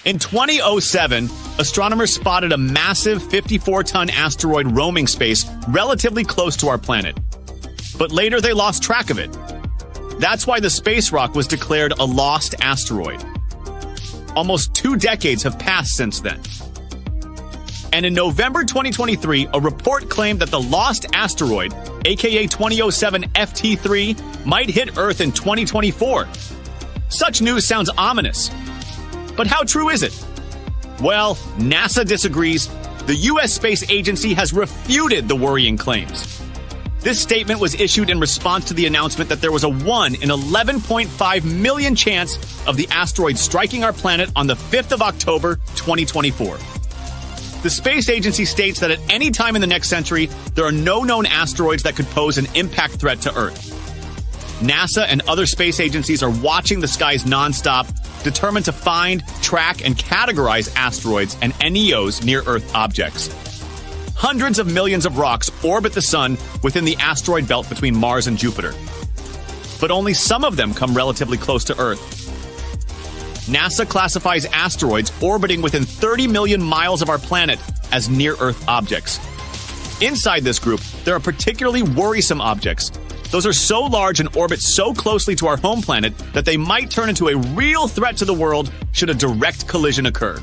In 2007, astronomers spotted a massive 54-ton asteroid roaming space relatively close to our planet. But later they lost track of it. That's why the space rock was declared a lost asteroid. Almost 2 decades have passed since then. And in November 2023, a report claimed that the lost asteroid, aka 2007 FT3, might hit Earth in 2024. Such news sounds ominous. But how true is it? Well, NASA disagrees. The U.S. Space Agency has refuted the worrying claims. This statement was issued in response to the announcement that there was a 1 in 11.5 million chance of the asteroid striking our planet on the 5th of October, 2024. The Space Agency states that at any time in the next century, there are no known asteroids that could pose an impact threat to Earth. NASA and other space agencies are watching the skies nonstop, determined to find, track, and categorize asteroids and NEOs near-Earth objects. Hundreds of millions of rocks orbit the Sun within the asteroid belt between Mars and Jupiter. But only some of them come relatively close to Earth. NASA classifies asteroids orbiting within 30 million miles of our planet as near-Earth objects. Inside this group, there are particularly worrisome objects. Those are so large and orbit so closely to our home planet that they might turn into a real threat to the world should a direct collision occur.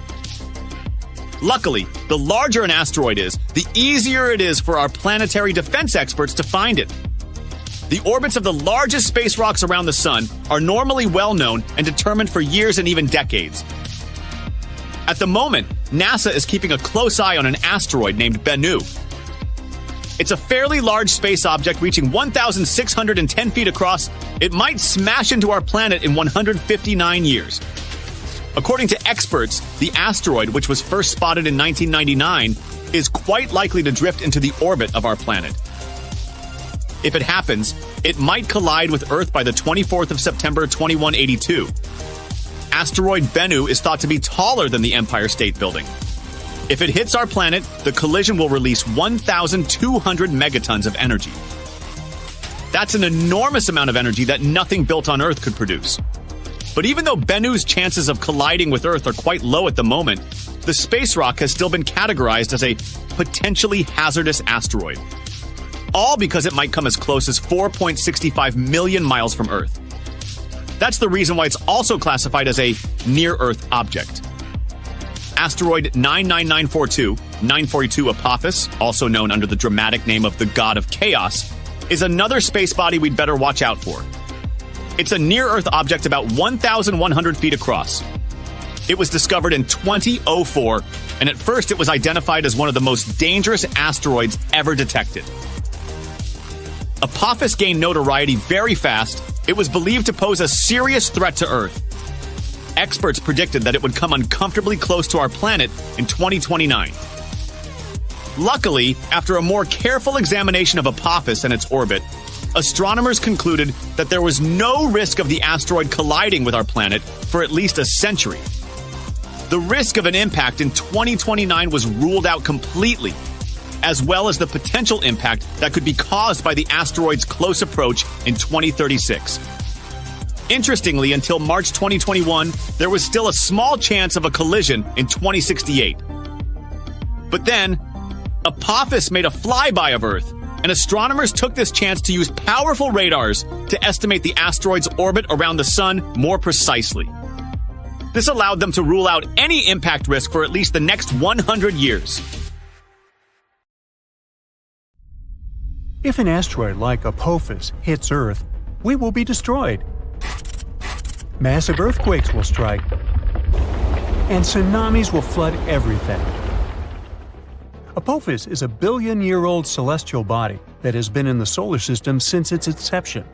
Luckily, the larger an asteroid is, the easier it is for our planetary defense experts to find it. The orbits of the largest space rocks around the Sun are normally well known and determined for years and even decades. At the moment, NASA is keeping a close eye on an asteroid named Bennu. It's a fairly large space object reaching 1,610 feet across. It might smash into our planet in 159 years. According to experts, the asteroid, which was first spotted in 1999, is quite likely to drift into the orbit of our planet. If it happens, it might collide with Earth by the 24th of September 2182. Asteroid Bennu is thought to be taller than the Empire State Building. If it hits our planet, the collision will release 1,200 megatons of energy. That's an enormous amount of energy that nothing built on Earth could produce. But even though Bennu's chances of colliding with Earth are quite low at the moment, the space rock has still been categorized as a potentially hazardous asteroid. All because it might come as close as 4.65 million miles from Earth. That's the reason why it's also classified as a near-Earth object. Asteroid 99942 Apophis, also known under the dramatic name of the God of Chaos, is another space body we'd better watch out for. It's a near-Earth object about 1,100 feet across. It was discovered in 2004, and at first it was identified as one of the most dangerous asteroids ever detected. Apophis gained notoriety very fast. It was believed to pose a serious threat to Earth. Experts predicted that it would come uncomfortably close to our planet in 2029. Luckily, after a more careful examination of Apophis and its orbit, astronomers concluded that there was no risk of the asteroid colliding with our planet for at least a century. The risk of an impact in 2029 was ruled out completely, as well as the potential impact that could be caused by the asteroid's close approach in 2036. Interestingly, until March 2021, there was still a small chance of a collision in 2068. But then, Apophis made a flyby of Earth, and astronomers took this chance to use powerful radars to estimate the asteroid's orbit around the Sun more precisely. This allowed them to rule out any impact risk for at least the next 100 years. If an asteroid like Apophis hits Earth, we will be destroyed. Massive earthquakes will strike, and tsunamis will flood everything. Apophis is a billion-year-old celestial body that has been in the solar system since its inception.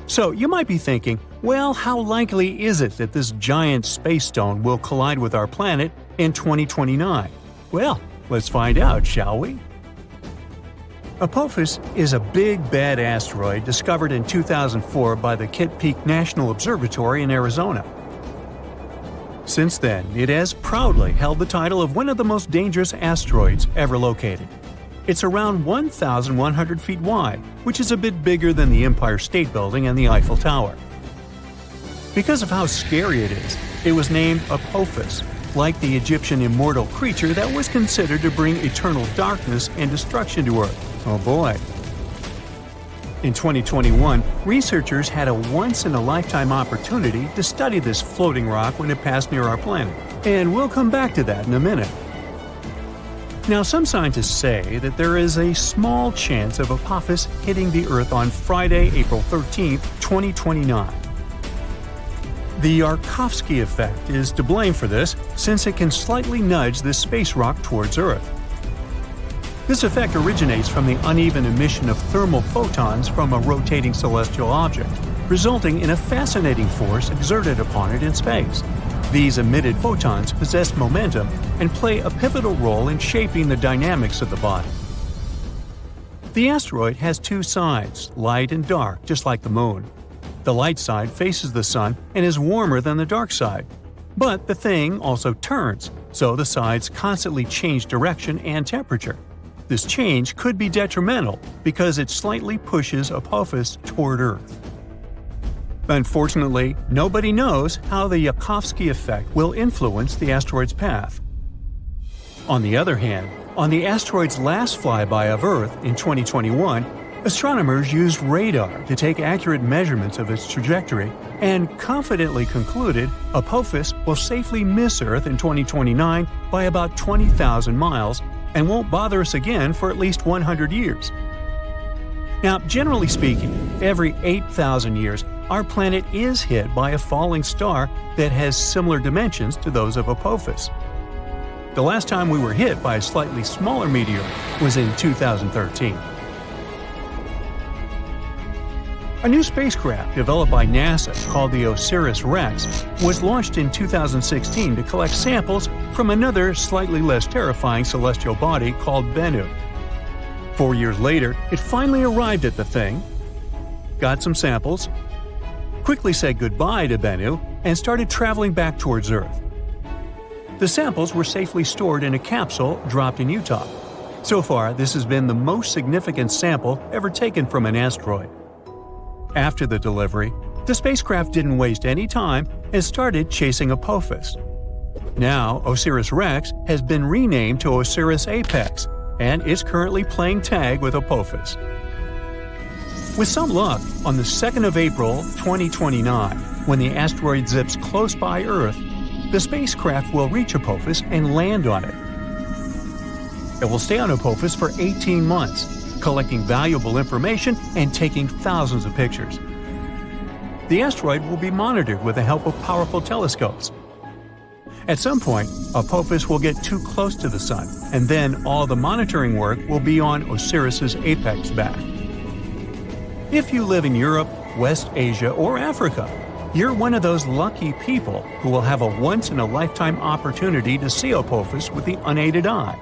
So you might be thinking, well, how likely is it that this giant space stone will collide with our planet in 2029? Well, let's find out, shall we? Apophis is a big, bad asteroid discovered in 2004 by the Kitt Peak National Observatory in Arizona. Since then, it has proudly held the title of one of the most dangerous asteroids ever located. It's around 1,100 feet wide, which is a bit bigger than the Empire State Building and the Eiffel Tower. Because of how scary it is, It was named Apophis, like the Egyptian immortal creature that was considered to bring eternal darkness and destruction to Earth. Oh boy. In 2021, researchers had a once-in-a-lifetime opportunity to study this floating rock when it passed near our planet, and we'll come back to that in a minute. Now, some scientists say that there is a small chance of Apophis hitting the Earth on Friday, April 13, 2029. The Yarkovsky effect is to blame for this, since it can slightly nudge this space rock towards Earth. This effect originates from the uneven emission of thermal photons from a rotating celestial object, resulting in a fascinating force exerted upon it in space. These emitted photons possess momentum and play a pivotal role in shaping the dynamics of the body. The asteroid has two sides, light and dark, just like the Moon. The light side faces the Sun and is warmer than the dark side. But the thing also turns, so the sides constantly change direction and temperature. This change could be detrimental because it slightly pushes Apophis toward Earth. Unfortunately, nobody knows how the Yarkovsky effect will influence the asteroid's path. On the other hand, on the asteroid's last flyby of Earth in 2021, astronomers used radar to take accurate measurements of its trajectory and confidently concluded Apophis will safely miss Earth in 2029 by about 20,000 miles and won't bother us again for at least 100 years. Now, generally speaking, every 8,000 years, our planet is hit by a falling star that has similar dimensions to those of Apophis. The last time we were hit by a slightly smaller meteor was in 2013. A new spacecraft developed by NASA called the Osiris-Rex was launched in 2016 to collect samples from another slightly less terrifying celestial body called Bennu. 4 years later, it finally arrived at the thing, got some samples, quickly said goodbye to Bennu, and started traveling back towards Earth. The samples were safely stored in a capsule dropped in Utah. So far, this has been the most significant sample ever taken from an asteroid. After the delivery, the spacecraft didn't waste any time and started chasing Apophis. Now, Osiris-Rex has been renamed to Osiris-Apex and is currently playing tag with Apophis. With some luck, on the 2nd of April 2029, when the asteroid zips close by Earth, the spacecraft will reach Apophis and land on it. It will stay on Apophis for 18 months, collecting valuable information and taking thousands of pictures. The asteroid will be monitored with the help of powerful telescopes. At some point, Apophis will get too close to the Sun, and then all the monitoring work will be on Osiris's apex back. If you live in Europe, West Asia, or Africa, you're one of those lucky people who will have a once-in-a-lifetime opportunity to see Apophis with the unaided eye.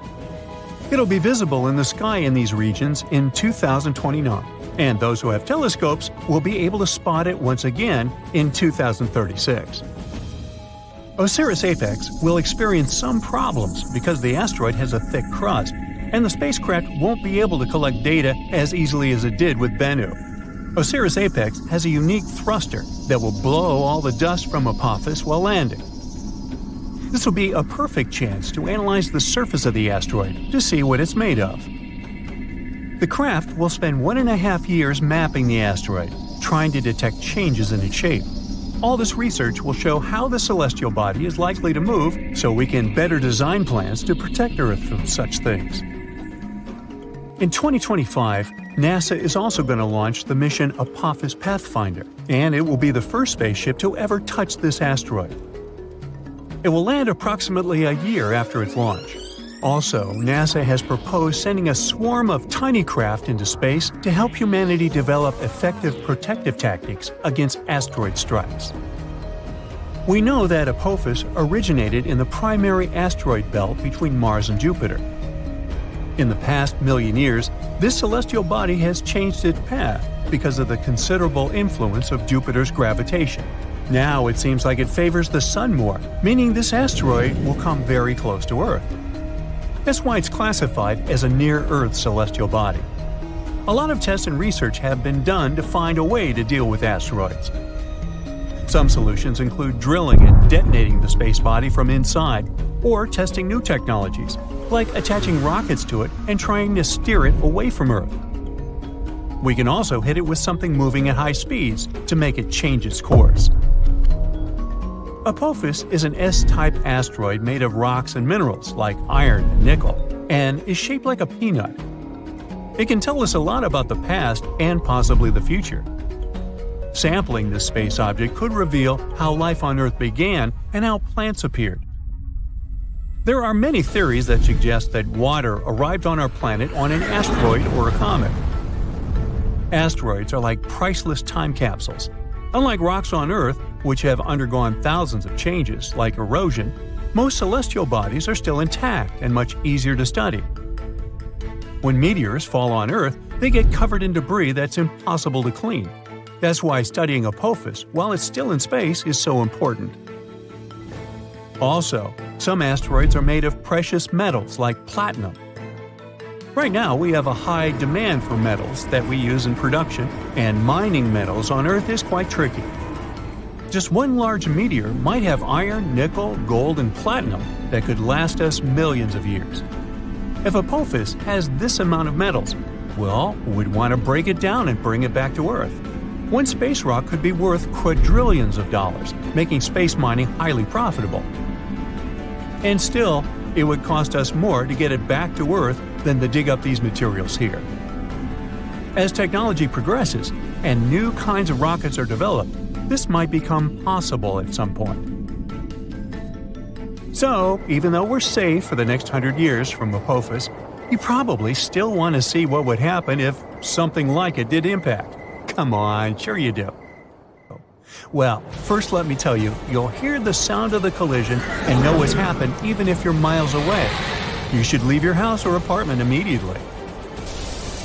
It'll be visible in the sky in these regions in 2029, and those who have telescopes will be able to spot it once again in 2036. Osiris-Apex will experience some problems because the asteroid has a thick crust, and the spacecraft won't be able to collect data as easily as it did with Bennu. Osiris-Apex has a unique thruster that will blow all the dust from Apophis while landing. This will be a perfect chance to analyze the surface of the asteroid to see what it's made of. The craft will spend 1.5 years mapping the asteroid, trying to detect changes in its shape. All this research will show how the celestial body is likely to move so we can better design plans to protect Earth from such things. In 2025, NASA is also going to launch the mission Apophis Pathfinder, and it will be the first spaceship to ever touch this asteroid. It will land approximately a year after its launch. Also, NASA has proposed sending a swarm of tiny craft into space to help humanity develop effective protective tactics against asteroid strikes. We know that Apophis originated in the primary asteroid belt between Mars and Jupiter. In the past million years, this celestial body has changed its path because of the considerable influence of Jupiter's gravitation. Now it seems like it favors the Sun more, meaning this asteroid will come very close to Earth. That's why it's classified as a near-Earth celestial body. A lot of tests and research have been done to find a way to deal with asteroids. Some solutions include drilling and detonating the space body from inside, or testing new technologies, like attaching rockets to it and trying to steer it away from Earth. We can also hit it with something moving at high speeds to make it change its course. Apophis is an S-type asteroid made of rocks and minerals like iron and nickel, and is shaped like a peanut. It can tell us a lot about the past and possibly the future. Sampling this space object could reveal how life on Earth began and how plants appeared. There are many theories that suggest that water arrived on our planet on an asteroid or a comet. Asteroids are like priceless time capsules. Unlike rocks on Earth, which have undergone thousands of changes, like erosion, most celestial bodies are still intact and much easier to study. When meteors fall on Earth, they get covered in debris that's impossible to clean. That's why studying Apophis while it's still in space is so important. Also, some asteroids are made of precious metals like platinum. Right now, we have a high demand for metals that we use in production, and mining metals on Earth is quite tricky. Just one large meteor might have iron, nickel, gold, and platinum that could last us millions of years. If Apophis has this amount of metals, well, we'd want to break it down and bring it back to Earth. One space rock could be worth quadrillions of dollars, making space mining highly profitable. And still, it would cost us more to get it back to Earth than to dig up these materials here. As technology progresses and new kinds of rockets are developed, this might become possible at some point. So, even though we're safe for the next 100 years from Apophis, you probably still want to see what would happen if something like it did impact. Come on, sure you do. Well, first let me tell you, you'll hear the sound of the collision and know what's happened even if you're miles away. You should leave your house or apartment immediately.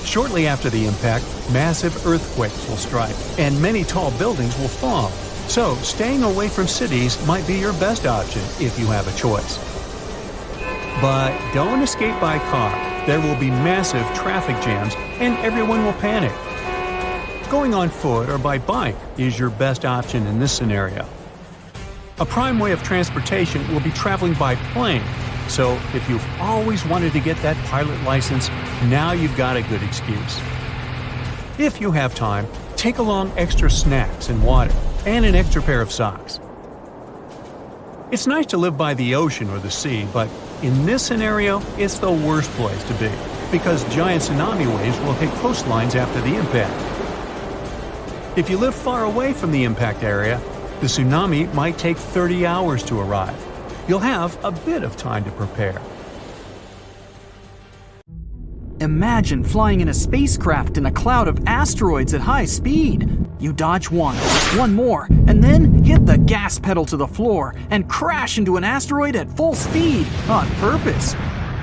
Shortly after the impact, massive earthquakes will strike, and many tall buildings will fall. So, staying away from cities might be your best option if you have a choice. But don't escape by car. There will be massive traffic jams, and everyone will panic. Going on foot or by bike is your best option in this scenario. A prime way of transportation will be traveling by plane, so if you've always wanted to get that pilot license, now you've got a good excuse. If you have time, take along extra snacks and water, and an extra pair of socks. It's nice to live by the ocean or the sea, but in this scenario, it's the worst place to be, because giant tsunami waves will hit coastlines after the impact. If you live far away from the impact area, the tsunami might take 30 hours to arrive. You'll have a bit of time to prepare. Imagine flying in a spacecraft in a cloud of asteroids at high speed. You dodge one more, and then hit the gas pedal to the floor and crash into an asteroid at full speed on purpose.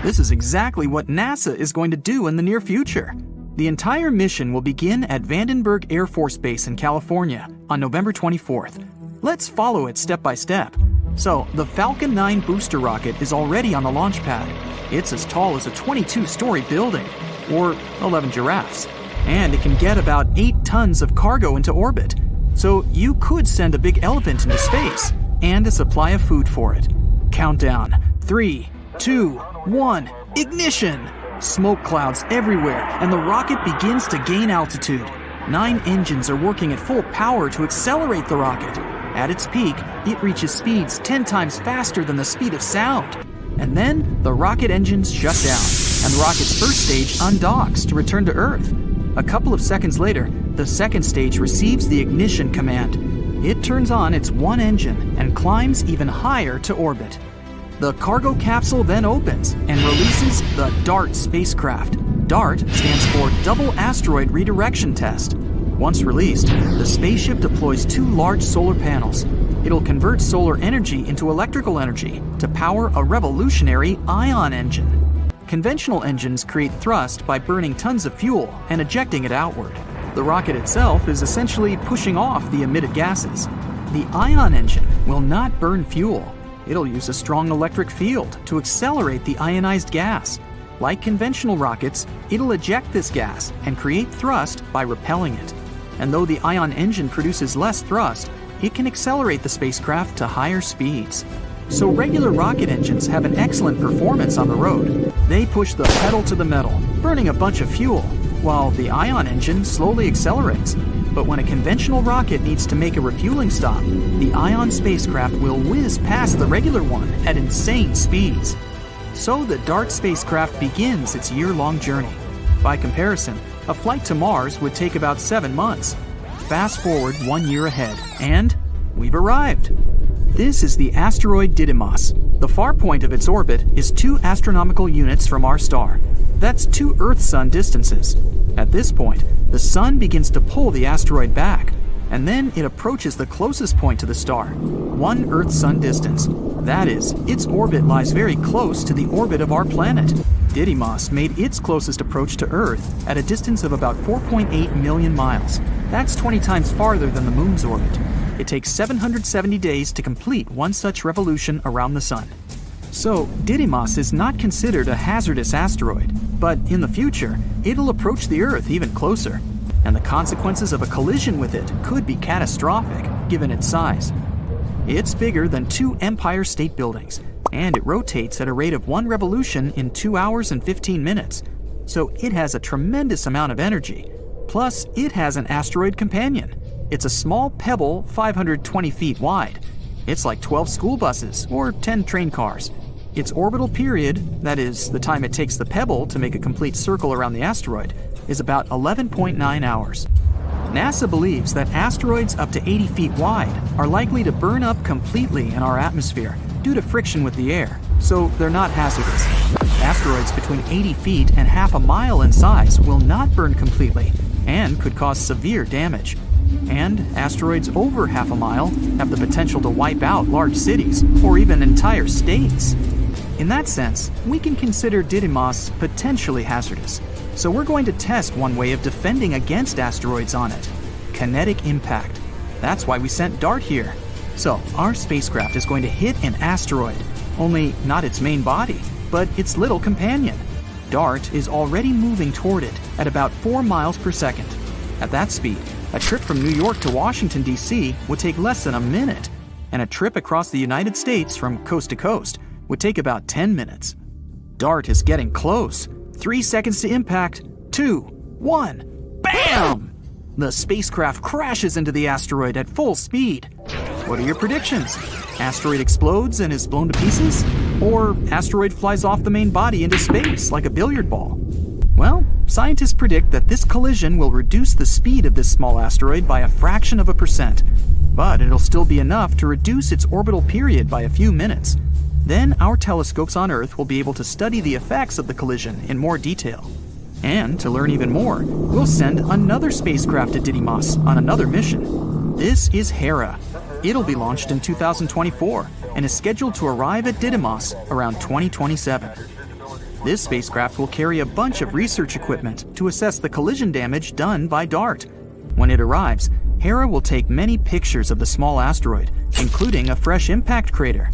This is exactly what NASA is going to do in the near future. The entire mission will begin at Vandenberg Air Force Base in California on November 24th. Let's follow it step by step. So, the Falcon 9 booster rocket is already on the launch pad. It's as tall as a 22-story building, or 11 giraffes, and it can get about 8 tons of cargo into orbit. So you could send a big elephant into space, and a supply of food for it. Countdown, 3, 2, 1, ignition! Smoke clouds everywhere, and the rocket begins to gain altitude. 9 engines are working at full power to accelerate the rocket. At its peak, it reaches speeds 10 times faster than the speed of sound. And then, the rocket engines shut down, and the rocket's first stage undocks to return to Earth. A couple of seconds later, the second stage receives the ignition command. It turns on its one engine and climbs even higher to orbit. The cargo capsule then opens and releases the DART spacecraft. DART stands for Double Asteroid Redirection Test. Once released, the spaceship deploys 2 large solar panels. It'll convert solar energy into electrical energy to power a revolutionary ion engine. Conventional engines create thrust by burning tons of fuel and ejecting it outward. The rocket itself is essentially pushing off the emitted gases. The ion engine will not burn fuel. It'll use a strong electric field to accelerate the ionized gas. Like conventional rockets, it'll eject this gas and create thrust by repelling it. And though the ion engine produces less thrust, it can accelerate the spacecraft to higher speeds. So regular rocket engines have an excellent performance on the road. They push the pedal to the metal, burning a bunch of fuel, while the ion engine slowly accelerates. But when a conventional rocket needs to make a refueling stop, the ion spacecraft will whiz past the regular one at insane speeds. So the DART spacecraft begins its year-long journey. By comparison, a flight to Mars would take about 7 months. Fast forward 1 year ahead, and we've arrived. This is the asteroid Didymos. The far point of its orbit is 2 astronomical units from our star. That's 2 Earth-Sun distances. At this point, the Sun begins to pull the asteroid back, and then it approaches the closest point to the star, 1 Earth-Sun distance. That is, its orbit lies very close to the orbit of our planet. Didymos made its closest approach to Earth at a distance of about 4.8 million miles. That's 20 times farther than the Moon's orbit. It takes 770 days to complete one such revolution around the Sun. So, Didymos is not considered a hazardous asteroid, but in the future, it'll approach the Earth even closer, and the consequences of a collision with it could be catastrophic, given its size. It's bigger than 2 Empire State Buildings, and it rotates at a rate of 1 revolution in 2 hours and 15 minutes, so it has a tremendous amount of energy. Plus, it has an asteroid companion. It's a small pebble 520 feet wide. It's like 12 school buses or 10 train cars. Its orbital period, that is, the time it takes the pebble to make a complete circle around the asteroid, is about 11.9 hours. NASA believes that asteroids up to 80 feet wide are likely to burn up completely in our atmosphere due to friction with the air, so they're not hazardous. Asteroids between 80 feet and half a mile in size will not burn completely and could cause severe damage. And asteroids over half a mile have the potential to wipe out large cities or even entire states. In that sense, we can consider Didymos potentially hazardous. So we're going to test one way of defending against asteroids on it: kinetic impact. That's why we sent DART here. So our spacecraft is going to hit an asteroid, only not its main body, but its little companion. DART is already moving toward it at about 4 miles per second. At that speed, a trip from New York to Washington, D.C. would take less than a minute, and a trip across the United States from coast to coast would take about 10 minutes. DART is getting close. 3 seconds to impact. 2, 1, BAM! The spacecraft crashes into the asteroid at full speed. What are your predictions? Asteroid explodes and is blown to pieces? Or asteroid flies off the main body into space like a billiard ball? Well, scientists predict that this collision will reduce the speed of this small asteroid by a fraction of a percent, but it'll still be enough to reduce its orbital period by a few minutes. Then our telescopes on Earth will be able to study the effects of the collision in more detail. And to learn even more, we'll send another spacecraft to Didymos on another mission. This is Hera. It'll be launched in 2024 and is scheduled to arrive at Didymos around 2027. This spacecraft will carry a bunch of research equipment to assess the collision damage done by DART. When it arrives, Hera will take many pictures of the small asteroid, including a fresh impact crater.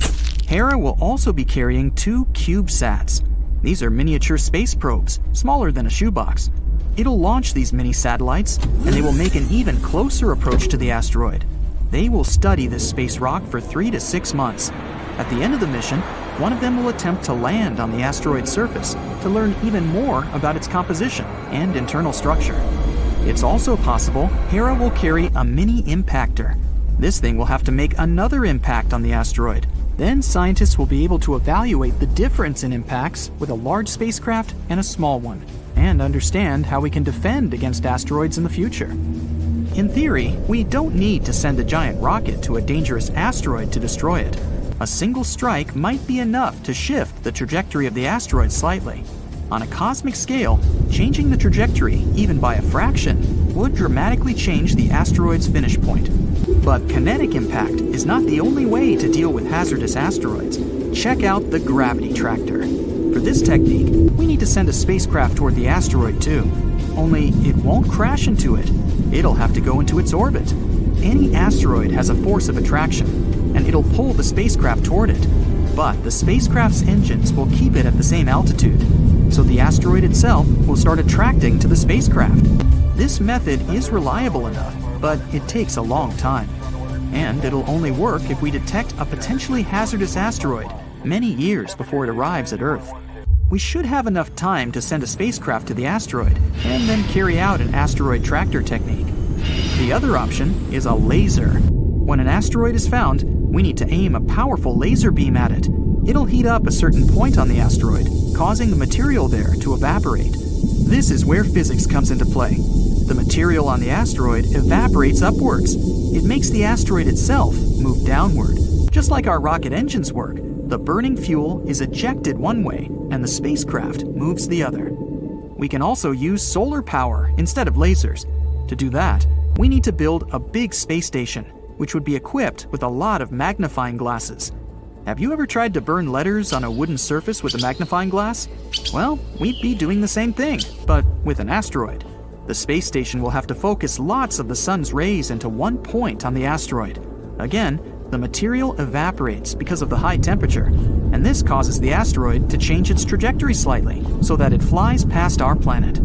Hera will also be carrying 2 CubeSats. These are miniature space probes, smaller than a shoebox. It'll launch these mini satellites, and they will make an even closer approach to the asteroid. They will study this space rock for 3 to 6 months. At the end of the mission, one of them will attempt to land on the asteroid's surface to learn even more about its composition and internal structure. It's also possible Hera will carry a mini impactor. This thing will have to make another impact on the asteroid. Then scientists will be able to evaluate the difference in impacts with a large spacecraft and a small one, and understand how we can defend against asteroids in the future. In theory, we don't need to send a giant rocket to a dangerous asteroid to destroy it. A single strike might be enough to shift the trajectory of the asteroid slightly. On a cosmic scale, changing the trajectory, even by a fraction, would dramatically change the asteroid's finish point. But kinetic impact is not the only way to deal with hazardous asteroids. Check out the gravity tractor. For this technique, we need to send a spacecraft toward the asteroid too. Only it won't crash into it. It'll have to go into its orbit. Any asteroid has a force of attraction, and it'll pull the spacecraft toward it. But the spacecraft's engines will keep it at the same altitude, so the asteroid itself will start attracting to the spacecraft. This method is reliable enough, but it takes a long time. And it'll only work if we detect a potentially hazardous asteroid many years before it arrives at Earth. We should have enough time to send a spacecraft to the asteroid and then carry out an asteroid tractor technique. The other option is a laser. When an asteroid is found, we need to aim a powerful laser beam at it. It'll heat up a certain point on the asteroid, causing the material there to evaporate. This is where physics comes into play. The material on the asteroid evaporates upwards. It makes the asteroid itself move downward. Just like our rocket engines work, the burning fuel is ejected one way and the spacecraft moves the other. We can also use solar power instead of lasers. To do that, we need to build a big space station, which would be equipped with a lot of magnifying glasses. Have you ever tried to burn letters on a wooden surface with a magnifying glass? Well, we'd be doing the same thing, but with an asteroid. The space station will have to focus lots of the sun's rays into one point on the asteroid. Again, the material evaporates because of the high temperature, and this causes the asteroid to change its trajectory slightly so that it flies past our planet.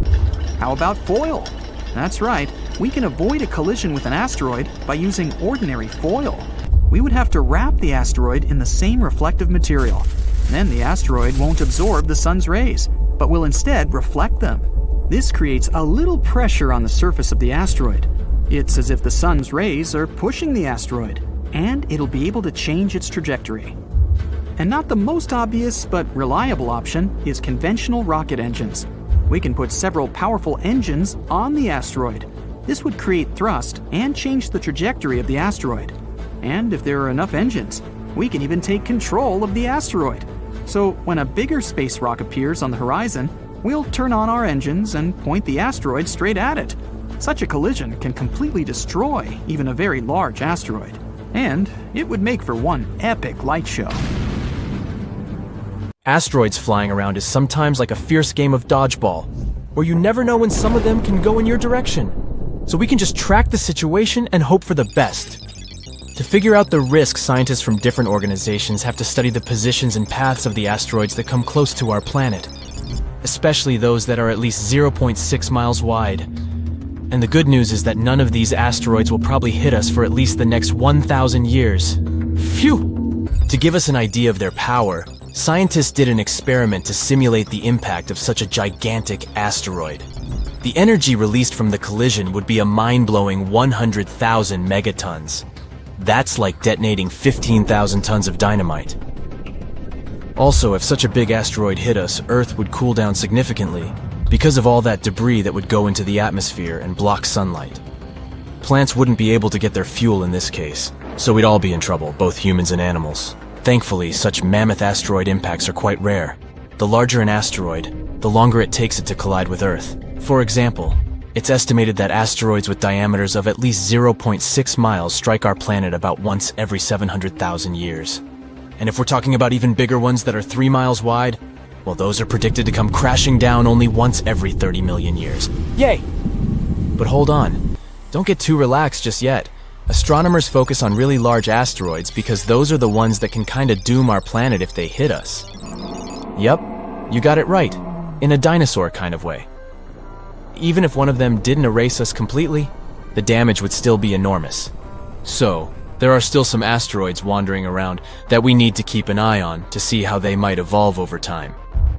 How about foil? That's right, we can avoid a collision with an asteroid by using ordinary foil. We would have to wrap the asteroid in the same reflective material. Then the asteroid won't absorb the sun's rays, but will instead reflect them. This creates a little pressure on the surface of the asteroid. It's as if the sun's rays are pushing the asteroid, and it'll be able to change its trajectory. And not the most obvious but reliable option is conventional rocket engines. We can put several powerful engines on the asteroid. This would create thrust and change the trajectory of the asteroid. And if there are enough engines, we can even take control of the asteroid. So when a bigger space rock appears on the horizon, we'll turn on our engines and point the asteroid straight at it. Such a collision can completely destroy even a very large asteroid. And it would make for one epic light show. Asteroids flying around is sometimes like a fierce game of dodgeball, where you never know when some of them can go in your direction. So we can just track the situation and hope for the best. To figure out the risk, scientists from different organizations have to study the positions and paths of the asteroids that come close to our planet, especially those that are at least 0.6 miles wide. And the good news is that none of these asteroids will probably hit us for at least the next 1,000 years. Phew! To give us an idea of their power, scientists did an experiment to simulate the impact of such a gigantic asteroid. The energy released from the collision would be a mind-blowing 100,000 megatons. That's like detonating 15,000 tons of dynamite. Also, if such a big asteroid hit us, Earth would cool down significantly because of all that debris that would go into the atmosphere and block sunlight. Plants wouldn't be able to get their fuel in this case, so we'd all be in trouble, both humans and animals. Thankfully, such mammoth asteroid impacts are quite rare. The larger an asteroid, the longer it takes it to collide with Earth. For example, it's estimated that asteroids with diameters of at least 0.6 miles strike our planet about once every 700,000 years. And if we're talking about even bigger ones that are 3 miles wide, well, those are predicted to come crashing down only once every 30 million years. Yay! But hold on. Don't get too relaxed just yet. Astronomers focus on really large asteroids because those are the ones that can kinda doom our planet if they hit us. Yep, you got it right. In a dinosaur kind of way. Even if one of them didn't erase us completely, the damage would still be enormous. So, there are still some asteroids wandering around that we need to keep an eye on to see how they might evolve over time.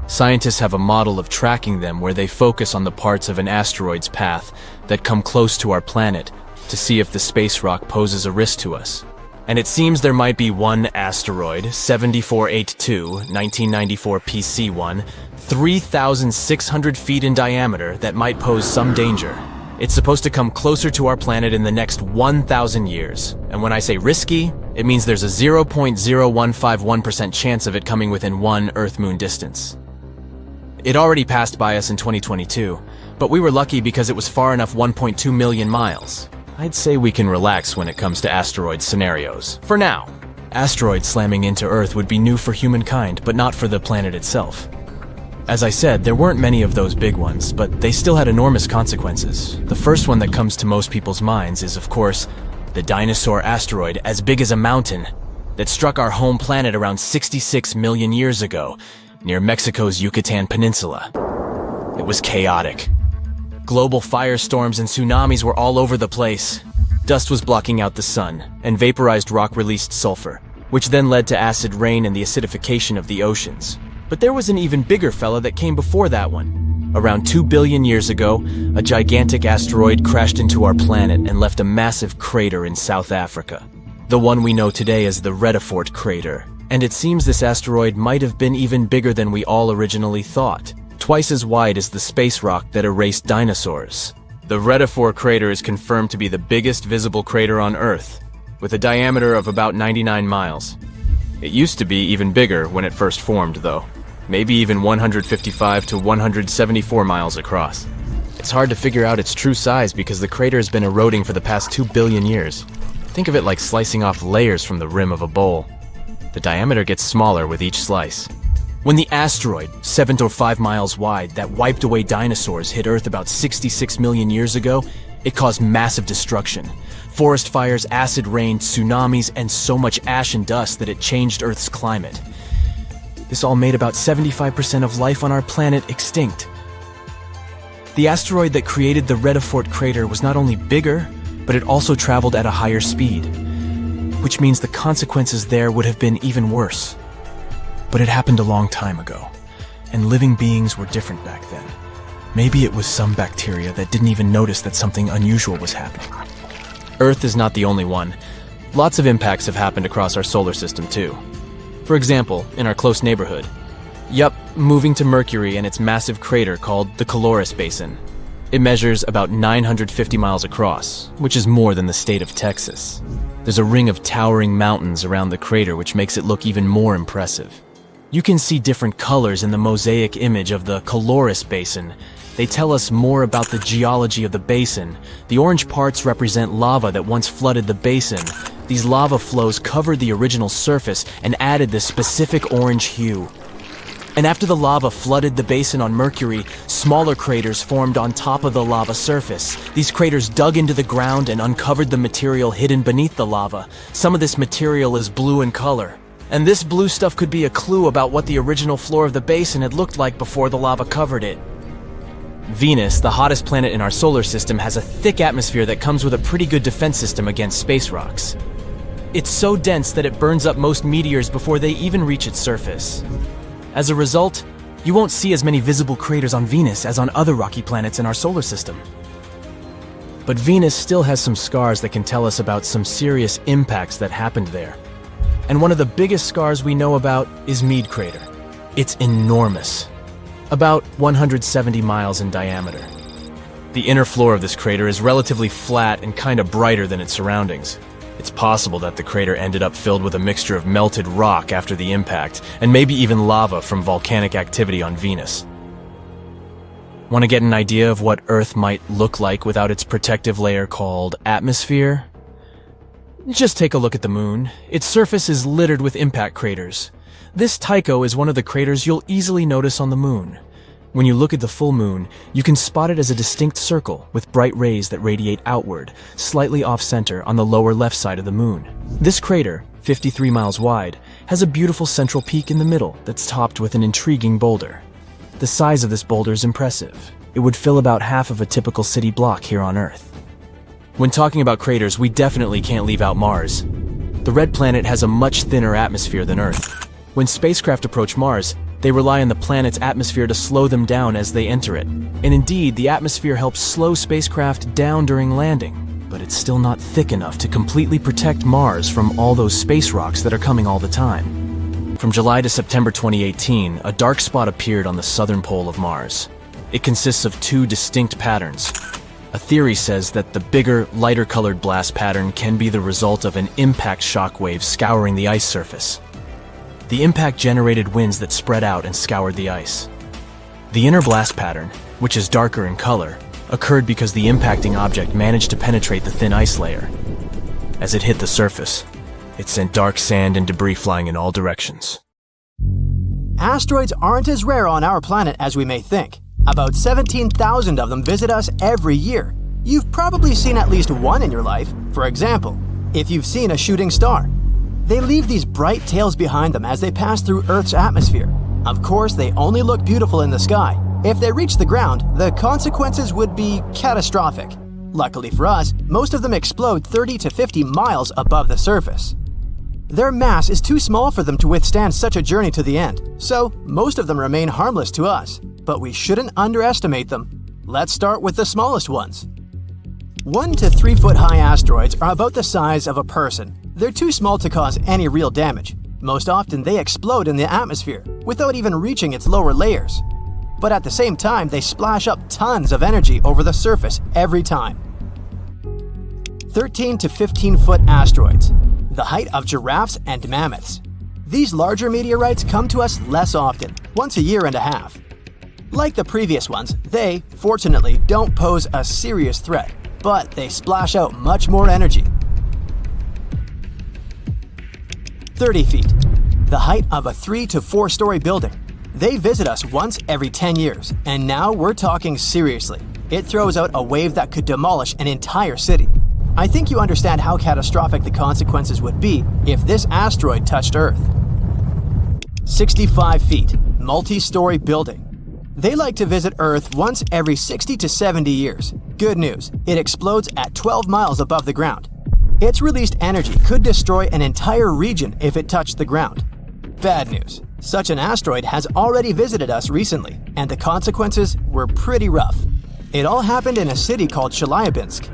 Scientists have a model of tracking them where they focus on the parts of an asteroid's path that come close to our planet to see if the space rock poses a risk to us. And it seems there might be one asteroid, 7482, 1994 PC1, 3,600 feet in diameter that might pose some danger. It's supposed to come closer to our planet in the next 1,000 years. And when I say risky, it means there's a 0.0151% chance of it coming within one Earth-Moon distance. It already passed by us in 2022, but we were lucky because it was far enough 1.2 million miles. I'd say we can relax when it comes to asteroid scenarios. For now. Asteroids slamming into Earth would be new for humankind, but not for the planet itself. As I said, there weren't many of those big ones, but they still had enormous consequences. The first one that comes to most people's minds is, of course, the dinosaur asteroid as big as a mountain that struck our home planet around 66 million years ago, near Mexico's Yucatan Peninsula. It was chaotic. Global firestorms and tsunamis were all over the place. Dust was blocking out the sun, and vaporized rock released sulfur, which then led to acid rain and the acidification of the oceans. But there was an even bigger fella that came before that one. Around 2 billion years ago, a gigantic asteroid crashed into our planet and left a massive crater in South Africa. The one we know today as the Redefort crater. And it seems this asteroid might have been even bigger than we all originally thought. Twice as wide as the space rock that erased dinosaurs. The Redefort crater is confirmed to be the biggest visible crater on Earth, with a diameter of about 99 miles. It used to be even bigger when it first formed, though. Maybe even 155 to 174 miles across. It's hard to figure out its true size because the crater has been eroding for the past 2 billion years. Think of it like slicing off layers from the rim of a bowl. The diameter gets smaller with each slice. When the asteroid, 7 to 5 miles wide, that wiped away dinosaurs hit Earth about 66 million years ago, it caused massive destruction. Forest fires, acid rain, tsunamis, and so much ash and dust that it changed Earth's climate. This all made about 75% of life on our planet extinct. The asteroid that created the Redefort crater was not only bigger, but it also traveled at a higher speed, which means the consequences there would have been even worse. But it happened a long time ago, and living beings were different back then. Maybe it was some bacteria that didn't even notice that something unusual was happening. Earth is not the only one. Lots of impacts have happened across our solar system too. For example, in our close neighborhood. Yup, moving to Mercury and its massive crater called the Caloris Basin. It measures about 950 miles across, which is more than the state of Texas. There's a ring of towering mountains around the crater which makes it look even more impressive. You can see different colors in the mosaic image of the Caloris Basin. They tell us more about the geology of the basin. The orange parts represent lava that once flooded the basin. These lava flows covered the original surface and added this specific orange hue. And after the lava flooded the basin on Mercury, smaller craters formed on top of the lava surface. These craters dug into the ground and uncovered the material hidden beneath the lava. Some of this material is blue in color. And this blue stuff could be a clue about what the original floor of the basin had looked like before the lava covered it. Venus, the hottest planet in our solar system, has a thick atmosphere that comes with a pretty good defense system against space rocks. It's so dense that it burns up most meteors before they even reach its surface. As a result, you won't see as many visible craters on Venus as on other rocky planets in our solar system. But Venus still has some scars that can tell us about some serious impacts that happened there. And one of the biggest scars we know about is Meade Crater. It's enormous, about 170 miles in diameter. The inner floor of this crater is relatively flat and kind of brighter than its surroundings. It's possible that the crater ended up filled with a mixture of melted rock after the impact, and maybe even lava from volcanic activity on Venus. Want to get an idea of what Earth might look like without its protective layer called atmosphere? Just take a look at the moon. Its surface is littered with impact craters. This Tycho is one of the craters you'll easily notice on the moon. When you look at the full moon, you can spot it as a distinct circle with bright rays that radiate outward, slightly off-center on the lower left side of the moon. This crater, 53 miles wide, has a beautiful central peak in the middle that's topped with an intriguing boulder. The size of this boulder is impressive. It would fill about half of a typical city block here on Earth. When talking about craters, we definitely can't leave out Mars. The red planet has a much thinner atmosphere than Earth. When spacecraft approach Mars, they rely on the planet's atmosphere to slow them down as they enter it. And indeed, the atmosphere helps slow spacecraft down during landing. But it's still not thick enough to completely protect Mars from all those space rocks that are coming all the time. From July to September 2018, a dark spot appeared on the southern pole of Mars. It consists of two distinct patterns. A theory says that the bigger, lighter-colored blast pattern can be the result of an impact shock wave scouring the ice surface. The impact generated winds that spread out and scoured the ice. The inner blast pattern, which is darker in color, occurred because the impacting object managed to penetrate the thin ice layer. As it hit the surface, it sent dark sand and debris flying in all directions. Asteroids aren't as rare on our planet as we may think. About 17,000 of them visit us every year. You've probably seen at least one in your life. For example, if you've seen a shooting star. They leave these bright tails behind them as they pass through Earth's atmosphere. Of course, they only look beautiful in the sky. If they reach the ground, the consequences would be catastrophic. Luckily for us, most of them explode 30 to 50 miles above the surface. Their mass is too small for them to withstand such a journey to the end, so most of them remain harmless to us. But we shouldn't underestimate them. Let's start with the smallest ones. 1 to 3 foot high asteroids are about the size of a person. They're too small to cause any real damage. Most often they explode in the atmosphere without even reaching its lower layers. But at the same time, they splash up tons of energy over the surface every time. 13 to 15 foot asteroids, the height of giraffes and mammoths. These larger meteorites come to us less often, once a year and a half. Like the previous ones, they, fortunately, don't pose a serious threat, but they splash out much more energy. 30 feet, the height of a 3 to 4 story building. They visit us once every 10 years, and now we're talking seriously. It throws out a wave that could demolish an entire city. I think you understand how catastrophic the consequences would be if this asteroid touched Earth. 65 feet, multi-story building. They like to visit Earth once every 60 to 70 years. Good news, it explodes at 12 miles above the ground. Its released energy could destroy an entire region if it touched the ground. Bad news, such an asteroid has already visited us recently, and the consequences were pretty rough. It all happened in a city called Chelyabinsk.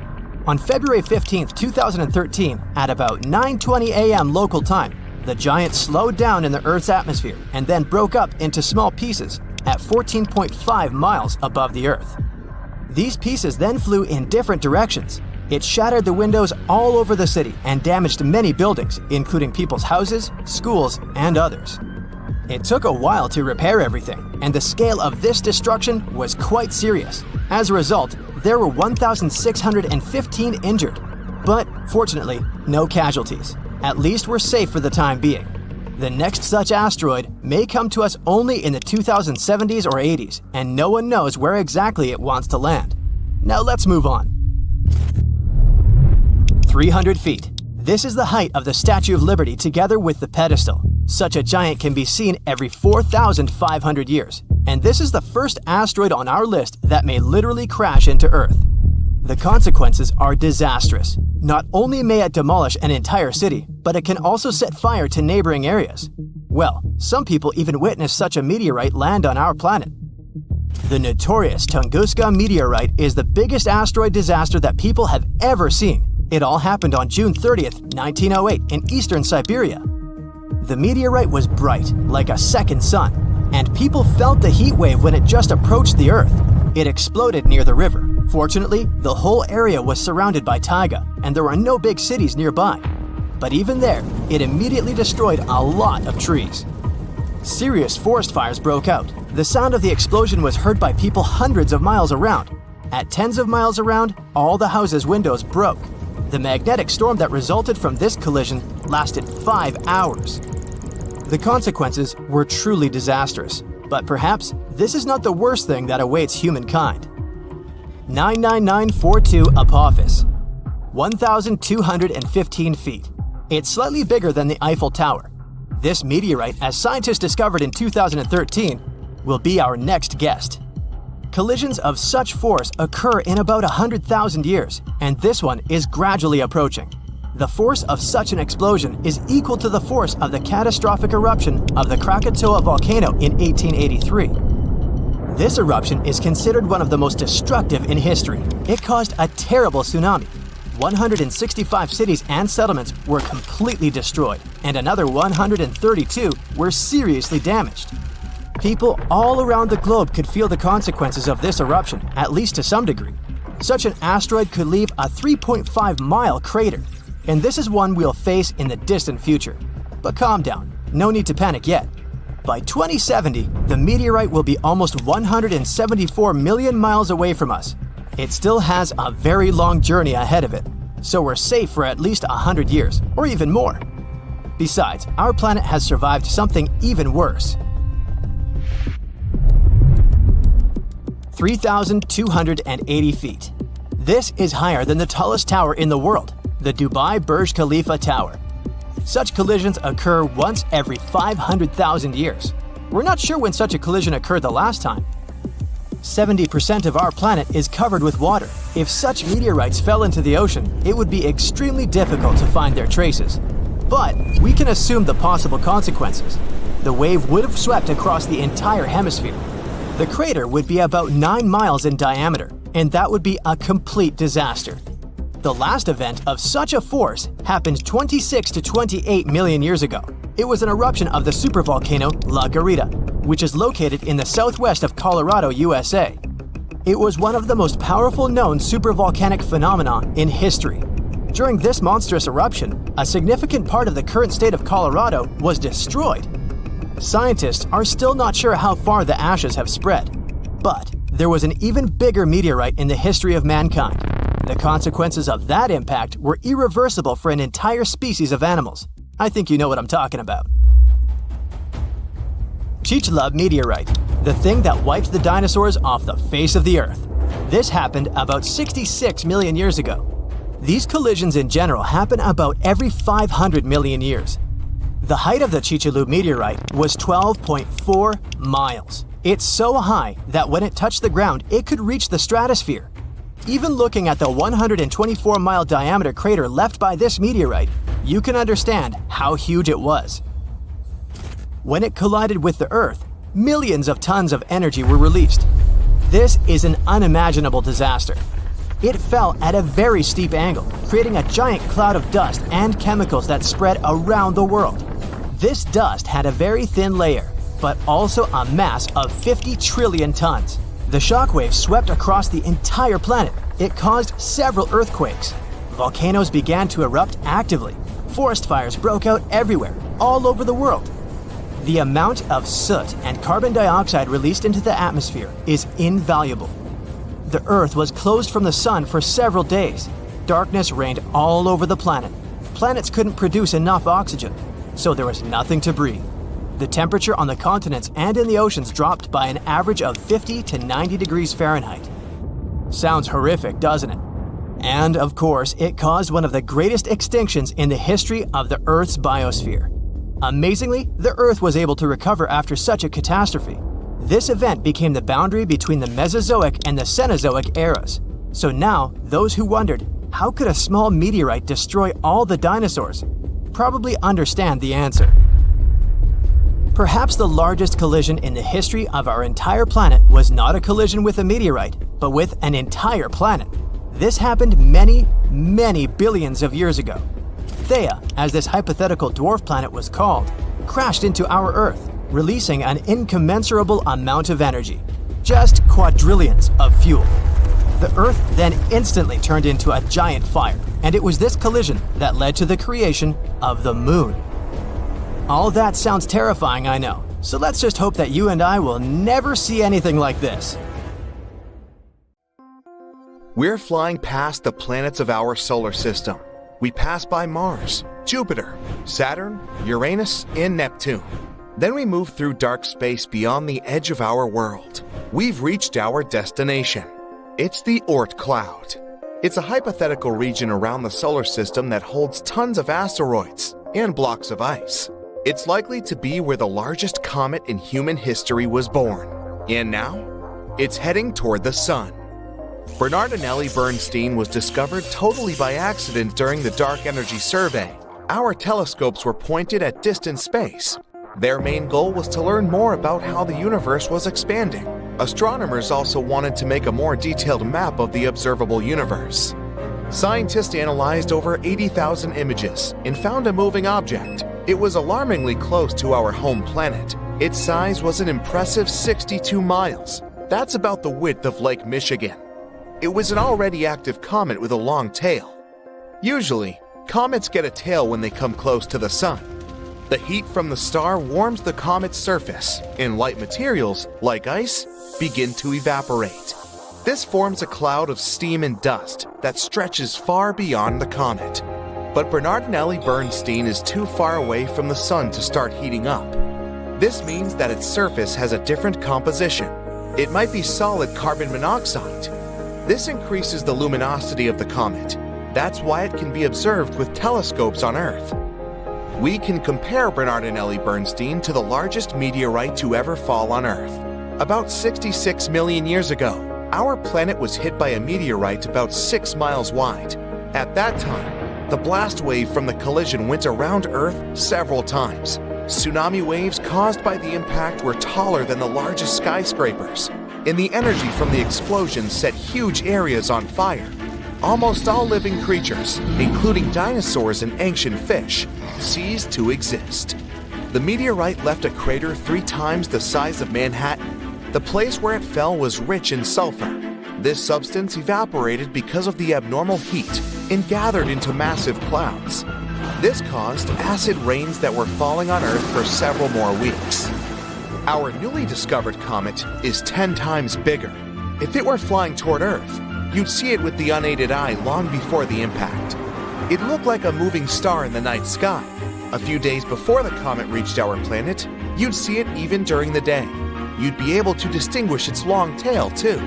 On February 15, 2013, at about 9:20 a.m. local time, the giant slowed down in the Earth's atmosphere and then broke up into small pieces at 14.5 miles above the Earth. These pieces then flew in different directions. It shattered the windows all over the city and damaged many buildings, including people's houses, schools, and others. It took a while to repair everything, and the scale of this destruction was quite serious. As a result, there were 1,615 injured. But fortunately, no casualties. At least we're safe for the time being. The next such asteroid may come to us only in the 2070s or 80s, and no one knows where exactly it wants to land. Now let's move on. 300 feet. This is the height of the Statue of Liberty together with the pedestal. Such a giant can be seen every 4,500 years, and this is the first asteroid on our list that may literally crash into Earth. The consequences are disastrous. Not only may it demolish an entire city, but it can also set fire to neighboring areas. Well, some people even witnessed such a meteorite land on our planet. The notorious Tunguska meteorite is the biggest asteroid disaster that people have ever seen. It all happened on June 30th, 1908 in eastern Siberia. The meteorite was bright, like a second sun, and people felt the heat wave when it just approached the Earth. It exploded near the river. Fortunately, the whole area was surrounded by taiga, and there were no big cities nearby. But even there, it immediately destroyed a lot of trees. Serious forest fires broke out. The sound of the explosion was heard by people hundreds of miles around. At tens of miles around, all the houses' windows broke. The magnetic storm that resulted from this collision lasted 5 hours. The consequences were truly disastrous, but perhaps this is not the worst thing that awaits humankind. 99942 Apophis, 1,215 feet. It's slightly bigger than the Eiffel Tower. This meteorite, as scientists discovered in 2013, will be our next guest. Collisions of such force occur in about 100,000 years, and this one is gradually approaching. The force of such an explosion is equal to the force of the catastrophic eruption of the Krakatoa volcano in 1883. This eruption is considered one of the most destructive in history. It caused a terrible tsunami. 165 cities and settlements were completely destroyed, and another 132 were seriously damaged. People all around the globe could feel the consequences of this eruption, at least to some degree. Such an asteroid could leave a 3.5-mile crater, and this is one we'll face in the distant future. But calm down, no need to panic yet. By 2070, the meteorite will be almost 174 million miles away from us. It still has a very long journey ahead of it, so we're safe for at least 100 years, or even more. Besides, our planet has survived something even worse. 3,280 feet. This is higher than the tallest tower in the world, the Dubai Burj Khalifa Tower. Such collisions occur once every 500,000 years. We're not sure when such a collision occurred the last time. 70% of our planet is covered with water. If such meteorites fell into the ocean, it would be extremely difficult to find their traces. But we can assume the possible consequences. The wave would have swept across the entire hemisphere. The crater would be about 9 miles in diameter, and that would be a complete disaster. The last event of such a force happened 26 to 28 million years ago. It was an eruption of the supervolcano La Garita, which is located in the southwest of Colorado, USA. It was one of the most powerful known supervolcanic phenomena in history. During this monstrous eruption, a significant part of the current state of Colorado was destroyed. Scientists are still not sure how far the ashes have spread, but there was an even bigger meteorite in the history of mankind. The consequences of that impact were irreversible for an entire species of animals. I think you know what I'm talking about. Chicxulub meteorite, the thing that wiped the dinosaurs off the face of the Earth. This happened about 66 million years ago. These collisions in general happen about every 500 million years. The height of the Chicxulub meteorite was 12.4 miles. It's so high that when it touched the ground, it could reach the stratosphere. Even looking at the 124-mile diameter crater left by this meteorite, you can understand how huge it was. When it collided with the Earth, millions of tons of energy were released. This is an unimaginable disaster. It fell at a very steep angle, creating a giant cloud of dust and chemicals that spread around the world. This dust had a very thin layer, but also a mass of 50 trillion tons. The shockwave swept across the entire planet. It caused several earthquakes. Volcanoes began to erupt actively. Forest fires broke out everywhere, all over the world. The amount of soot and carbon dioxide released into the atmosphere is invaluable. The Earth was closed from the sun for several days. Darkness reigned all over the planet. Planets couldn't produce enough oxygen, so there was nothing to breathe. The temperature on the continents and in the oceans dropped by an average of 50 to 90 degrees Fahrenheit. Sounds horrific, doesn't it? And of course, it caused one of the greatest extinctions in the history of the Earth's biosphere. Amazingly, the Earth was able to recover after such a catastrophe. This event became the boundary between the Mesozoic and the Cenozoic eras. So now, those who wondered, how could a small meteorite destroy all the dinosaurs, probably understand the answer. Perhaps the largest collision in the history of our entire planet was not a collision with a meteorite, but with an entire planet. This happened many, many billions of years ago. Theia, as this hypothetical dwarf planet was called, crashed into our Earth, releasing an incommensurable amount of energy, just quadrillions of fuel. The Earth then instantly turned into a giant fire, and it was this collision that led to the creation of the Moon. All that sounds terrifying, I know, so let's just hope that you and I will never see anything like this. We're flying past the planets of our solar system. We pass by Mars, Jupiter, Saturn, Uranus, and Neptune. Then we move through dark space beyond the edge of our world. We've reached our destination. It's the Oort cloud. It's a hypothetical region around the solar system that holds tons of asteroids and blocks of ice. It's likely to be where the largest comet in human history was born. And now, it's heading toward the sun. Bernardinelli-Bernstein was discovered totally by accident during the Dark Energy Survey. Our telescopes were pointed at distant space. Their main goal was to learn more about how the universe was expanding. Astronomers also wanted to make a more detailed map of the observable universe. Scientists analyzed over 80,000 images and found a moving object. It was alarmingly close to our home planet. Its size was an impressive 62 miles. That's about the width of Lake Michigan. It was an already active comet with a long tail. Usually, comets get a tail when they come close to the sun. The heat from the star warms the comet's surface, and light materials, like ice, begin to evaporate. This forms a cloud of steam and dust that stretches far beyond the comet. But Bernardinelli-Bernstein is too far away from the sun to start heating up. This means that its surface has a different composition. It might be solid carbon monoxide. This increases the luminosity of the comet. That's why it can be observed with telescopes on Earth. We can compare Bernardinelli-Bernstein to the largest meteorite to ever fall on Earth. About 66 million years ago, our planet was hit by a meteorite about 6 miles wide. At that time, the blast wave from the collision went around Earth several times. Tsunami waves caused by the impact were taller than the largest skyscrapers, and the energy from the explosion set huge areas on fire. Almost all living creatures, including dinosaurs and ancient fish, ceased to exist. The meteorite left a crater 3 times the size of Manhattan. The place where it fell was rich in sulfur. This substance evaporated because of the abnormal heat and gathered into massive clouds. This caused acid rains that were falling on Earth for several more weeks. Our newly discovered comet is 10 times bigger. If it were flying toward Earth, you'd see it with the unaided eye long before the impact. It looked like a moving star in the night sky. A few days before the comet reached our planet, you'd see it even during the day. You'd be able to distinguish its long tail, too.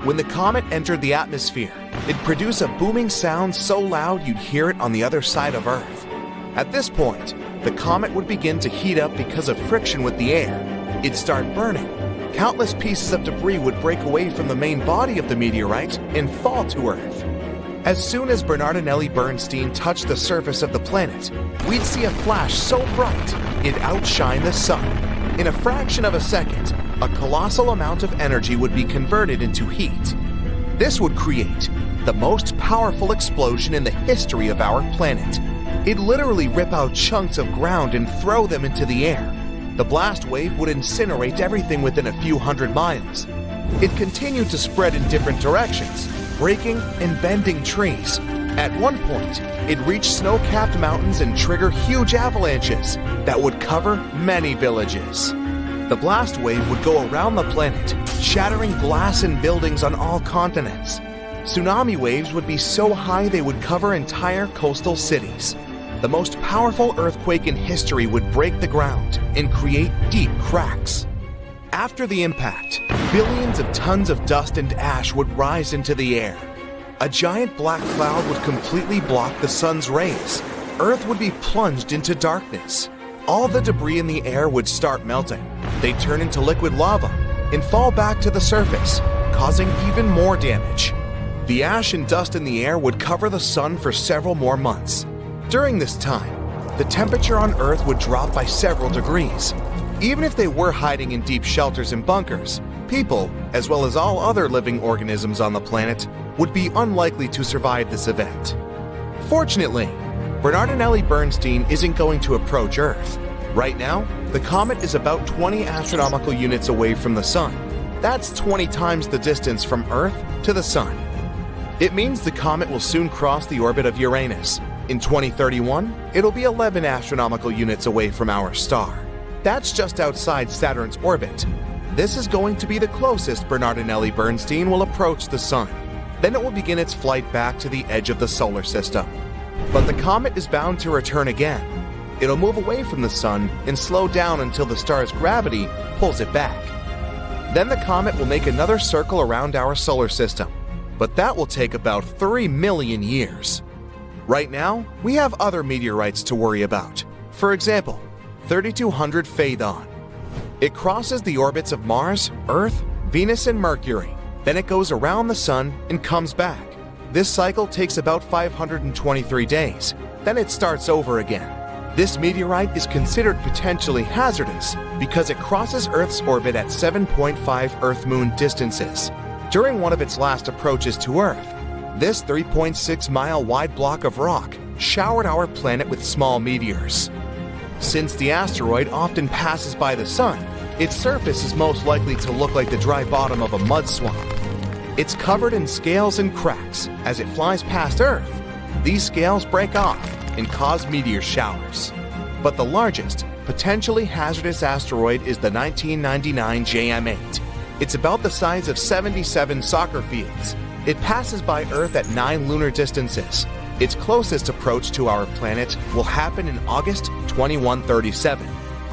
When the comet entered the atmosphere, it produced a booming sound so loud you'd hear it on the other side of Earth. At this point, the comet would begin to heat up because of friction with the air. It'd start burning. Countless pieces of debris would break away from the main body of the meteorite and fall to Earth. As soon as Bernardinelli-Bernstein touched the surface of the planet, we'd see a flash so bright it'd outshine the sun. In a fraction of a second, a colossal amount of energy would be converted into heat. This would create the most powerful explosion in the history of our planet. It'd literally rip out chunks of ground and throw them into the air. The blast wave would incinerate everything within a few hundred miles. It continued to spread in different directions, breaking and bending trees. At one point, it reached snow-capped mountains and trigger huge avalanches that would cover many villages. The blast wave would go around the planet, shattering glass and buildings on all continents. Tsunami waves would be so high they would cover entire coastal cities. The most powerful earthquake in history would break the ground and create deep cracks. After the impact, billions of tons of dust and ash would rise into the air. A giant black cloud would completely block the sun's rays. Earth would be plunged into darkness. All the debris in the air would start melting. They'd turn into liquid lava and fall back to the surface, causing even more damage. The ash and dust in the air would cover the sun for several more months. During this time, the temperature on Earth would drop by several degrees. Even if they were hiding in deep shelters and bunkers, people, as well as all other living organisms on the planet, would be unlikely to survive this event. Fortunately, Bernardinelli-Bernstein isn't going to approach Earth. Right now, the comet is about 20 astronomical units away from the Sun. That's 20 times the distance from Earth to the Sun. It means the comet will soon cross the orbit of Uranus. In 2031, it'll be 11 astronomical units away from our star. That's just outside Saturn's orbit. This is going to be the closest Bernardinelli-Bernstein will approach the Sun. Then it will begin its flight back to the edge of the solar system. But the comet is bound to return again. It'll move away from the Sun and slow down until the star's gravity pulls it back. Then the comet will make another circle around our solar system, but that will take about 3 million years. Right now, we have other meteorites to worry about. For example, 3200 Phaethon. It crosses the orbits of Mars, Earth, Venus, and Mercury. Then it goes around the Sun and comes back. This cycle takes about 523 days. Then it starts over again. This meteorite is considered potentially hazardous because it crosses Earth's orbit at 7.5 Earth-Moon distances. During one of its last approaches to Earth, this 3.6-mile wide block of rock showered our planet with small meteors. Since the asteroid often passes by the Sun, its surface is most likely to look like the dry bottom of a mud swamp. It's covered in scales and cracks. As it flies past Earth, these scales break off and cause meteor showers. But the largest, potentially hazardous asteroid is the 1999 JM8. It's about the size of 77 soccer fields. It passes by Earth at 9 lunar distances. Its closest approach to our planet will happen in August 2137.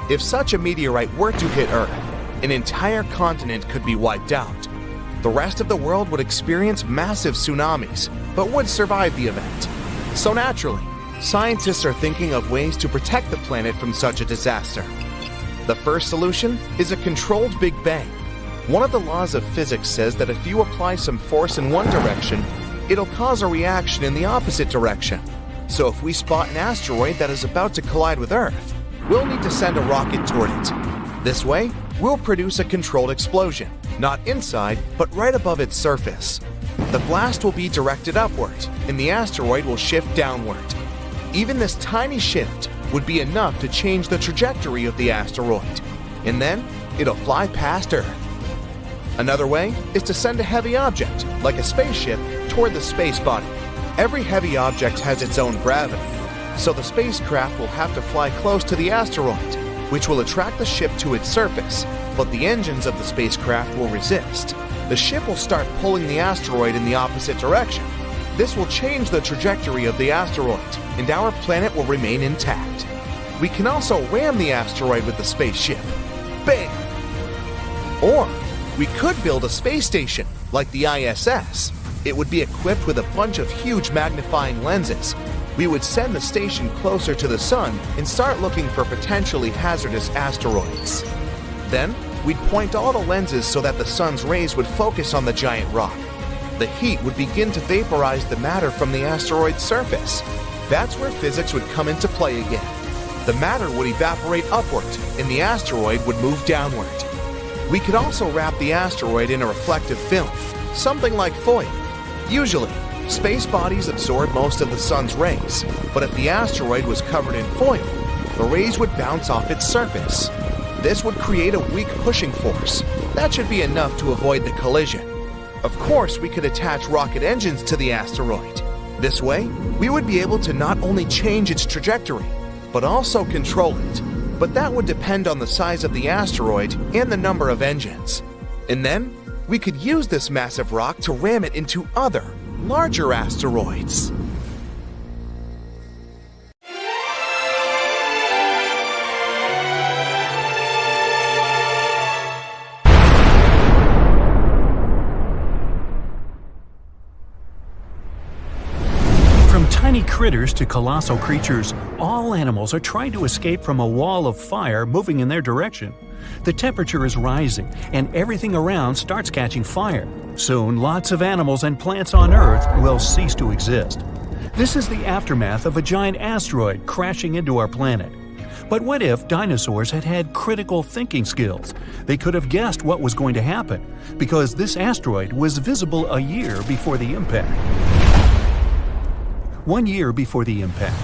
If such a meteorite were to hit Earth, an entire continent could be wiped out. The rest of the world would experience massive tsunamis, but would survive the event. So naturally, scientists are thinking of ways to protect the planet from such a disaster. The first solution is a controlled Big Bang. One of the laws of physics says that if you apply some force in one direction, it'll cause a reaction in the opposite direction. So if we spot an asteroid that is about to collide with Earth, we'll need to send a rocket toward it. This way, we'll produce a controlled explosion, not inside, but right above its surface. The blast will be directed upward, and the asteroid will shift downward. Even this tiny shift would be enough to change the trajectory of the asteroid, and then it'll fly past Earth. Another way is to send a heavy object, like a spaceship, toward the space body. Every heavy object has its own gravity, so the spacecraft will have to fly close to the asteroid, which will attract the ship to its surface, but the engines of the spacecraft will resist. The ship will start pulling the asteroid in the opposite direction. This will change the trajectory of the asteroid, and our planet will remain intact. We can also ram the asteroid with the spaceship. Bang! Or we could build a space station, like the ISS. It would be equipped with a bunch of huge magnifying lenses. We would send the station closer to the sun and start looking for potentially hazardous asteroids. Then, we'd point all the lenses so that the sun's rays would focus on the giant rock. The heat would begin to vaporize the matter from the asteroid's surface. That's where physics would come into play again. The matter would evaporate upward, and the asteroid would move downward. We could also wrap the asteroid in a reflective film, something like foil. Usually, space bodies absorb most of the sun's rays, but if the asteroid was covered in foil, the rays would bounce off its surface. This would create a weak pushing force. That should be enough to avoid the collision. Of course, we could attach rocket engines to the asteroid. This way, we would be able to not only change its trajectory, but also control it. But that would depend on the size of the asteroid and the number of engines. And then, we could use this massive rock to ram it into other, larger asteroids. Tiny critters to colossal creatures, all animals are trying to escape from a wall of fire moving in their direction. The temperature is rising, and everything around starts catching fire. Soon, lots of animals and plants on Earth will cease to exist. This is the aftermath of a giant asteroid crashing into our planet. But what if dinosaurs had had critical thinking skills? They could have guessed what was going to happen, because this asteroid was visible a year before the impact. 1 year before the impact.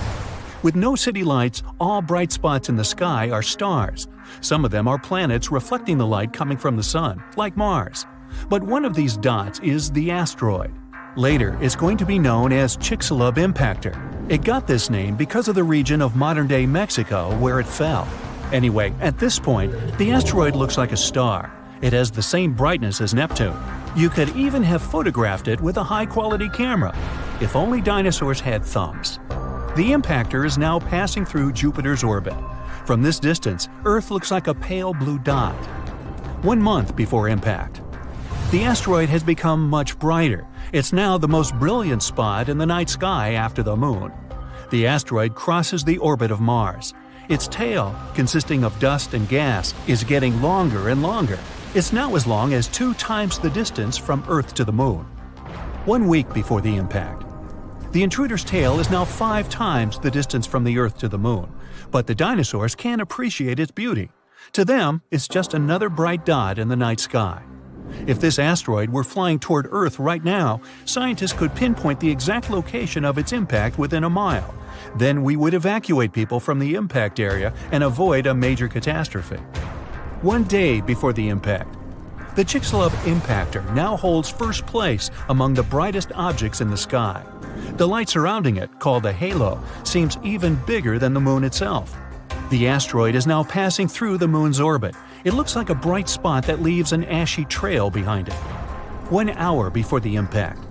With no city lights, all bright spots in the sky are stars. Some of them are planets reflecting the light coming from the sun, like Mars. But one of these dots is the asteroid. Later, it's going to be known as Chicxulub impactor. It got this name because of the region of modern-day Mexico where it fell. Anyway, at this point, the asteroid looks like a star. It has the same brightness as Neptune. You could even have photographed it with a high-quality camera. If only dinosaurs had thumbs. The impactor is now passing through Jupiter's orbit. From this distance, Earth looks like a pale blue dot. 1 month before impact. The asteroid has become much brighter. It's now the most brilliant spot in the night sky after the Moon. The asteroid crosses the orbit of Mars. Its tail, consisting of dust and gas, is getting longer and longer. It's now as long as 2 times the distance from Earth to the Moon. 1 week before the impact. The intruder's tail is now 5 times the distance from the Earth to the Moon, but the dinosaurs can't appreciate its beauty. To them, it's just another bright dot in the night sky. If this asteroid were flying toward Earth right now, scientists could pinpoint the exact location of its impact within a mile. Then we would evacuate people from the impact area and avoid a major catastrophe. 1 day before the impact. The Chicxulub impactor now holds first place among the brightest objects in the sky. The light surrounding it, called a halo, seems even bigger than the Moon itself. The asteroid is now passing through the Moon's orbit. It looks like a bright spot that leaves an ashy trail behind it. 1 hour before the impact.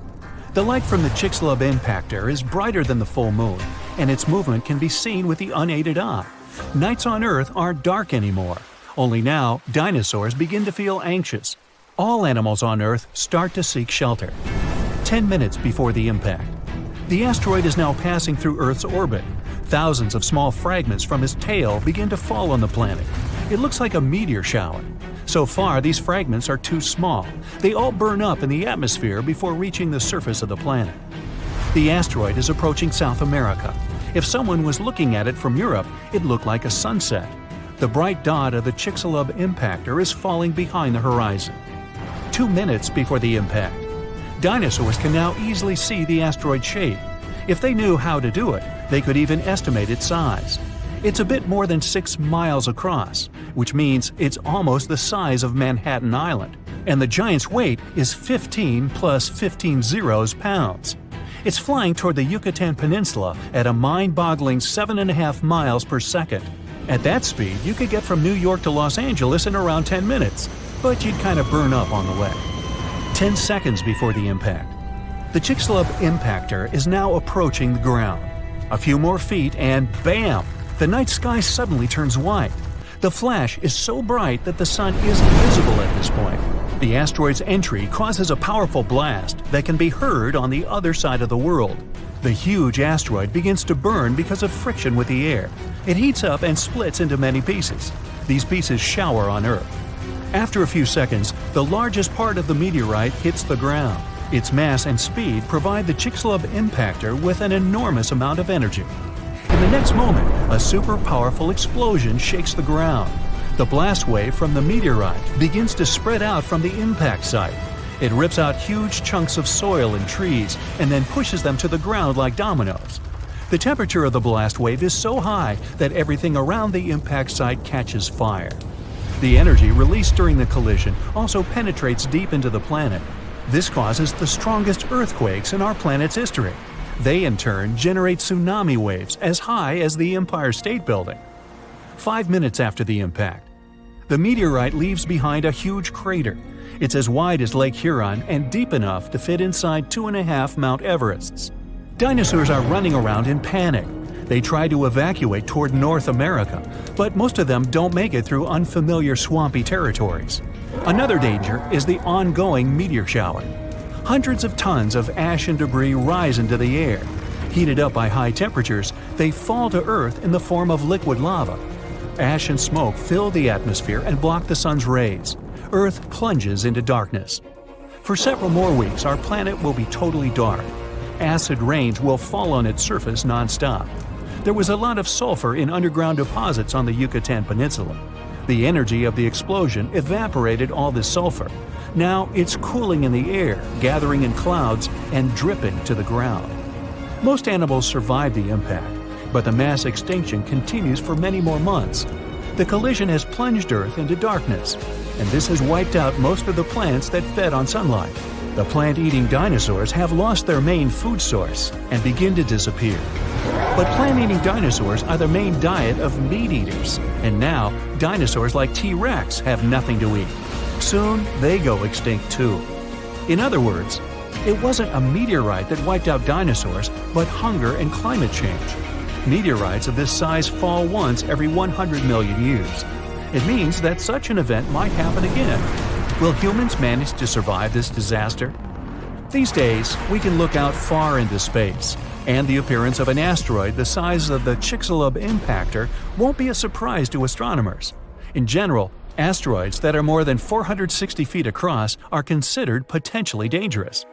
The light from the Chicxulub impactor is brighter than the full Moon, and its movement can be seen with the unaided eye. Nights on Earth aren't dark anymore. Only now, dinosaurs begin to feel anxious. All animals on Earth start to seek shelter. 10 minutes before the impact. The asteroid is now passing through Earth's orbit. Thousands of small fragments from its tail begin to fall on the planet. It looks like a meteor shower. So far, these fragments are too small. They all burn up in the atmosphere before reaching the surface of the planet. The asteroid is approaching South America. If someone was looking at it from Europe, it looked like a sunset. The bright dot of the Chicxulub impactor is falling behind the horizon. 2 minutes before the impact. Dinosaurs can now easily see the asteroid shape. If they knew how to do it, they could even estimate its size. It's a bit more than 6 miles across, which means it's almost the size of Manhattan Island, and the giant's weight is 15 plus 15 zeros pounds. It's flying toward the Yucatan Peninsula at a mind-boggling 7.5 miles per second. At that speed, you could get from New York to Los Angeles in around 10 minutes, but you'd kind of burn up on the way. 10 seconds before the impact. The Chicxulub impactor is now approaching the ground. A few more feet and bam! The night sky suddenly turns white. The flash is so bright that the sun isn't visible at this point. The asteroid's entry causes a powerful blast that can be heard on the other side of the world. The huge asteroid begins to burn because of friction with the air. It heats up and splits into many pieces. These pieces shower on Earth. After a few seconds, the largest part of the meteorite hits the ground. Its mass and speed provide the Chicxulub impactor with an enormous amount of energy. In the next moment, a super powerful explosion shakes the ground. The blast wave from the meteorite begins to spread out from the impact site. It rips out huge chunks of soil and trees and then pushes them to the ground like dominoes. The temperature of the blast wave is so high that everything around the impact site catches fire. The energy released during the collision also penetrates deep into the planet. This causes the strongest earthquakes in our planet's history. They in turn generate tsunami waves as high as the Empire State Building. 5 minutes after the impact, the meteorite leaves behind a huge crater. It's as wide as Lake Huron and deep enough to fit inside 2.5 Mount Everests. Dinosaurs are running around in panic. They try to evacuate toward North America, but most of them don't make it through unfamiliar swampy territories. Another danger is the ongoing meteor shower. Hundreds of tons of ash and debris rise into the air. Heated up by high temperatures, they fall to Earth in the form of liquid lava. Ash and smoke fill the atmosphere and block the sun's rays. Earth plunges into darkness. For several more weeks, our planet will be totally dark. Acid rains will fall on its surface non-stop. There was a lot of sulfur in underground deposits on the Yucatan Peninsula. The energy of the explosion evaporated all this sulfur. Now it's cooling in the air, gathering in clouds, and dripping to the ground. Most animals survive the impact, but the mass extinction continues for many more months. The collision has plunged Earth into darkness, and this has wiped out most of the plants that fed on sunlight. The plant-eating dinosaurs have lost their main food source and begin to disappear. But plant-eating dinosaurs are the main diet of meat-eaters, and now dinosaurs like T-Rex have nothing to eat. Soon, they go extinct too. In other words, it wasn't a meteorite that wiped out dinosaurs, but hunger and climate change. Meteorites of this size fall once every 100 million years. It means that such an event might happen again. Will humans manage to survive this disaster? These days, we can look out far into space, and the appearance of an asteroid the size of the Chicxulub impactor won't be a surprise to astronomers. In general, asteroids that are more than 460 feet across are considered potentially dangerous.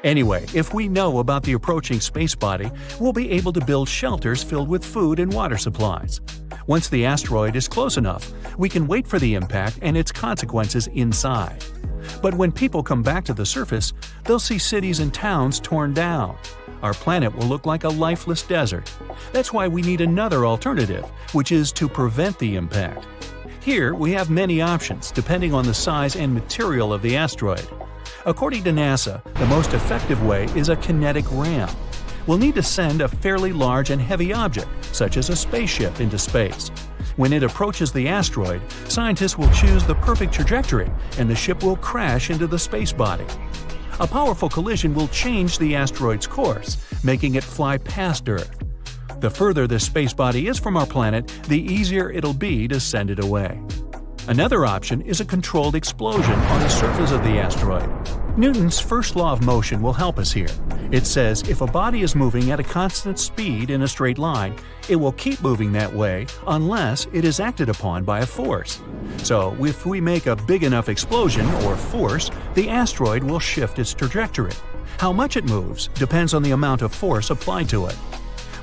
Anyway, if we know about the approaching space body, we'll be able to build shelters filled with food and water supplies. Once the asteroid is close enough, we can wait for the impact and its consequences inside. But when people come back to the surface, they'll see cities and towns torn down. Our planet will look like a lifeless desert. That's why we need another alternative, which is to prevent the impact. Here, we have many options depending on the size and material of the asteroid. According to NASA, the most effective way is a kinetic ramp. We'll need to send a fairly large and heavy object, such as a spaceship, into space. When it approaches the asteroid, scientists will choose the perfect trajectory, and the ship will crash into the space body. A powerful collision will change the asteroid's course, making it fly past Earth. The further the space body is from our planet, the easier it'll be to send it away. Another option is a controlled explosion on the surface of the asteroid. Newton's first law of motion will help us here. It says if a body is moving at a constant speed in a straight line, it will keep moving that way unless it is acted upon by a force. So, if we make a big enough explosion or force, the asteroid will shift its trajectory. How much it moves depends on the amount of force applied to it.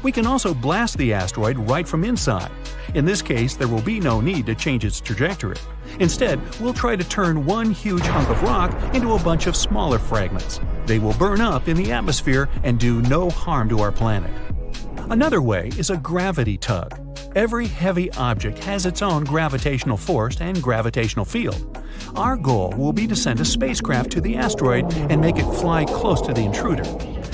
We can also blast the asteroid right from inside. In this case, there will be no need to change its trajectory. Instead, we'll try to turn one huge hunk of rock into a bunch of smaller fragments. They will burn up in the atmosphere and do no harm to our planet. Another way is a gravity tug. Every heavy object has its own gravitational force and gravitational field. Our goal will be to send a spacecraft to the asteroid and make it fly close to the intruder.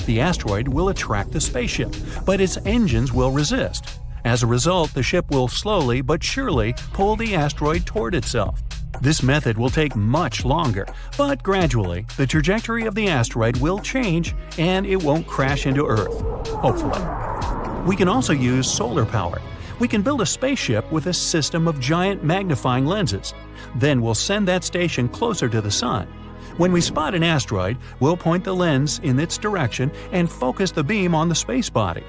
The asteroid will attract the spaceship, but its engines will resist. As a result, the ship will slowly but surely pull the asteroid toward itself. This method will take much longer, but gradually, the trajectory of the asteroid will change and it won't crash into Earth. Hopefully. We can also use solar power. We can build a spaceship with a system of giant magnifying lenses. Then we'll send that station closer to the Sun. When we spot an asteroid, we'll point the lens in its direction and focus the beam on the space body.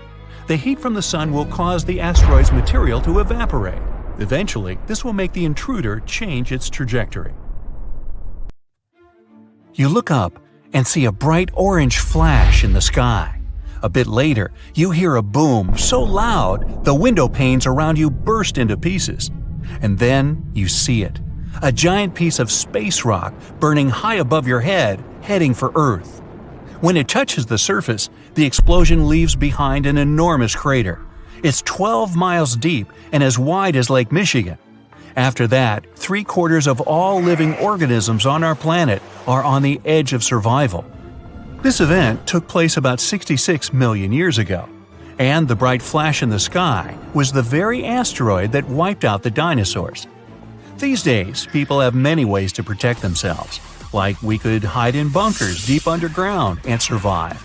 The heat from the Sun will cause the asteroid's material to evaporate. Eventually, this will make the intruder change its trajectory. You look up and see a bright orange flash in the sky. A bit later, you hear a boom so loud the window panes around you burst into pieces. And then you see it. A giant piece of space rock burning high above your head, heading for Earth. When it touches the surface, the explosion leaves behind an enormous crater. It's 12 miles deep and as wide as Lake Michigan. After that, 3/4 of all living organisms on our planet are on the edge of survival. This event took place about 66 million years ago, and the bright flash in the sky was the very asteroid that wiped out the dinosaurs. These days, people have many ways to protect themselves, like we could hide in bunkers deep underground and survive.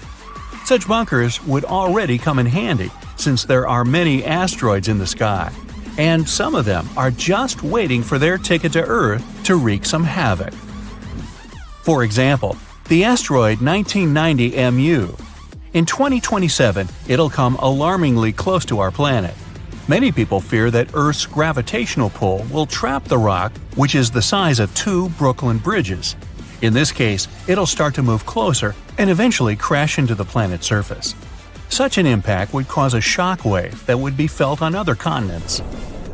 Such bunkers would already come in handy since there are many asteroids in the sky, and some of them are just waiting for their ticket to Earth to wreak some havoc. For example, the asteroid 1990 MU. In 2027, it'll come alarmingly close to our planet. Many people fear that Earth's gravitational pull will trap the rock, which is the size of 2 Brooklyn bridges. In this case, it'll start to move closer and eventually crash into the planet's surface. Such an impact would cause a shock wave that would be felt on other continents.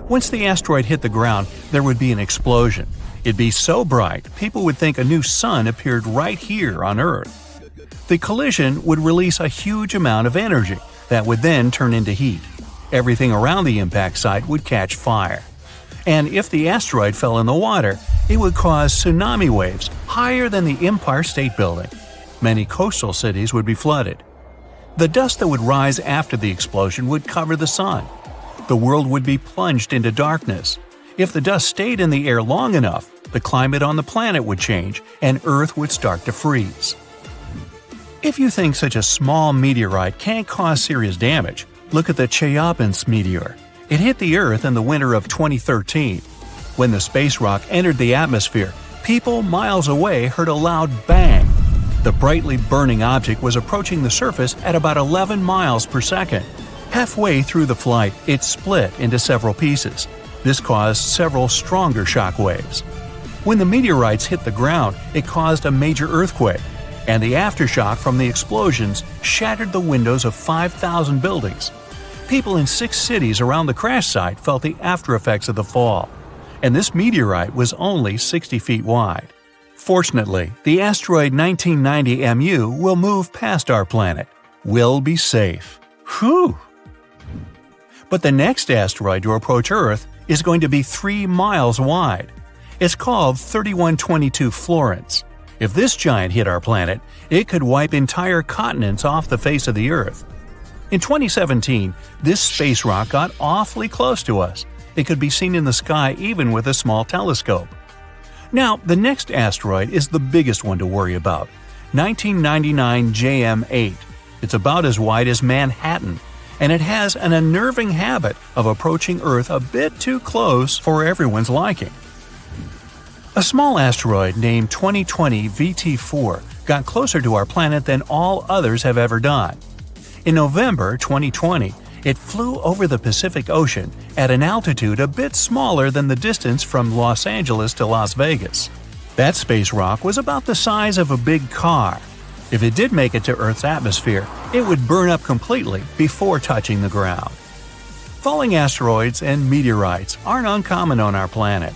Once the asteroid hit the ground, there would be an explosion. It'd be so bright, people would think a new sun appeared right here on Earth. The collision would release a huge amount of energy that would then turn into heat. Everything around the impact site would catch fire. And if the asteroid fell in the water, it would cause tsunami waves higher than the Empire State Building. Many coastal cities would be flooded. The dust that would rise after the explosion would cover the sun. The world would be plunged into darkness. If the dust stayed in the air long enough, the climate on the planet would change and Earth would start to freeze. If you think such a small meteorite can't cause serious damage, look at the Chicxulub meteor. It hit the Earth in the winter of 2013. When the space rock entered the atmosphere, people miles away heard a loud bang. The brightly burning object was approaching the surface at about 11 miles per second. Halfway through the flight, it split into several pieces. This caused several stronger shock waves. When the meteorites hit the ground, it caused a major earthquake, and the aftershock from the explosions shattered the windows of 5,000 buildings. People in 6 cities around the crash site felt the aftereffects of the fall, and this meteorite was only 60 feet wide. Fortunately, the asteroid 1990 MU will move past our planet. We'll be safe. Whew! But the next asteroid to approach Earth is going to be 3 miles wide. It's called 3122 Florence. If this giant hit our planet, it could wipe entire continents off the face of the Earth. In 2017, this space rock got awfully close to us. It could be seen in the sky even with a small telescope. Now, the next asteroid is the biggest one to worry about, 1999 JM8. It's about as wide as Manhattan, and it has an unnerving habit of approaching Earth a bit too close for everyone's liking. A small asteroid named 2020 VT4 got closer to our planet than all others have ever done. In November 2020, it flew over the Pacific Ocean at an altitude a bit smaller than the distance from Los Angeles to Las Vegas. That space rock was about the size of a big car. If it did make it to Earth's atmosphere, it would burn up completely before touching the ground. Falling asteroids and meteorites aren't uncommon on our planet.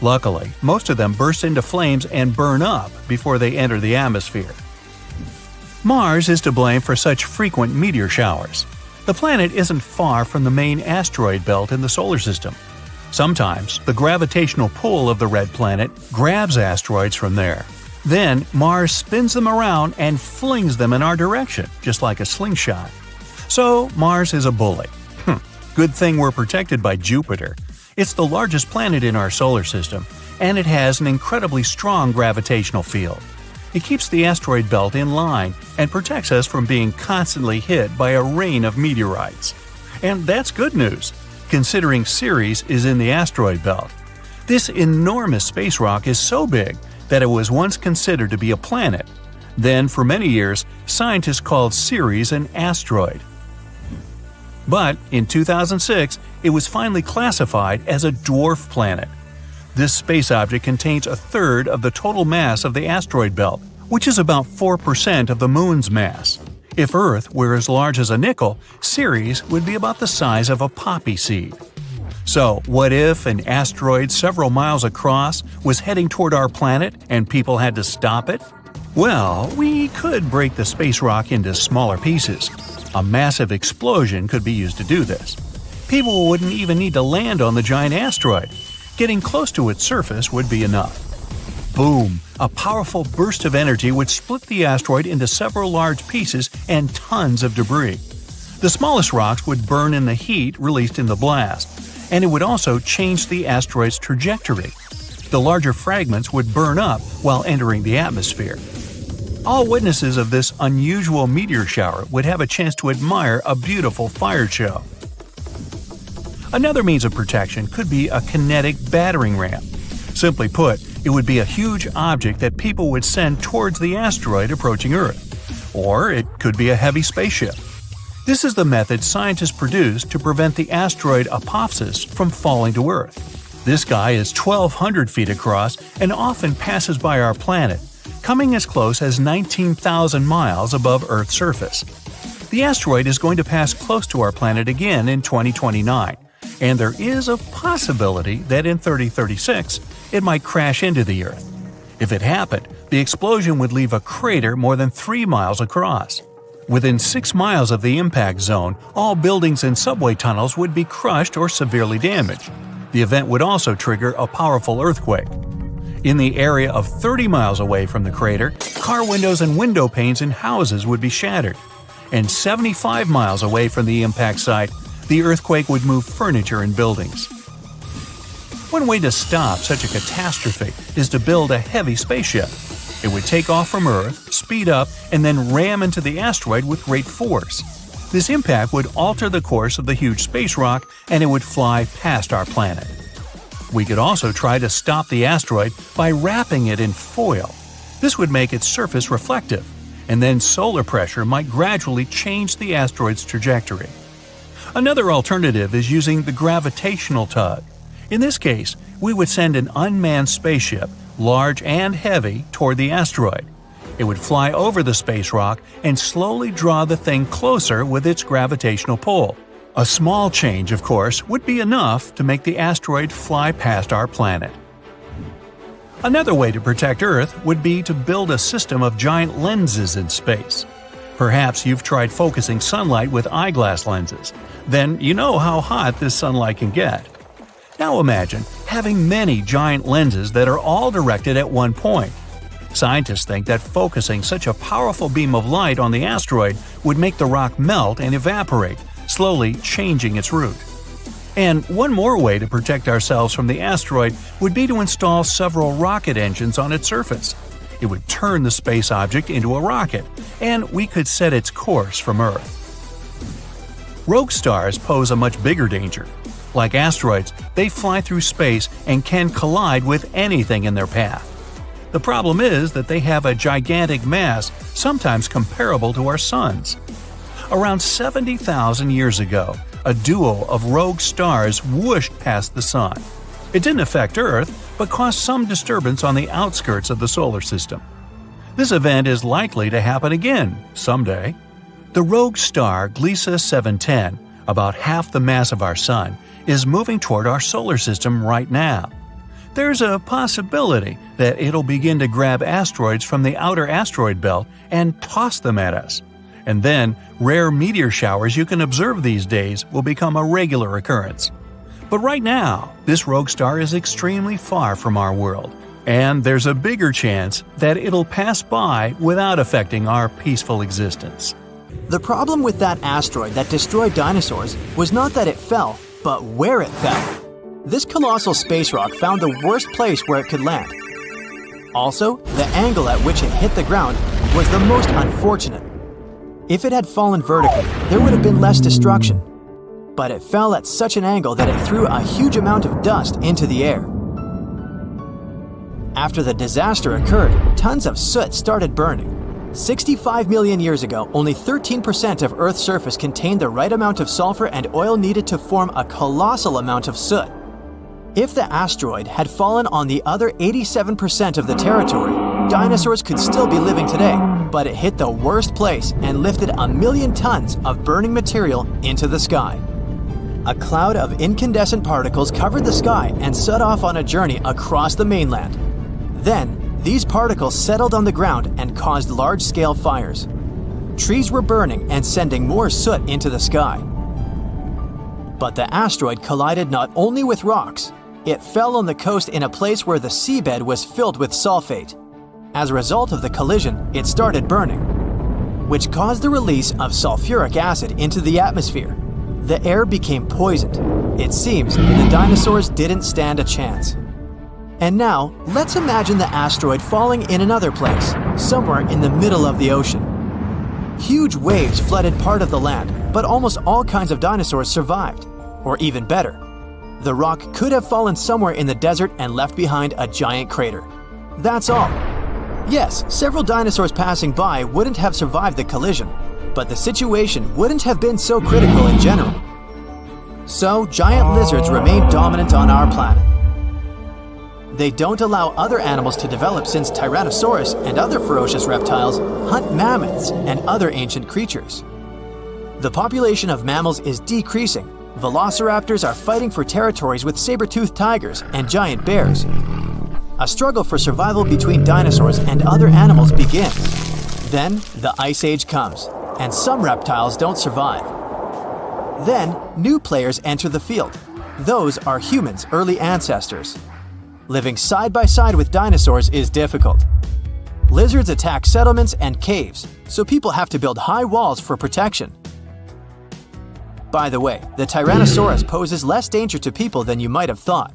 Luckily, most of them burst into flames and burn up before they enter the atmosphere. Mars is to blame for such frequent meteor showers. The planet isn't far from the main asteroid belt in the solar system. Sometimes, the gravitational pull of the red planet grabs asteroids from there. Then, Mars spins them around and flings them in our direction, just like a slingshot. So, Mars is a bully. Good thing we're protected by Jupiter. It's the largest planet in our solar system, and it has an incredibly strong gravitational field. It keeps the asteroid belt in line and protects us from being constantly hit by a rain of meteorites. And that's good news, considering Ceres is in the asteroid belt. This enormous space rock is so big that it was once considered to be a planet. Then, for many years, scientists called Ceres an asteroid. But in 2006, it was finally classified as a dwarf planet. This space object contains a third of the total mass of the asteroid belt, which is about 4% of the Moon's mass. If Earth were as large as a nickel, Ceres would be about the size of a poppy seed. So, what if an asteroid several miles across was heading toward our planet and people had to stop it? Well, we could break the space rock into smaller pieces. A massive explosion could be used to do this. People wouldn't even need to land on the giant asteroid. Getting close to its surface would be enough. Boom! A powerful burst of energy would split the asteroid into several large pieces and tons of debris. The smallest rocks would burn in the heat released in the blast, and it would also change the asteroid's trajectory. The larger fragments would burn up while entering the atmosphere. All witnesses of this unusual meteor shower would have a chance to admire a beautiful fire show. Another means of protection could be a kinetic battering ram. Simply put, it would be a huge object that people would send towards the asteroid approaching Earth. Or it could be a heavy spaceship. This is the method scientists produced to prevent the asteroid Apophis from falling to Earth. This guy is 1,200 feet across and often passes by our planet, coming as close as 19,000 miles above Earth's surface. The asteroid is going to pass close to our planet again in 2029, and there is a possibility that in 3036 it might crash into the Earth. If it happened, the explosion would leave a crater more than 3 miles across. Within 6 miles of the impact zone, all buildings and subway tunnels would be crushed or severely damaged. The event would also trigger a powerful earthquake. In the area of 30 miles away from the crater, car windows and window panes in houses would be shattered. And 75 miles away from the impact site, the earthquake would move furniture and buildings. One way to stop such a catastrophe is to build a heavy spaceship. It would take off from Earth, speed up, and then ram into the asteroid with great force. This impact would alter the course of the huge space rock, and it would fly past our planet. We could also try to stop the asteroid by wrapping it in foil. This would make its surface reflective, and then solar pressure might gradually change the asteroid's trajectory. Another alternative is using the gravitational tug. In this case, we would send an unmanned spaceship, large and heavy, toward the asteroid. It would fly over the space rock and slowly draw the thing closer with its gravitational pull. A small change, of course, would be enough to make the asteroid fly past our planet. Another way to protect Earth would be to build a system of giant lenses in space. Perhaps you've tried focusing sunlight with eyeglass lenses. Then you know how hot this sunlight can get. Now imagine having many giant lenses that are all directed at one point. Scientists think that focusing such a powerful beam of light on the asteroid would make the rock melt and evaporate, slowly changing its route. And one more way to protect ourselves from the asteroid would be to install several rocket engines on its surface. It would turn the space object into a rocket, and we could set its course from Earth. Rogue stars pose a much bigger danger. Like asteroids, they fly through space and can collide with anything in their path. The problem is that they have a gigantic mass, sometimes comparable to our Sun's. Around 70,000 years ago, a duo of rogue stars whooshed past the Sun. It didn't affect Earth, but caused some disturbance on the outskirts of the solar system. This event is likely to happen again someday. The rogue star Gliese 710, about half the mass of our Sun, is moving toward our solar system right now. There's a possibility that it'll begin to grab asteroids from the outer asteroid belt and toss them at us. And then, rare meteor showers you can observe these days will become a regular occurrence. But right now, this rogue star is extremely far from our world, and there's a bigger chance that it'll pass by without affecting our peaceful existence. The problem with that asteroid that destroyed dinosaurs was not that it fell, but where it fell. This colossal space rock found the worst place where it could land. Also, the angle at which it hit the ground was the most unfortunate. If it had fallen vertically, there would have been less destruction. But it fell at such an angle that it threw a huge amount of dust into the air. After the disaster occurred, tons of soot started burning. 65 million years ago, only 13% of Earth's surface contained the right amount of sulfur and oil needed to form a colossal amount of soot. If the asteroid had fallen on the other 87% of the territory, dinosaurs could still be living today, but it hit the worst place and lifted 1 million tons of burning material into the sky. A cloud of incandescent particles covered the sky and set off on a journey across the mainland. Then, these particles settled on the ground and caused large-scale fires. Trees were burning and sending more soot into the sky. But the asteroid collided not only with rocks, it fell on the coast in a place where the seabed was filled with sulfate. As a result of the collision, it started burning, which caused the release of sulfuric acid into the atmosphere. The air became poisoned. It seems the dinosaurs didn't stand a chance. And now, let's imagine the asteroid falling in another place, somewhere in the middle of the ocean. Huge waves flooded part of the land, but almost all kinds of dinosaurs survived. Or even better, the rock could have fallen somewhere in the desert and left behind a giant crater. That's all. Yes, several dinosaurs passing by wouldn't have survived the collision, but the situation wouldn't have been so critical in general. So, giant lizards remain dominant on our planet. They don't allow other animals to develop since Tyrannosaurus and other ferocious reptiles hunt mammoths and other ancient creatures. The population of mammals is decreasing. Velociraptors are fighting for territories with saber-toothed tigers and giant bears. A struggle for survival between dinosaurs and other animals begins. Then, the Ice Age comes, and some reptiles don't survive. Then, new players enter the field. Those are humans' early ancestors. Living side by side with dinosaurs is difficult. Lizards attack settlements and caves, so people have to build high walls for protection. By the way, the Tyrannosaurus poses less danger to people than you might have thought.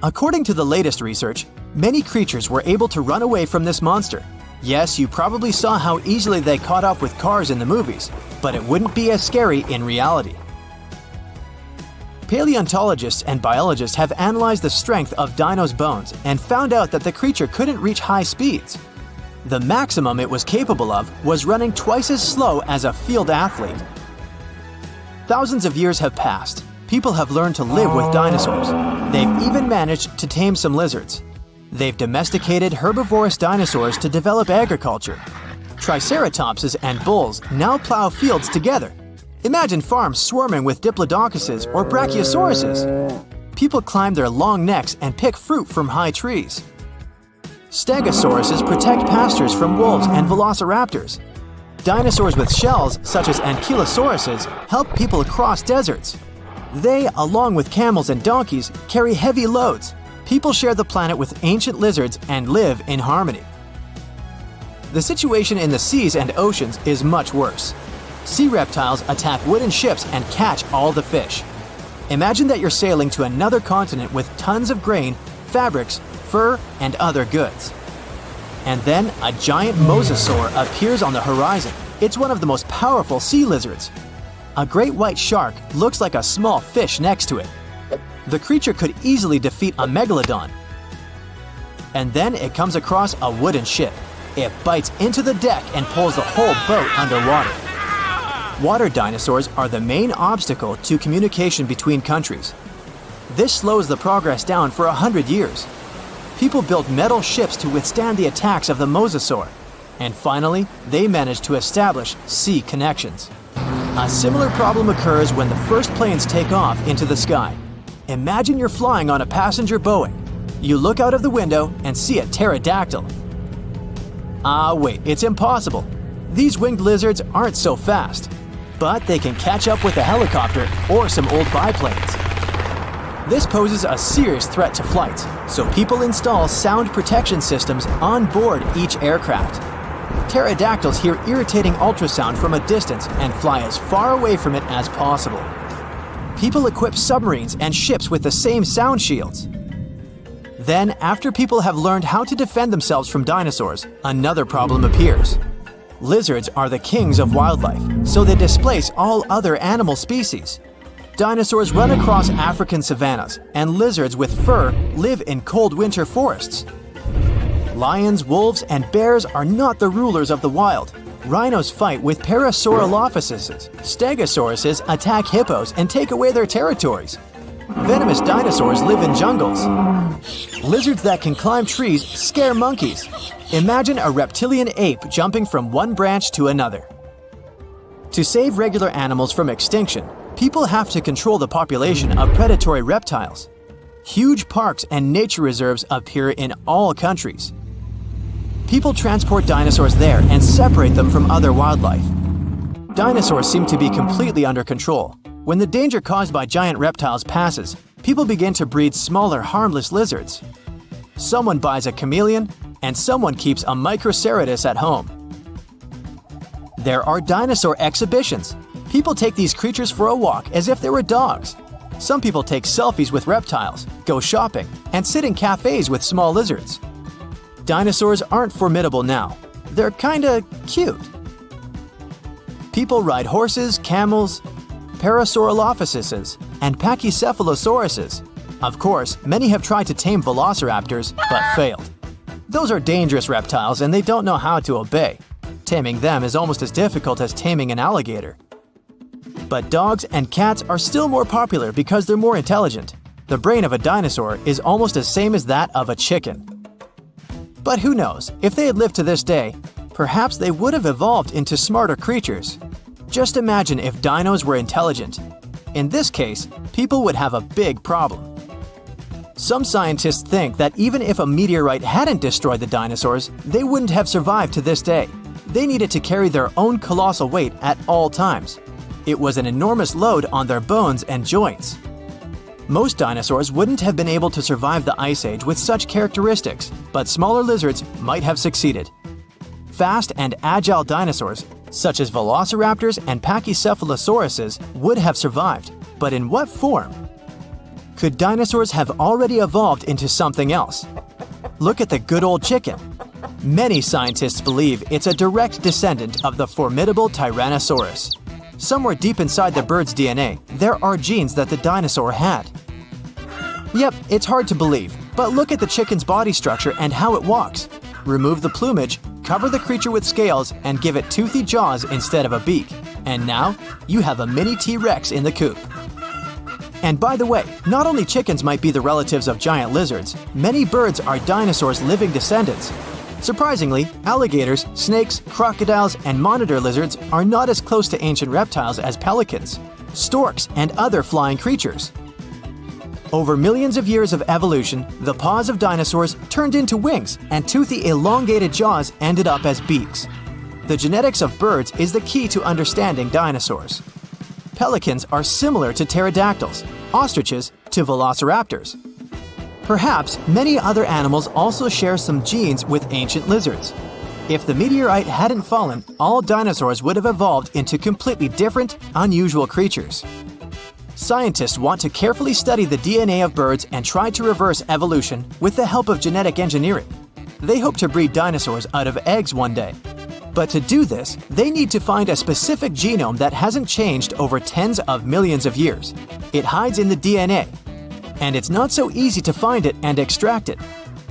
According to the latest research, many creatures were able to run away from this monster. Yes, you probably saw how easily they caught up with cars in the movies, but it wouldn't be as scary in reality. Paleontologists and biologists have analyzed the strength of dinos' bones and found out that the creature couldn't reach high speeds. The maximum it was capable of was running twice as slow as a field athlete. Thousands of years have passed. People have learned to live with dinosaurs. They've even managed to tame some lizards. They've domesticated herbivorous dinosaurs to develop agriculture. Triceratopses and bulls now plow fields together. Imagine farms swarming with diplodocus or brachiosauruses. People climb their long necks and pick fruit from high trees. Stegosauruses protect pastures from wolves and velociraptors. Dinosaurs with shells, such as ankylosauruses, help people cross deserts. They, along with camels and donkeys, carry heavy loads. People share the planet with ancient lizards and live in harmony. The situation in the seas and oceans is much worse. Sea reptiles attack wooden ships and catch all the fish. Imagine that you're sailing to another continent with tons of grain, fabrics, fur, and other goods. And then a giant mosasaur appears on the horizon. It's one of the most powerful sea lizards. A great white shark looks like a small fish next to it. The creature could easily defeat a megalodon. and then it comes across a wooden ship. It bites into the deck and pulls the whole boat underwater. Water dinosaurs are the main obstacle to communication between countries. This slows the progress down for 100 years. People built metal ships to withstand the attacks of the mosasaur. And finally, they managed to establish sea connections. A similar problem occurs when the first planes take off into the sky. Imagine you're flying on a passenger Boeing. You look out of the window and see a pterodactyl. Wait, it's impossible. These winged lizards aren't so fast, but they can catch up with a helicopter or some old biplanes. This poses a serious threat to flights, so people install sound protection systems on board each aircraft. Pterodactyls hear irritating ultrasound from a distance and fly as far away from it as possible. People equip submarines and ships with the same sound shields. Then, after people have learned how to defend themselves from dinosaurs, another problem appears. Lizards are the kings of wildlife, so they displace all other animal species. Dinosaurs run across African savannas, and lizards with fur live in cold winter forests. Lions, wolves, and bears are not the rulers of the wild. Rhinos fight with Parasaurolophuses. Stegosauruses attack hippos and take away their territories. Venomous dinosaurs live in jungles. Lizards that can climb trees scare monkeys. Imagine a reptilian ape jumping from one branch to another. To save regular animals from extinction, people have to control the population of predatory reptiles. Huge parks and nature reserves appear in all countries. People transport dinosaurs there and separate them from other wildlife. Dinosaurs seem to be completely under control. When the danger caused by giant reptiles passes, people begin to breed smaller, harmless lizards. Someone buys a chameleon, and someone keeps a Microceratus at home. There are dinosaur exhibitions. People take these creatures for a walk as if they were dogs. Some people take selfies with reptiles, go shopping, and sit in cafes with small lizards. Dinosaurs aren't formidable now. They're kinda cute. People ride horses, camels, Parasaurolophuses, and Pachycephalosauruses. Of course, many have tried to tame velociraptors, but failed. Those are dangerous reptiles and they don't know how to obey. Taming them is almost as difficult as taming an alligator. But dogs and cats are still more popular because they're more intelligent. The brain of a dinosaur is almost the same as that of a chicken. But who knows, if they had lived to this day, perhaps they would have evolved into smarter creatures. Just imagine if dinos were intelligent. In this case, people would have a big problem. Some scientists think that even if a meteorite hadn't destroyed the dinosaurs, they wouldn't have survived to this day. They needed to carry their own colossal weight at all times. It was an enormous load on their bones and joints. Most dinosaurs wouldn't have been able to survive the Ice Age with such characteristics, but smaller lizards might have succeeded. Fast and agile dinosaurs, such as velociraptors and Pachycephalosauruses, would have survived, but in what form? Could dinosaurs have already evolved into something else? Look at the good old chicken. Many scientists believe it's a direct descendant of the formidable Tyrannosaurus. Somewhere deep inside the bird's DNA, there are genes that the dinosaur had. Yep, it's hard to believe, but look at the chicken's body structure and how it walks. Remove the plumage, cover the creature with scales, and give it toothy jaws instead of a beak. And now, you have a mini T-Rex in the coop. And by the way, not only chickens might be the relatives of giant lizards, many birds are dinosaurs' living descendants. Surprisingly, alligators, snakes, crocodiles, and monitor lizards are not as close to ancient reptiles as pelicans, storks, and other flying creatures. Over millions of years of evolution, the paws of dinosaurs turned into wings, and toothy elongated jaws ended up as beaks. The genetics of birds is the key to understanding dinosaurs. Pelicans are similar to pterodactyls, ostriches to velociraptors. Perhaps many other animals also share some genes with ancient lizards. If the meteorite hadn't fallen, all dinosaurs would have evolved into completely different, unusual creatures. Scientists want to carefully study the DNA of birds and try to reverse evolution with the help of genetic engineering. They hope to breed dinosaurs out of eggs one day. But to do this, they need to find a specific genome that hasn't changed over tens of millions of years. It hides in the DNA, and it's not so easy to find it and extract it.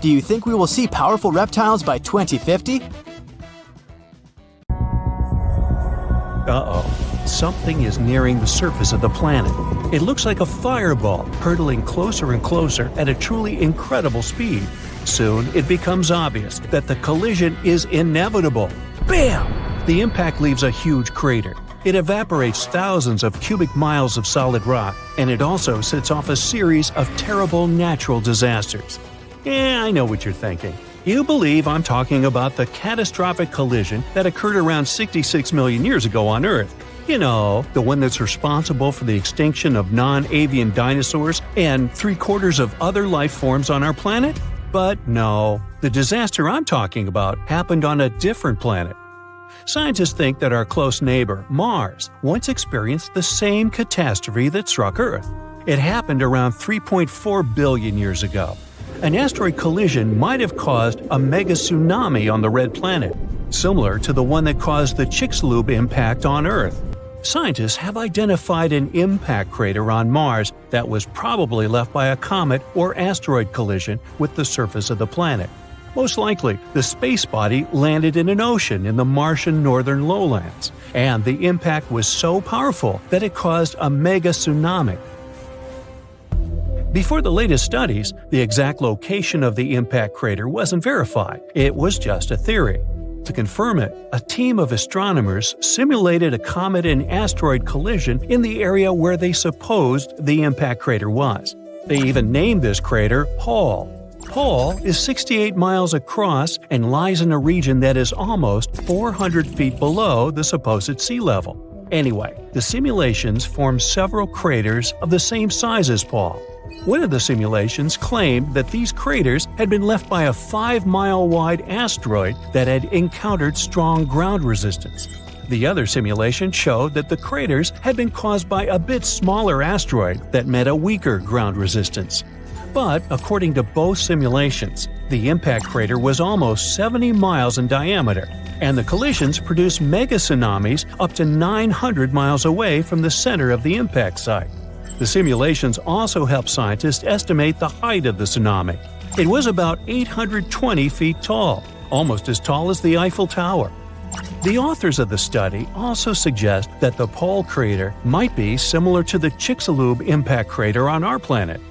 Do you think we will see powerful reptiles by 2050? Uh-oh. Something is nearing the surface of the planet. It looks like a fireball, hurtling closer and closer at a truly incredible speed. Soon, it becomes obvious that the collision is inevitable. Bam! The impact leaves a huge crater. It evaporates thousands of cubic miles of solid rock, and it also sets off a series of terrible natural disasters. Yeah, I know what you're thinking. You believe I'm talking about the catastrophic collision that occurred around 66 million years ago on Earth. You know, the one that's responsible for the extinction of non-avian dinosaurs and 3/4 of other life forms on our planet? But no, the disaster I'm talking about happened on a different planet. Scientists think that our close neighbor, Mars, once experienced the same catastrophe that struck Earth. It happened around 3.4 billion years ago. An asteroid collision might have caused a mega tsunami on the red planet, similar to the one that caused the Chicxulub impact on Earth. Scientists have identified an impact crater on Mars that was probably left by a comet or asteroid collision with the surface of the planet. Most likely, the space body landed in an ocean in the Martian northern lowlands, and the impact was so powerful that it caused a mega tsunami. Before the latest studies, the exact location of the impact crater wasn't verified. It was just a theory. To confirm it, a team of astronomers simulated a comet and asteroid collision in the area where they supposed the impact crater was. They even named this crater Hall. Hall is 68 miles across and lies in a region that is almost 400 feet below the supposed sea level. Anyway, the simulations formed several craters of the same size as Paul. One of the simulations claimed that these craters had been left by a 5-mile-wide asteroid that had encountered strong ground resistance. The other simulation showed that the craters had been caused by a bit smaller asteroid that met a weaker ground resistance. But according to both simulations, the impact crater was almost 70 miles in diameter, and the collisions produced mega tsunamis up to 900 miles away from the center of the impact site. The simulations also helped scientists estimate the height of the tsunami. It was about 820 feet tall, almost as tall as the Eiffel Tower. The authors of the study also suggest that the Pole crater might be similar to the Chicxulub impact crater on our planet.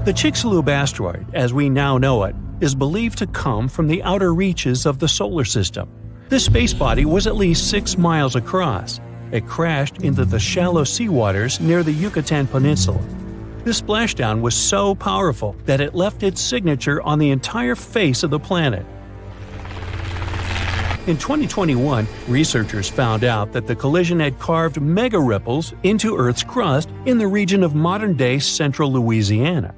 The Chicxulub asteroid, as we now know it, is believed to come from the outer reaches of the solar system. This space body was at least 6 miles across. It crashed into the shallow seawaters near the Yucatan Peninsula. This splashdown was so powerful that it left its signature on the entire face of the planet. In 2021, researchers found out that the collision had carved mega ripples into Earth's crust in the region of modern-day central Louisiana.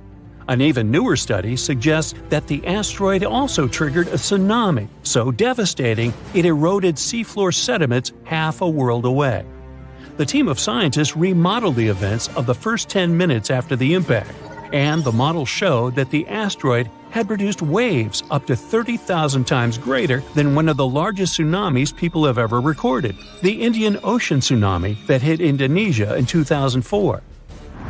An even newer study suggests that the asteroid also triggered a tsunami so devastating it eroded seafloor sediments half a world away. The team of scientists remodeled the events of the first 10 minutes after the impact, and the model showed that the asteroid had produced waves up to 30,000 times greater than one of the largest tsunamis people have ever recorded, the Indian Ocean tsunami that hit Indonesia in 2004.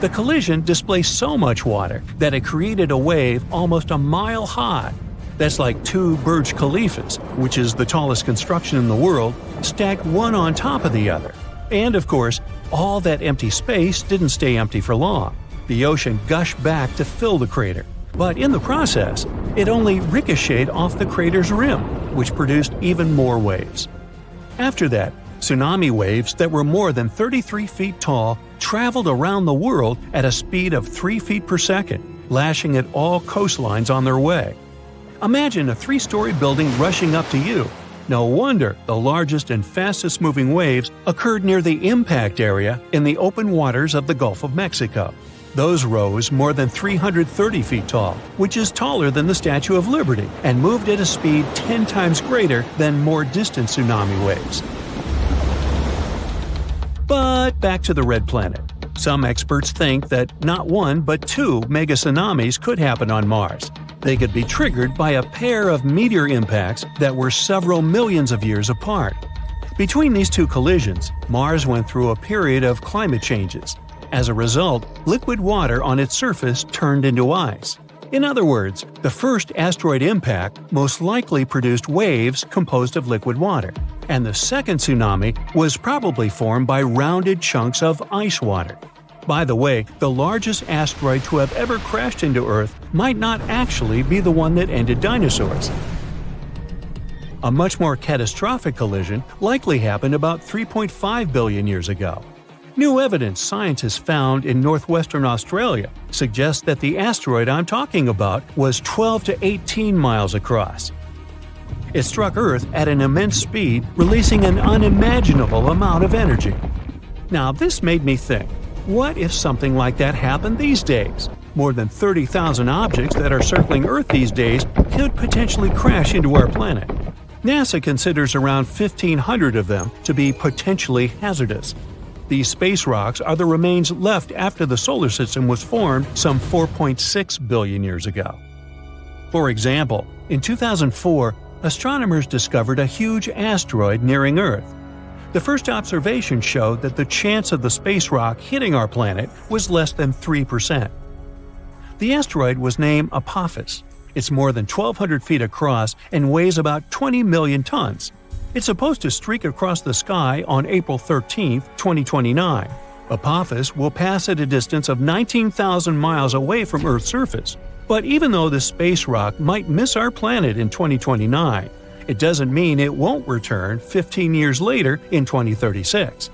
The collision displaced so much water that it created a wave almost a mile high. That's like 2 Burj Khalifas, which is the tallest construction in the world, stacked one on top of the other. And of course, all that empty space didn't stay empty for long. The ocean gushed back to fill the crater. But in the process, it only ricocheted off the crater's rim, which produced even more waves. After that, tsunami waves that were more than 33 feet tall traveled around the world at a speed of 3 feet per second, lashing at all coastlines on their way. Imagine a 3-story building rushing up to you. No wonder the largest and fastest moving waves occurred near the impact area in the open waters of the Gulf of Mexico. Those rose more than 330 feet tall, which is taller than the Statue of Liberty, and moved at a speed 10 times greater than more distant tsunami waves. But back to the red planet. Some experts think that not 1 but 2 mega tsunamis could happen on Mars. They could be triggered by a pair of meteor impacts that were several millions of years apart. Between these 2 collisions, Mars went through a period of climate changes. As a result, liquid water on its surface turned into ice. In other words, the first asteroid impact most likely produced waves composed of liquid water, and the second tsunami was probably formed by rounded chunks of ice water. By the way, the largest asteroid to have ever crashed into Earth might not actually be the one that ended dinosaurs. A much more catastrophic collision likely happened about 3.5 billion years ago. New evidence scientists found in northwestern Australia suggests that the asteroid I'm talking about was 12 to 18 miles across. It struck Earth at an immense speed, releasing an unimaginable amount of energy. Now, this made me think, what if something like that happened these days? More than 30,000 objects that are circling Earth these days could potentially crash into our planet. NASA considers around 1,500 of them to be potentially hazardous. These space rocks are the remains left after the solar system was formed some 4.6 billion years ago. For example, in 2004, astronomers discovered a huge asteroid nearing Earth. The first observation showed that the chance of the space rock hitting our planet was less than 3%. The asteroid was named Apophis. It's more than 1,200 feet across and weighs about 20 million tons. It's supposed to streak across the sky on April 13, 2029. Apophis will pass at a distance of 19,000 miles away from Earth's surface. But even though the space rock might miss our planet in 2029, it doesn't mean it won't return 15 years later in 2036.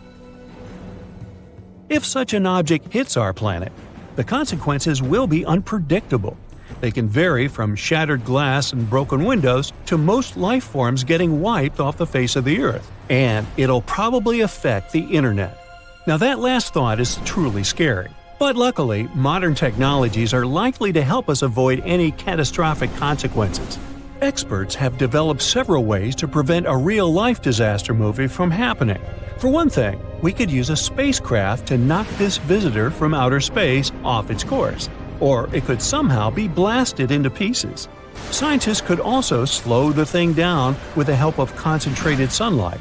If such an object hits our planet, the consequences will be unpredictable. They can vary from shattered glass and broken windows to most life forms getting wiped off the face of the Earth. And it'll probably affect the internet. Now that last thought is truly scary. But luckily, modern technologies are likely to help us avoid any catastrophic consequences. Experts have developed several ways to prevent a real-life disaster movie from happening. For one thing, we could use a spacecraft to knock this visitor from outer space off its course. Or it could somehow be blasted into pieces. Scientists could also slow the thing down with the help of concentrated sunlight.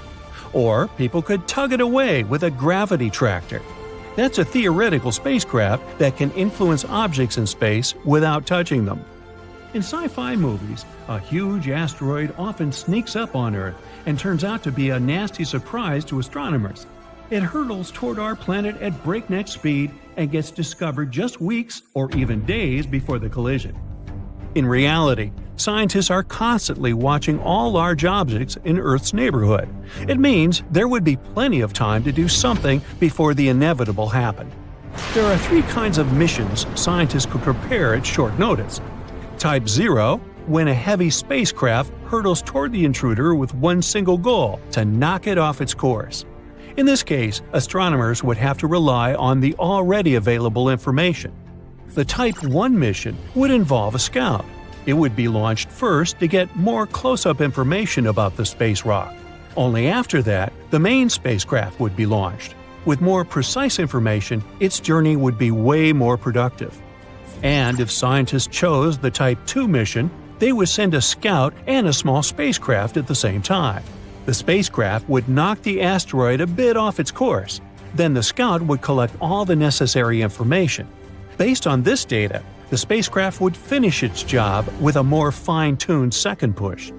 Or people could tug it away with a gravity tractor. That's a theoretical spacecraft that can influence objects in space without touching them. In sci-fi movies, a huge asteroid often sneaks up on Earth and turns out to be a nasty surprise to astronomers. It hurtles toward our planet at breakneck speed and gets discovered just weeks or even days before the collision. In reality, scientists are constantly watching all large objects in Earth's neighborhood. It means there would be plenty of time to do something before the inevitable happened. There are three kinds of missions scientists could prepare at short notice. Type 0, when a heavy spacecraft hurtles toward the intruder with one single goal, to knock it off its course. In this case, astronomers would have to rely on the already available information. The Type 1 mission would involve a scout. It would be launched first to get more close-up information about the space rock. Only after that, the main spacecraft would be launched. With more precise information, its journey would be way more productive. And if scientists chose the Type 2 mission, they would send a scout and a small spacecraft at the same time. The spacecraft would knock the asteroid a bit off its course. Then the scout would collect all the necessary information. Based on this data, the spacecraft would finish its job with a more fine-tuned second push.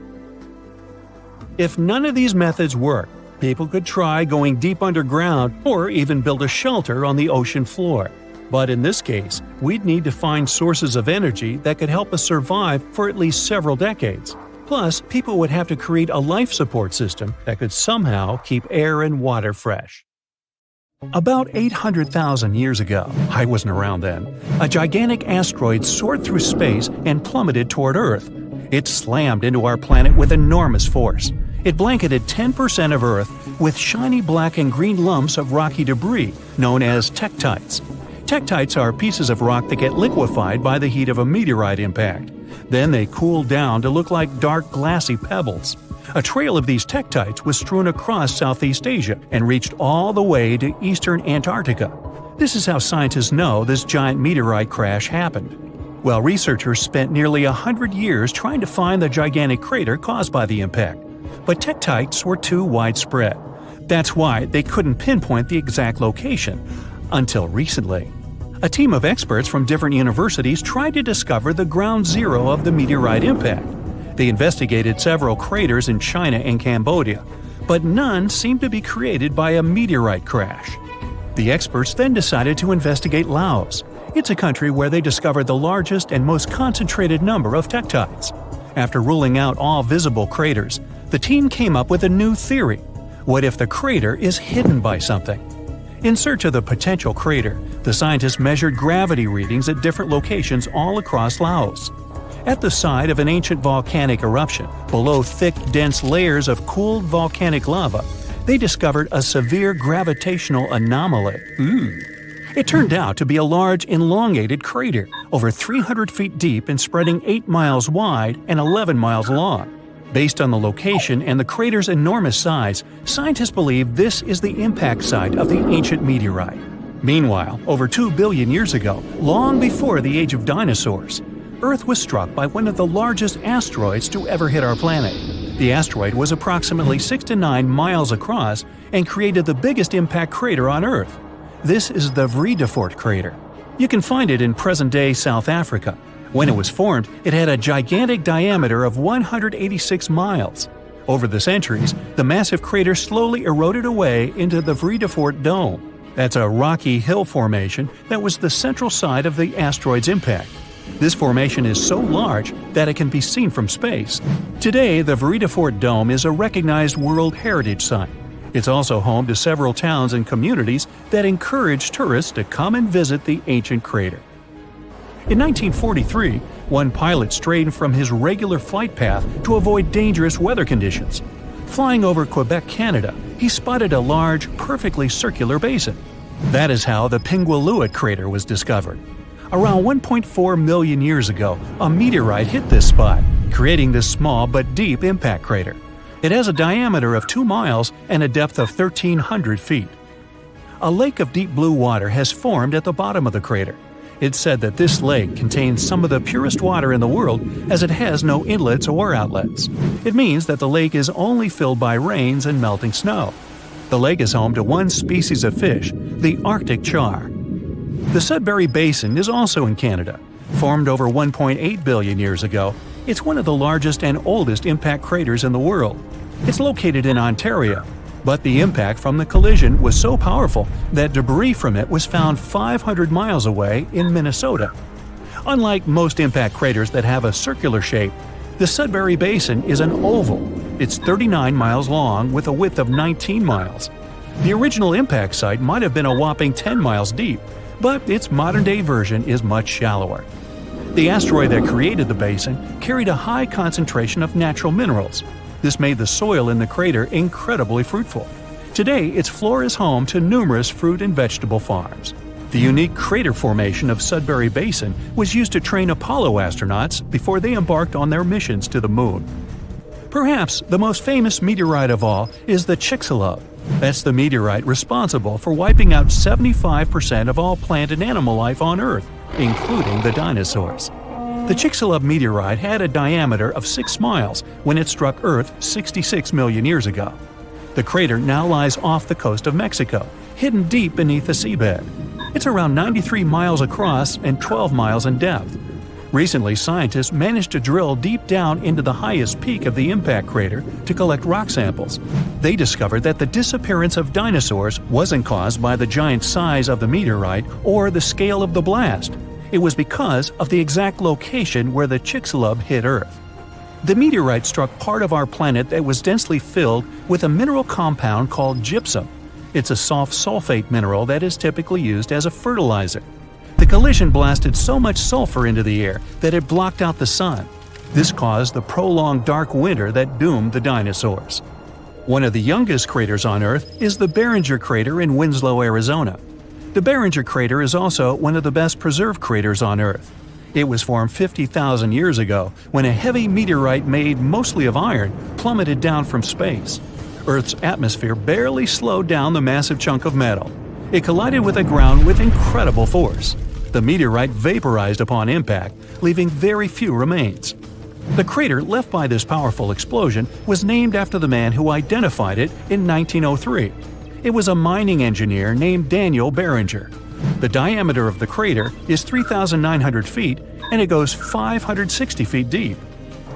If none of these methods work, people could try going deep underground or even build a shelter on the ocean floor. But in this case, we'd need to find sources of energy that could help us survive for at least several decades. Plus, people would have to create a life support system that could somehow keep air and water fresh. About 800,000 years ago, I wasn't around then, a gigantic asteroid soared through space and plummeted toward Earth. It slammed into our planet with enormous force. It blanketed 10% of Earth with shiny black and green lumps of rocky debris known as tektites. Tektites are pieces of rock that get liquefied by the heat of a meteorite impact. Then they cool down to look like dark, glassy pebbles. A trail of these tektites was strewn across Southeast Asia and reached all the way to eastern Antarctica. This is how scientists know this giant meteorite crash happened. Well, researchers spent nearly 100 years trying to find the gigantic crater caused by the impact. But tektites were too widespread. That's why they couldn't pinpoint the exact location. Until recently. A team of experts from different universities tried to discover the ground zero of the meteorite impact. They investigated several craters in China and Cambodia, but none seemed to be created by a meteorite crash. The experts then decided to investigate Laos. It's a country where they discovered the largest and most concentrated number of tektites. After ruling out all visible craters, the team came up with a new theory. What if the crater is hidden by something? In search of the potential crater, the scientists measured gravity readings at different locations all across Laos. At the site of an ancient volcanic eruption, below thick, dense layers of cooled volcanic lava, they discovered a severe gravitational anomaly. It turned out to be a large, elongated crater, over 300 feet deep and spreading 8 miles wide and 11 miles long. Based on the location and the crater's enormous size, scientists believe this is the impact site of the ancient meteorite. Meanwhile, over 2 billion years ago, long before the age of dinosaurs, Earth was struck by one of the largest asteroids to ever hit our planet. The asteroid was approximately 6 to 9 miles across and created the biggest impact crater on Earth. This is the Vredefort crater. You can find it in present-day South Africa. When it was formed, it had a gigantic diameter of 186 miles. Over the centuries, the massive crater slowly eroded away into the Vredefort Dome. That's a rocky hill formation that was the central site of the asteroid's impact. This formation is so large that it can be seen from space. Today, the Vredefort Dome is a recognized World Heritage Site. It's also home to several towns and communities that encourage tourists to come and visit the ancient crater. In 1943, one pilot strayed from his regular flight path to avoid dangerous weather conditions. Flying over Quebec, Canada, he spotted a large, perfectly circular basin. That is how the Pingualuit crater was discovered. Around 1.4 million years ago, a meteorite hit this spot, creating this small but deep impact crater. It has a diameter of 2 miles and a depth of 1,300 feet. A lake of deep blue water has formed at the bottom of the crater. It's said that this lake contains some of the purest water in the world as it has no inlets or outlets. It means that the lake is only filled by rains and melting snow. The lake is home to one species of fish, the Arctic char. The Sudbury Basin is also in Canada. Formed over 1.8 billion years ago, it's one of the largest and oldest impact craters in the world. It's located in Ontario, but the impact from the collision was so powerful that debris from it was found 500 miles away in Minnesota. Unlike most impact craters that have a circular shape, the Sudbury Basin is an oval. It's 39 miles long with a width of 19 miles. The original impact site might have been a whopping 10 miles deep, but its modern-day version is much shallower. The asteroid that created the basin carried a high concentration of natural minerals. This made the soil in the crater incredibly fruitful. Today, its floor is home to numerous fruit and vegetable farms. The unique crater formation of Sudbury Basin was used to train Apollo astronauts before they embarked on their missions to the Moon. Perhaps the most famous meteorite of all is the Chicxulub. That's the meteorite responsible for wiping out 75% of all plant and animal life on Earth, including the dinosaurs. The Chicxulub meteorite had a diameter of 6 miles when it struck Earth 66 million years ago. The crater now lies off the coast of Mexico, hidden deep beneath the seabed. It's around 93 miles across and 12 miles in depth. Recently, scientists managed to drill deep down into the highest peak of the impact crater to collect rock samples. They discovered that the disappearance of dinosaurs wasn't caused by the giant size of the meteorite or the scale of the blast. It was because of the exact location where the Chicxulub hit Earth. The meteorite struck part of our planet that was densely filled with a mineral compound called gypsum. It's a soft sulfate mineral that is typically used as a fertilizer. The collision blasted so much sulfur into the air that it blocked out the sun. This caused the prolonged dark winter that doomed the dinosaurs. One of the youngest craters on Earth is the Barringer crater in Winslow, Arizona. The Barringer crater is also one of the best preserved craters on Earth. It was formed 50,000 years ago when a heavy meteorite made mostly of iron plummeted down from space. Earth's atmosphere barely slowed down the massive chunk of metal. It collided with the ground with incredible force. The meteorite vaporized upon impact, leaving very few remains. The crater left by this powerful explosion was named after the man who identified it in 1903. It was a mining engineer named Daniel Barringer. The diameter of the crater is 3,900 feet and it goes 560 feet deep.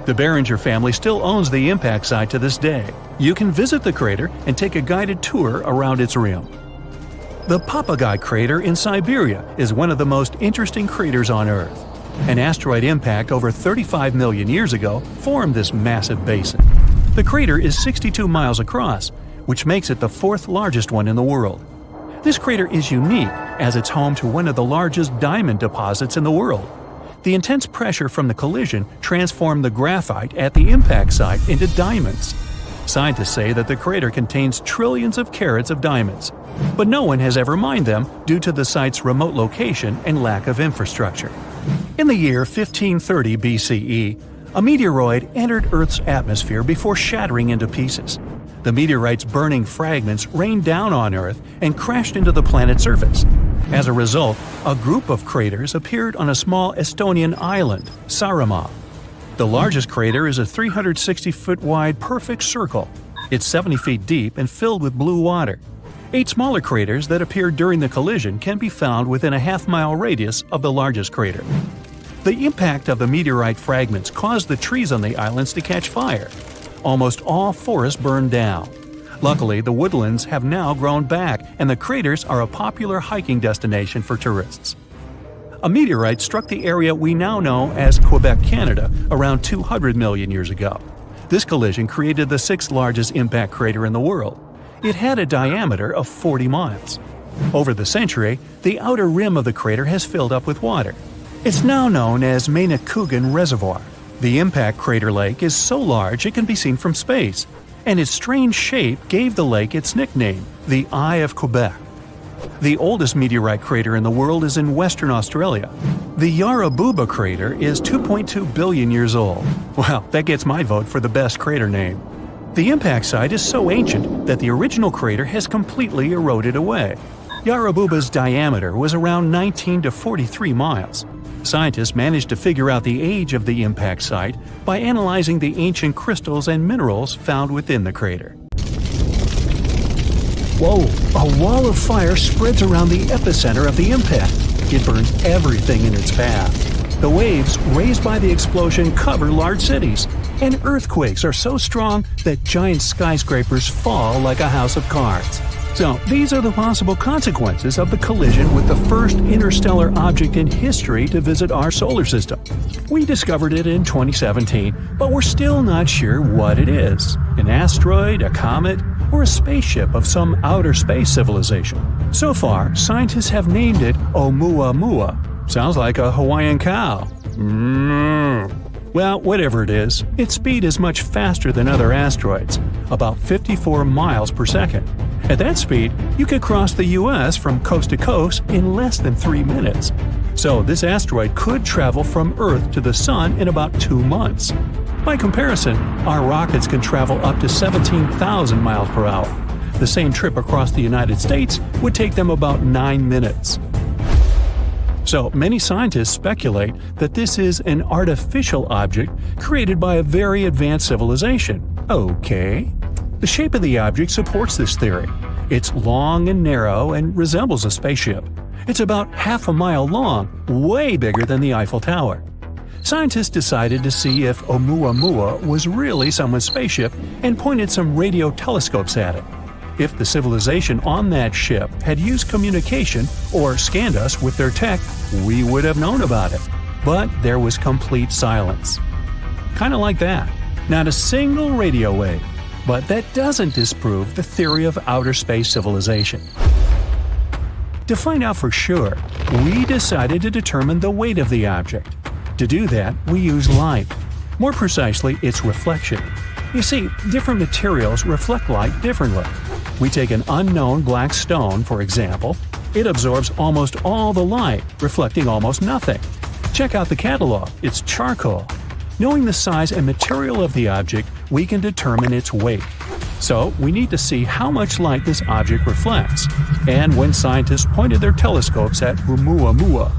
The Behringer family still owns the impact site to this day. You can visit the crater and take a guided tour around its rim. The Papagaï crater in Siberia is one of the most interesting craters on Earth. An asteroid impact over 35 million years ago formed this massive basin. The crater is 62 miles across, which makes it the fourth largest one in the world. This crater is unique as it's home to one of the largest diamond deposits in the world. The intense pressure from the collision transformed the graphite at the impact site into diamonds. Scientists say that the crater contains trillions of carats of diamonds, but no one has ever mined them due to the site's remote location and lack of infrastructure. In the year 1530 BCE, a meteoroid entered Earth's atmosphere before shattering into pieces. The meteorite's burning fragments rained down on Earth and crashed into the planet's surface. As a result, a group of craters appeared on a small Estonian island, Saaremaa. The largest crater is a 360-foot wide perfect circle. It's 70 feet deep and filled with blue water. 8 smaller craters that appeared during the collision can be found within a half-mile radius of the largest crater. The impact of the meteorite fragments caused the trees on the islands to catch fire. Almost all forests burned down. Luckily, the woodlands have now grown back, and the craters are a popular hiking destination for tourists. A meteorite struck the area we now know as Quebec, Canada, around 200 million years ago. This collision created the 6th largest impact crater in the world. It had a diameter of 40 miles. Over the century, the outer rim of the crater has filled up with water. It's now known as Manicouagan Reservoir. The impact crater lake is so large it can be seen from space, and its strange shape gave the lake its nickname, the Eye of Quebec. The oldest meteorite crater in the world is in Western Australia. The Yarabuba crater is 2.2 billion years old. Well, that gets my vote for the best crater name. The impact site is so ancient that the original crater has completely eroded away. Yarabuba's diameter was around 19 to 43 miles. Scientists managed to figure out the age of the impact site by analyzing the ancient crystals and minerals found within the crater. Whoa! A wall of fire spreads around the epicenter of the impact. It burns everything in its path. The waves raised by the explosion cover large cities, and earthquakes are so strong that giant skyscrapers fall like a house of cards. So, these are the possible consequences of the collision with the first interstellar object in history to visit our solar system. We discovered it in 2017, but we're still not sure what it is. An asteroid, a comet, or a spaceship of some outer space civilization. So far, scientists have named it Oumuamua. Sounds like a Hawaiian cow. Well, whatever it is, its speed is much faster than other asteroids, about 54 miles per second. At that speed, you could cross the US from coast to coast in less than 3 minutes. So this asteroid could travel from Earth to the Sun in about 2 months. By comparison, our rockets can travel up to 17,000 miles per hour. The same trip across the United States would take them about 9 minutes. So, many scientists speculate that this is an artificial object created by a very advanced civilization. Okay. The shape of the object supports this theory. It's long and narrow and resembles a spaceship. It's about half a mile long, way bigger than the Eiffel Tower. Scientists decided to see if Oumuamua was really someone's spaceship and pointed some radio telescopes at it. If the civilization on that ship had used communication or scanned us with their tech, we would have known about it. But there was complete silence. Kind of like that. Not a single radio wave. But that doesn't disprove the theory of outer space civilization. To find out for sure, we decided to determine the weight of the object. To do that, we use light. More precisely, its reflection. You see, different materials reflect light differently. We take an unknown black stone, for example. It absorbs almost all the light, reflecting almost nothing. Check out the catalog, it's charcoal. Knowing the size and material of the object, we can determine its weight. So, we need to see how much light this object reflects. And when scientists pointed their telescopes at Oumuamua,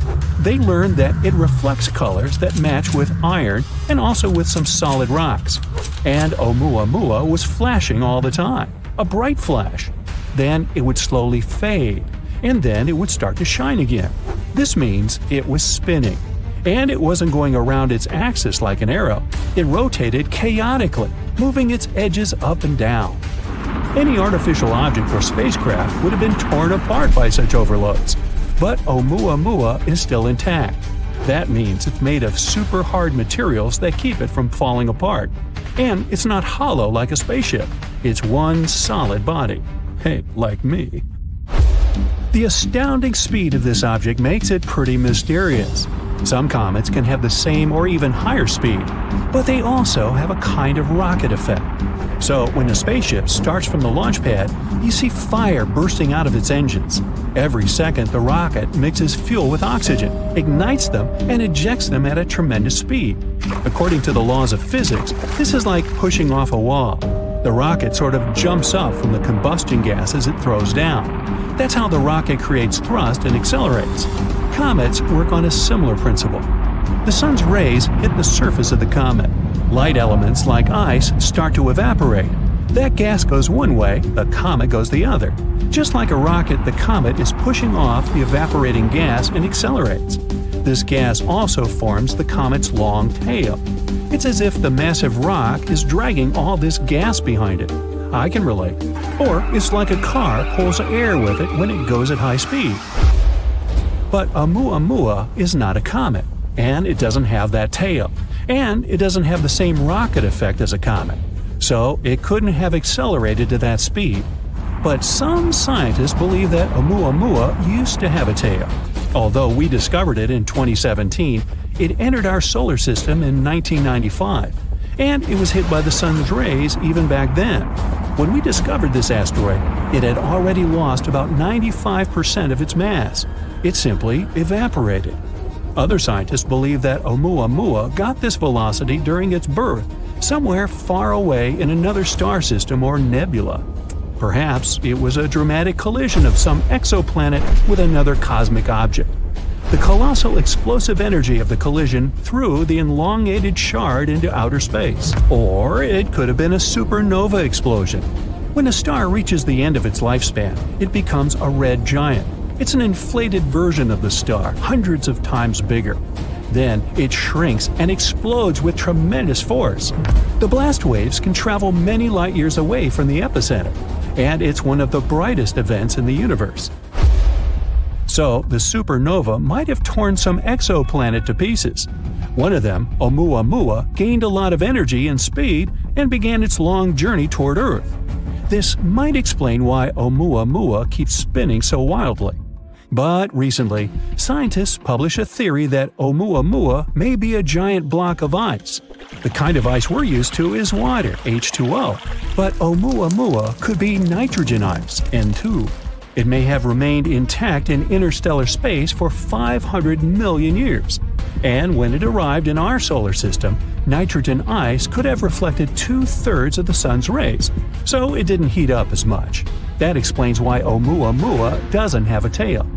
they learned that it reflects colors that match with iron and also with some solid rocks. And Oumuamua was flashing all the time, a bright flash. Then it would slowly fade. and then it would start to shine again. This means it was spinning. And it wasn't going around its axis like an arrow. It rotated chaotically, moving its edges up and down. Any artificial object or spacecraft would have been torn apart by such overloads. But Oumuamua is still intact. That means it's made of super hard materials that keep it from falling apart. And it's not hollow like a spaceship. It's one solid body. Hey, like me. The astounding speed of this object makes it pretty mysterious. Some comets can have the same or even higher speed, but they also have a kind of rocket effect. So when a spaceship starts from the launch pad, you see fire bursting out of its engines. Every second, the rocket mixes fuel with oxygen, ignites them, and ejects them at a tremendous speed. According to the laws of physics, this is like pushing off a wall. The rocket sort of jumps up from the combustion gases it throws down. That's how the rocket creates thrust and accelerates. Comets work on a similar principle. The sun's rays hit the surface of the comet. Light elements like ice start to evaporate. That gas goes one way, the comet goes the other. Just like a rocket, the comet is pushing off the evaporating gas and accelerates. This gas also forms the comet's long tail. It's as if the massive rock is dragging all this gas behind it. I can relate. Or it's like a car pulls air with it when it goes at high speed. But Oumuamua is not a comet, and it doesn't have that tail, and it doesn't have the same rocket effect as a comet, so it couldn't have accelerated to that speed. But some scientists believe that Oumuamua used to have a tail. Although we discovered it in 2017, it entered our solar system in 1995, and it was hit by the sun's rays even back then. When we discovered this asteroid, it had already lost about 95% of its mass. It simply evaporated. Other scientists believe that Oumuamua got this velocity during its birth, somewhere far away in another star system or nebula. Perhaps it was a dramatic collision of some exoplanet with another cosmic object. The colossal explosive energy of the collision threw the elongated shard into outer space. Or it could have been a supernova explosion. When a star reaches the end of its lifespan, it becomes a red giant. It's an inflated version of the star, hundreds of times bigger. Then it shrinks and explodes with tremendous force. The blast waves can travel many light years away from the epicenter, and it's one of the brightest events in the universe. So the supernova might have torn some exoplanet to pieces. One of them, Oumuamua, gained a lot of energy and speed and began its long journey toward Earth. This might explain why Oumuamua keeps spinning so wildly. But recently, scientists published a theory that Oumuamua may be a giant block of ice. The kind of ice we're used to is water, H2O, but Oumuamua could be nitrogen ice, N2. It may have remained intact in interstellar space for 500 million years. And when it arrived in our solar system, nitrogen ice could have reflected 2/3 of the sun's rays, so it didn't heat up as much. That explains why Oumuamua doesn't have a tail.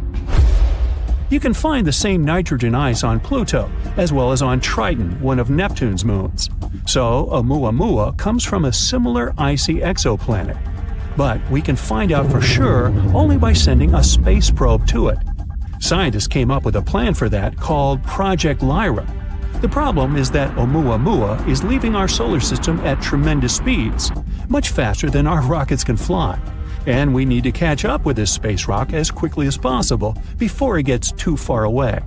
You can find the same nitrogen ice on Pluto, as well as on Triton, one of Neptune's moons. So Oumuamua comes from a similar icy exoplanet. But we can find out for sure only by sending a space probe to it. Scientists came up with a plan for that called Project Lyra. The problem is that Oumuamua is leaving our solar system at tremendous speeds, much faster than our rockets can fly. And we need to catch up with this space rock as quickly as possible before it gets too far away.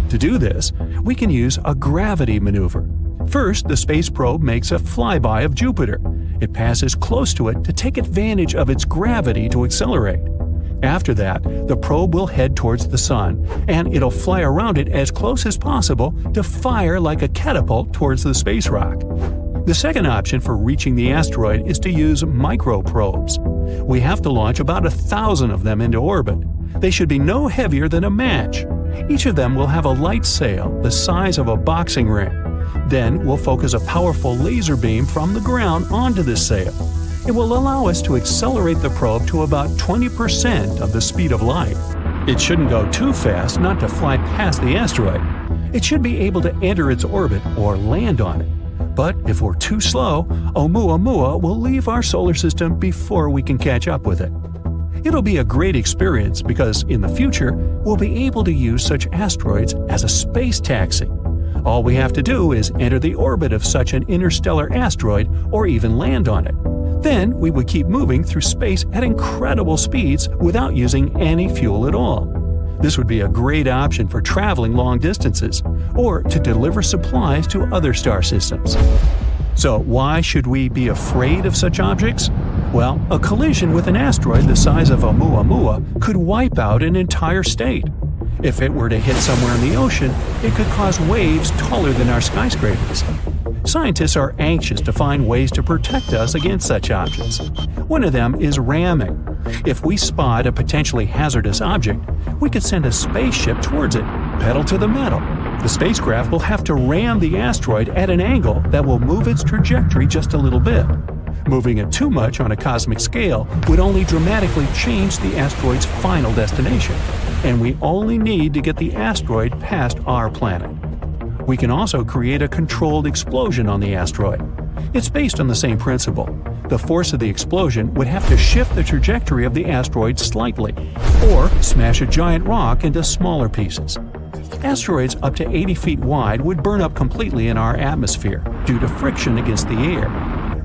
To do this, we can use a gravity maneuver. First, the space probe makes a flyby of Jupiter. It passes close to it to take advantage of its gravity to accelerate. After that, the probe will head towards the Sun, and it'll fly around it as close as possible to fire like a catapult towards the space rock. The second option for reaching the asteroid is to use microprobes. We have to launch about 1,000 of them into orbit. They should be no heavier than a match. Each of them will have a light sail the size of a boxing ring. Then we'll focus a powerful laser beam from the ground onto this sail. It will allow us to accelerate the probe to about 20% of the speed of light. It shouldn't go too fast not to fly past the asteroid. It should be able to enter its orbit or land on it. But if we're too slow, Oumuamua will leave our solar system before we can catch up with it. It'll be a great experience because in the future, we'll be able to use such asteroids as a space taxi. All we have to do is enter the orbit of such an interstellar asteroid or even land on it. Then we would keep moving through space at incredible speeds without using any fuel at all. This would be a great option for traveling long distances or to deliver supplies to other star systems. So why should we be afraid of such objects? Well, a collision with an asteroid the size of Oumuamua could wipe out an entire state. If it were to hit somewhere in the ocean, it could cause waves taller than our skyscrapers. Scientists are anxious to find ways to protect us against such objects. One of them is ramming. If we spot a potentially hazardous object, we could send a spaceship towards it, pedal to the metal. The spacecraft will have to ram the asteroid at an angle that will move its trajectory just a little bit. Moving it too much on a cosmic scale would only dramatically change the asteroid's final destination, and we only need to get the asteroid past our planet. We can also create a controlled explosion on the asteroid. It's based on the same principle. The force of the explosion would have to shift the trajectory of the asteroid slightly, or smash a giant rock into smaller pieces. Asteroids up to 80 feet wide would burn up completely in our atmosphere due to friction against the air.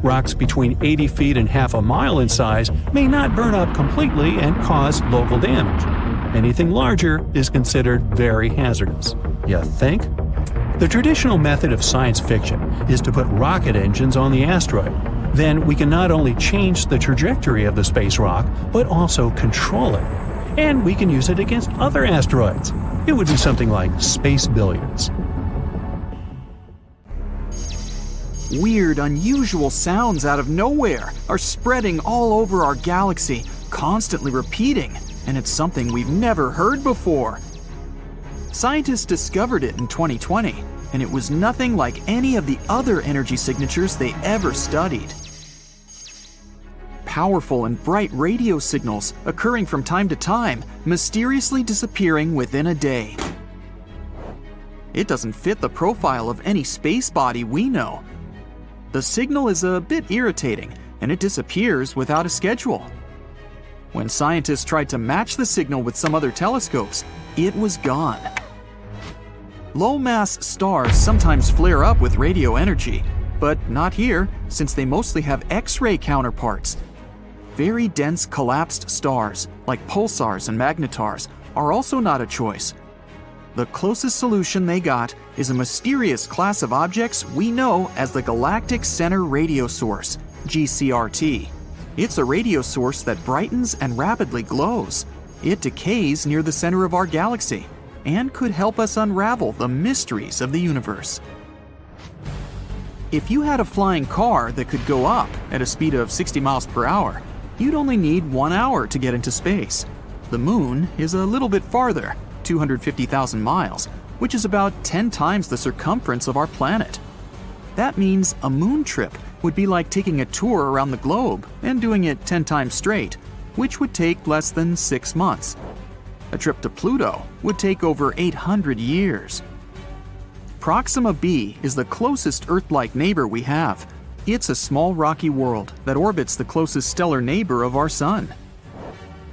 Rocks between 80 feet and half a mile in size may not burn up completely and cause local damage. Anything larger is considered very hazardous. You think? The traditional method of science fiction is to put rocket engines on the asteroid. Then we can not only change the trajectory of the space rock, but also control it. And we can use it against other asteroids. It would be something like space billiards. Weird, unusual sounds out of nowhere are spreading all over our galaxy, constantly repeating, and it's something we've never heard before. Scientists discovered it in 2020, and it was nothing like any of the other energy signatures they ever studied. Powerful and bright radio signals occurring from time to time, mysteriously disappearing within a day. It doesn't fit the profile of any space body we know. The signal is a bit irritating, and it disappears without a schedule. When scientists tried to match the signal with some other telescopes, it was gone. Low-mass stars sometimes flare up with radio energy, but not here, since they mostly have X-ray counterparts. Very dense collapsed stars, like pulsars and magnetars, are also not a choice. The closest solution they got is a mysterious class of objects we know as the Galactic Center Radio Source, GCRT. It's a radio source that brightens and rapidly glows. It decays near the center of our galaxy and could help us unravel the mysteries of the universe. If you had a flying car that could go up at a speed of 60 miles per hour, you'd only need 1 hour to get into space. The moon is a little bit farther, 250,000 miles, which is about 10 times the circumference of our planet. That means a moon trip would be like taking a tour around the globe and doing it 10 times straight, which would take less than 6 months. A trip to Pluto would take over 800 years. Proxima b is the closest Earth-like neighbor we have. It's a small rocky world that orbits the closest stellar neighbor of our Sun.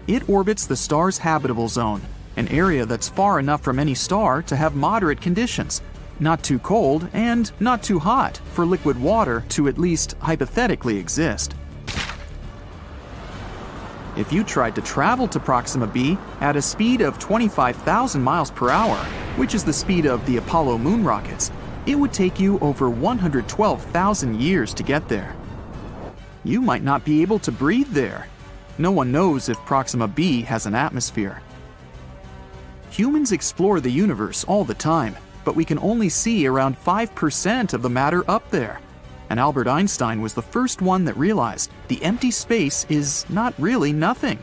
It orbits the star's habitable zone, an area that's far enough from any star to have moderate conditions, not too cold and not too hot for liquid water to at least hypothetically exist. If you tried to travel to Proxima b at a speed of 25,000 miles per hour, which is the speed of the Apollo moon rockets, it would take you over 112,000 years to get there. You might not be able to breathe there. No one knows if Proxima b has an atmosphere. Humans explore the universe all the time, but we can only see around 5% of the matter up there. And Albert Einstein was the first one that realized the empty space is not really nothing.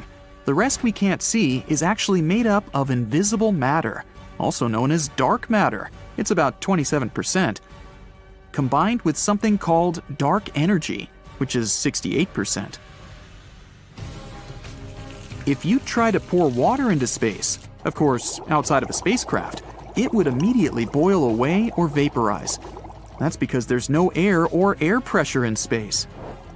The rest we can't see is actually made up of invisible matter, also known as dark matter. It's about 27%, combined with something called dark energy, which is 68%. If you try to pour water into space, of course, outside of a spacecraft, it would immediately boil away or vaporize. That's because there's no air or air pressure in space.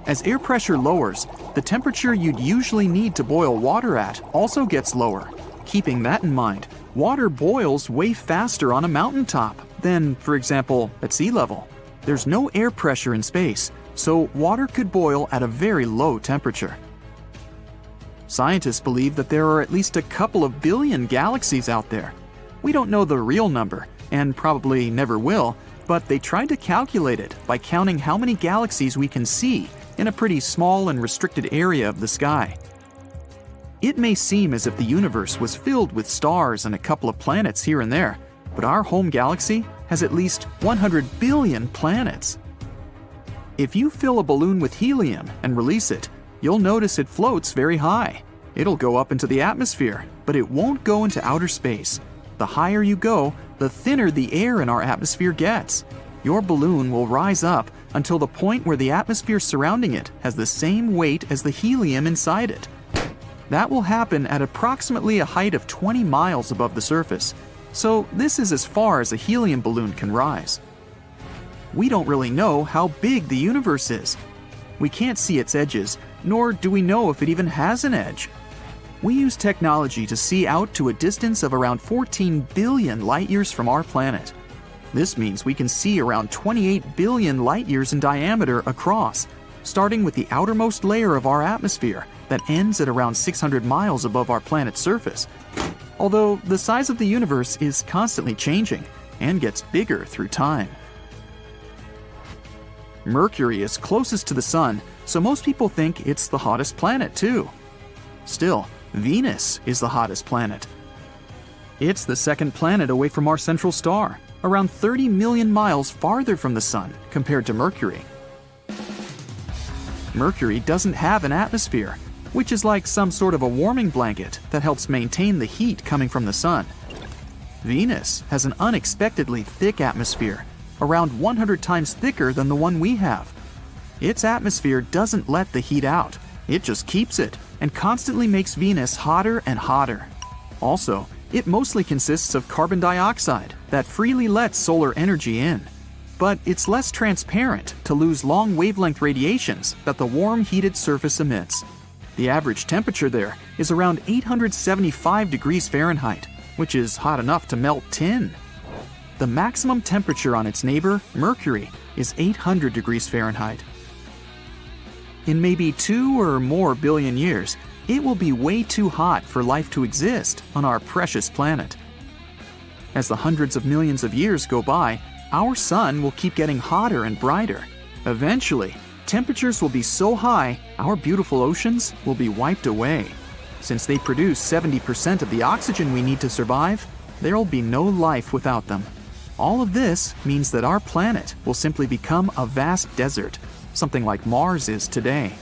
As air pressure lowers, the temperature you'd usually need to boil water at also gets lower. Keeping that in mind, water boils way faster on a mountaintop than, for example, at sea level. There's no air pressure in space, so water could boil at a very low temperature. Scientists believe that there are at least a couple of billion galaxies out there. We don't know the real number, and probably never will, but they tried to calculate it by counting how many galaxies we can see in a pretty small and restricted area of the sky. It may seem as if the universe was filled with stars and a couple of planets here and there, but our home galaxy has at least 100 billion planets. If you fill a balloon with helium and release it, you'll notice it floats very high. It'll go up into the atmosphere, but it won't go into outer space. The higher you go, the thinner the air in our atmosphere gets. Your balloon will rise up until the point where the atmosphere surrounding it has the same weight as the helium inside it. That will happen at approximately a height of 20 miles above the surface, so this is as far as a helium balloon can rise. We don't really know how big the universe is. We can't see its edges, nor do we know if it even has an edge. We use technology to see out to a distance of around 14 billion light-years from our planet. This means we can see around 28 billion light-years in diameter across, starting with the outermost layer of our atmosphere that ends at around 600 miles above our planet's surface. Although the size of the universe is constantly changing and gets bigger through time. Mercury is closest to the Sun, so most people think it's the hottest planet too. Still, Venus is the hottest planet. It's the second planet away from our central star, around 30 million miles farther from the Sun compared to Mercury. Mercury doesn't have an atmosphere, which is like some sort of a warming blanket that helps maintain the heat coming from the Sun. Venus has an unexpectedly thick atmosphere, around 100 times thicker than the one we have. Its atmosphere doesn't let the heat out, it just keeps it and constantly makes Venus hotter and hotter. Also, it mostly consists of carbon dioxide that freely lets solar energy in. But it's less transparent to lose long wavelength radiations that the warm heated surface emits. The average temperature there is around 875 degrees Fahrenheit, which is hot enough to melt tin. The maximum temperature on its neighbor, Mercury, is 800 degrees Fahrenheit. In maybe 2 or more billion years, it will be way too hot for life to exist on our precious planet. As the hundreds of millions of years go by, our sun will keep getting hotter and brighter. Eventually, temperatures will be so high, our beautiful oceans will be wiped away. Since they produce 70% of the oxygen we need to survive, there'll be no life without them. All of this means that our planet will simply become a vast desert, something like Mars is today.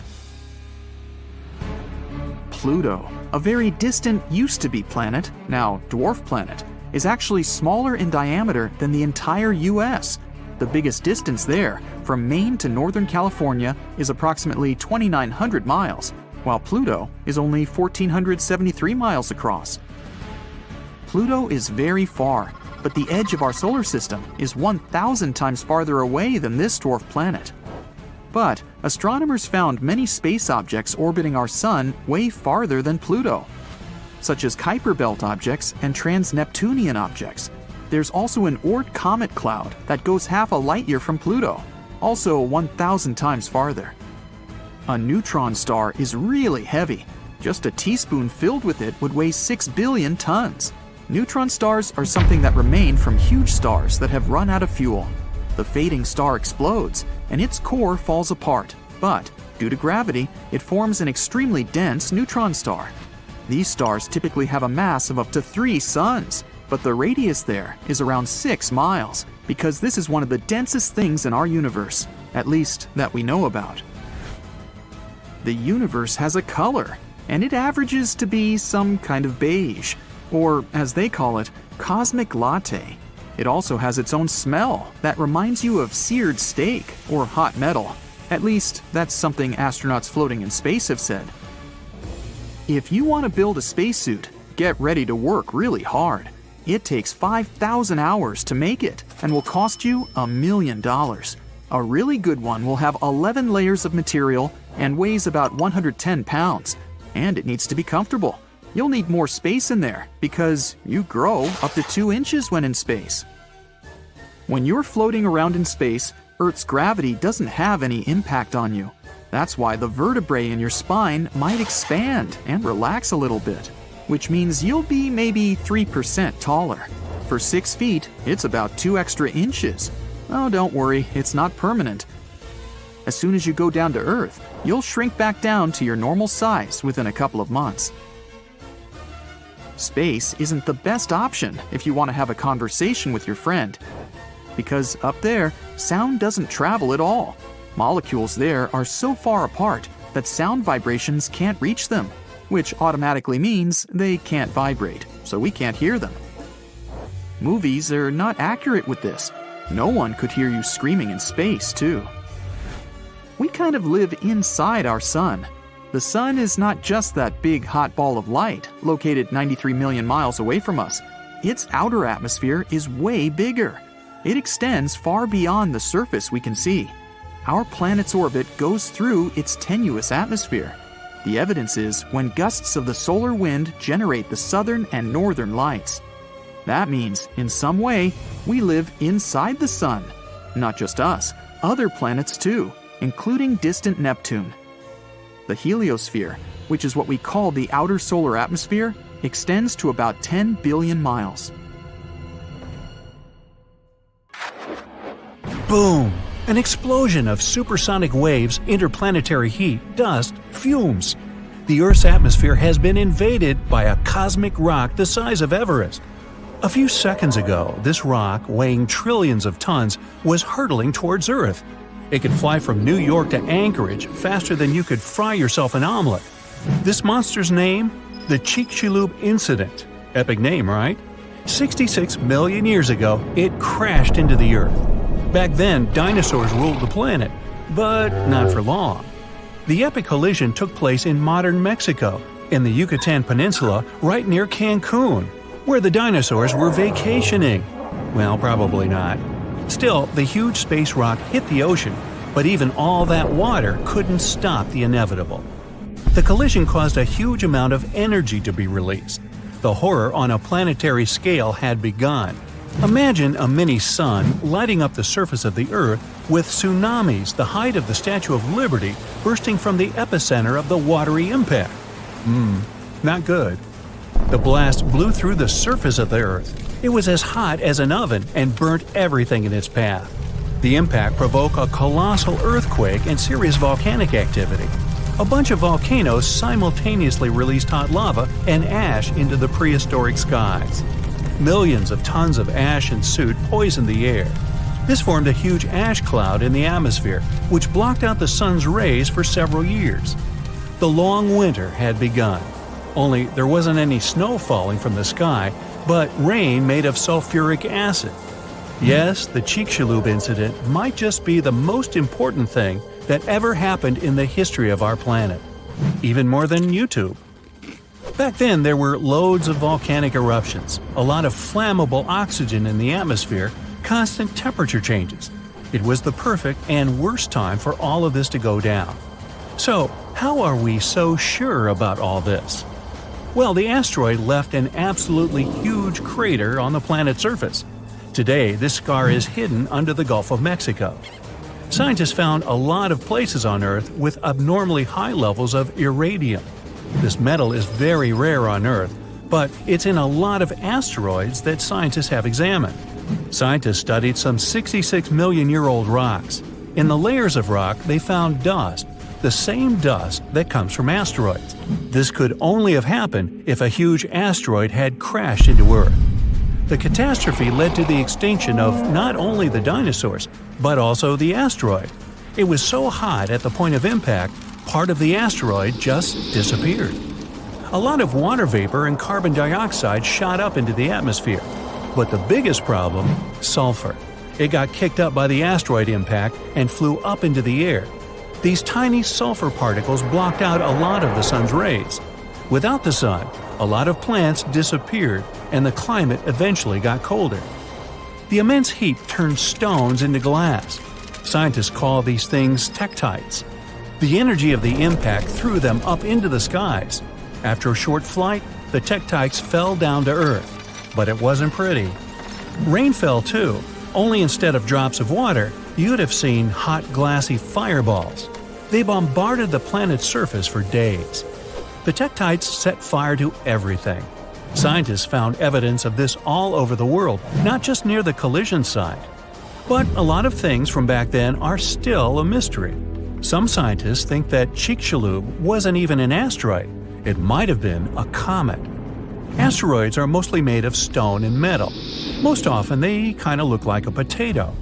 Pluto, a very distant used-to-be planet, now dwarf planet, is actually smaller in diameter than the entire US. The biggest distance there, from Maine to Northern California, is approximately 2,900 miles, while Pluto is only 1,473 miles across. Pluto is very far, but the edge of our solar system is 1,000 times farther away than this dwarf planet. But astronomers found many space objects orbiting our sun way farther than Pluto, such as Kuiper Belt objects and trans-Neptunian objects. There's also an Oort comet cloud that goes half a light year from Pluto, also 1,000 times farther. A neutron star is really heavy. Just a teaspoon filled with it would weigh 6 billion tons. Neutron stars are something that remain from huge stars that have run out of fuel. The fading star explodes, and its core falls apart, but due to gravity, it forms an extremely dense neutron star. These stars typically have a mass of up to 3 suns, but the radius there is around 6 miles, because this is one of the densest things in our universe, at least that we know about. The universe has a color, and it averages to be some kind of beige, or as they call it, cosmic latte. It also has its own smell that reminds you of seared steak or hot metal. At least, that's something astronauts floating in space have said. If you want to build a spacesuit, get ready to work really hard. It takes 5,000 hours to make it and will cost you $1 million. A really good one will have 11 layers of material and weighs about 110 pounds, and it needs to be comfortable. You'll need more space in there because you grow up to 2 inches when in space. When you're floating around in space, Earth's gravity doesn't have any impact on you. That's why the vertebrae in your spine might expand and relax a little bit, which means you'll be maybe 3% taller. For 6 feet, it's about 2 extra inches. Oh, don't worry, it's not permanent. As soon as you go down to Earth, you'll shrink back down to your normal size within a couple of months. Space isn't the best option if you want to have a conversation with your friend. Because up there, sound doesn't travel at all. Molecules there are so far apart that sound vibrations can't reach them, which automatically means they can't vibrate, so we can't hear them. Movies are not accurate with this. No one could hear you screaming in space, too. We kind of live inside our sun. The sun is not just that big hot ball of light located 93 million miles away from us. Its outer atmosphere is way bigger. It extends far beyond the surface we can see. Our planet's orbit goes through its tenuous atmosphere. The evidence is when gusts of the solar wind generate the southern and northern lights. That means, in some way, we live inside the sun. Not just us, other planets too, including distant Neptune. The heliosphere, which is what we call the outer solar atmosphere, extends to about 10 billion miles. Boom! An explosion of supersonic waves, interplanetary heat, dust, fumes. The Earth's atmosphere has been invaded by a cosmic rock the size of Everest. A few seconds ago, this rock, weighing trillions of tons, was hurtling towards Earth. It could fly from New York to Anchorage faster than you could fry yourself an omelet. This monster's name? The Chicxulub incident. Epic name, right? 66 million years ago, it crashed into the Earth. Back then, dinosaurs ruled the planet, but not for long. The epic collision took place in modern Mexico, in the Yucatan Peninsula, right near Cancun, where the dinosaurs were vacationing. Well, probably not. Still, the huge space rock hit the ocean, but even all that water couldn't stop the inevitable. The collision caused a huge amount of energy to be released. The horror on a planetary scale had begun. Imagine a mini-sun lighting up the surface of the Earth with tsunamis the height of the Statue of Liberty bursting from the epicenter of the watery impact. Not good. The blast blew through the surface of the Earth. It was as hot as an oven and burnt everything in its path. The impact provoked a colossal earthquake and serious volcanic activity. A bunch of volcanoes simultaneously released hot lava and ash into the prehistoric skies. Millions of tons of ash and soot poisoned the air. This formed a huge ash cloud in the atmosphere, which blocked out the sun's rays for several years. The long winter had begun. Only there wasn't any snow falling from the sky, but rain made of sulfuric acid. Yes, the Chicxulub incident might just be the most important thing that ever happened in the history of our planet. Even more than YouTube. Back then, there were loads of volcanic eruptions, a lot of flammable oxygen in the atmosphere, constant temperature changes. It was the perfect and worst time for all of this to go down. So, how are we so sure about all this? Well, the asteroid left an absolutely huge crater on the planet's surface. Today, this scar is hidden under the Gulf of Mexico. Scientists found a lot of places on Earth with abnormally high levels of iridium. This metal is very rare on Earth, but it's in a lot of asteroids that scientists have examined. Scientists studied some 66 million-year-old rocks. In the layers of rock, they found dust, the same dust that comes from asteroids. This could only have happened if a huge asteroid had crashed into Earth. The catastrophe led to the extinction of not only the dinosaurs, but also the asteroid. It was so hot at the point of impact, part of the asteroid just disappeared. A lot of water vapor and carbon dioxide shot up into the atmosphere. But the biggest problem, sulfur. It got kicked up by the asteroid impact and flew up into the air. These tiny sulfur particles blocked out a lot of the sun's rays. Without the sun, a lot of plants disappeared and the climate eventually got colder. The immense heat turned stones into glass. Scientists call these things tektites. The energy of the impact threw them up into the skies. After a short flight, the tektites fell down to Earth. But it wasn't pretty. Rain fell too, only instead of drops of water, you'd have seen hot glassy fireballs. They bombarded the planet's surface for days. The tektites set fire to everything. Scientists found evidence of this all over the world, not just near the collision site. But a lot of things from back then are still a mystery. Some scientists think that Chicxulub wasn't even an asteroid. It might have been a comet. Asteroids are mostly made of stone and metal. Most often they kind of look like a potato.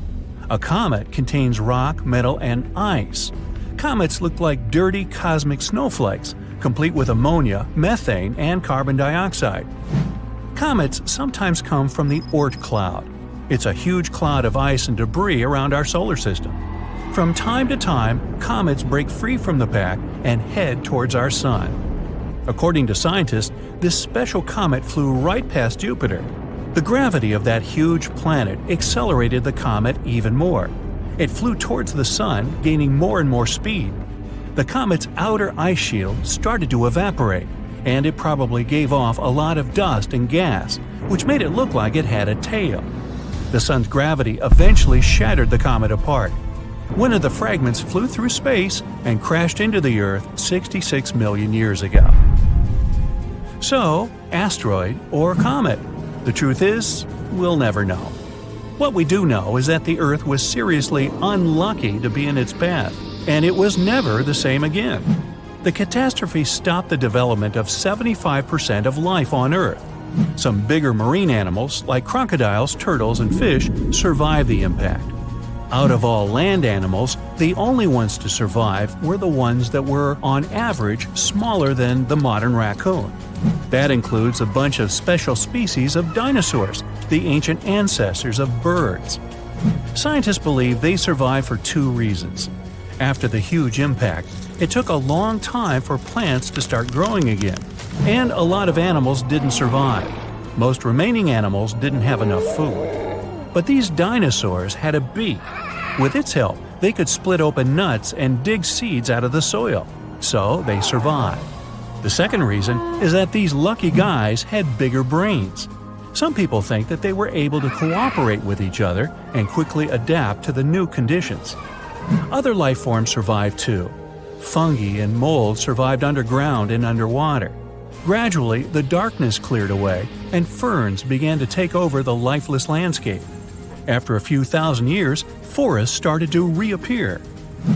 A comet contains rock, metal, and ice. Comets look like dirty cosmic snowflakes, complete with ammonia, methane, and carbon dioxide. Comets sometimes come from the Oort cloud. It's a huge cloud of ice and debris around our solar system. From time to time, comets break free from the pack and head towards our sun. According to scientists, this special comet flew right past Jupiter. The gravity of that huge planet accelerated the comet even more. It flew towards the sun, gaining more and more speed. The comet's outer ice shield started to evaporate, and it probably gave off a lot of dust and gas, which made it look like it had a tail. The sun's gravity eventually shattered the comet apart. One of the fragments flew through space and crashed into the Earth 66 million years ago. So, asteroid or comet? The truth is, we'll never know. What we do know is that the Earth was seriously unlucky to be in its path, and it was never the same again. The catastrophe stopped the development of 75% of life on Earth. Some bigger marine animals, like crocodiles, turtles, and fish, survived the impact. Out of all land animals, the only ones to survive were the ones that were, on average, smaller than the modern raccoon. That includes a bunch of special species of dinosaurs, the ancient ancestors of birds. Scientists believe they survived for two reasons. After the huge impact, it took a long time for plants to start growing again, and a lot of animals didn't survive. Most remaining animals didn't have enough food. But these dinosaurs had a beak. With its help, they could split open nuts and dig seeds out of the soil, so they survived. The second reason is that these lucky guys had bigger brains. Some people think that they were able to cooperate with each other and quickly adapt to the new conditions. Other life forms survived too. Fungi and mold survived underground and underwater. Gradually, the darkness cleared away, and ferns began to take over the lifeless landscape. After a few thousand years, forests started to reappear.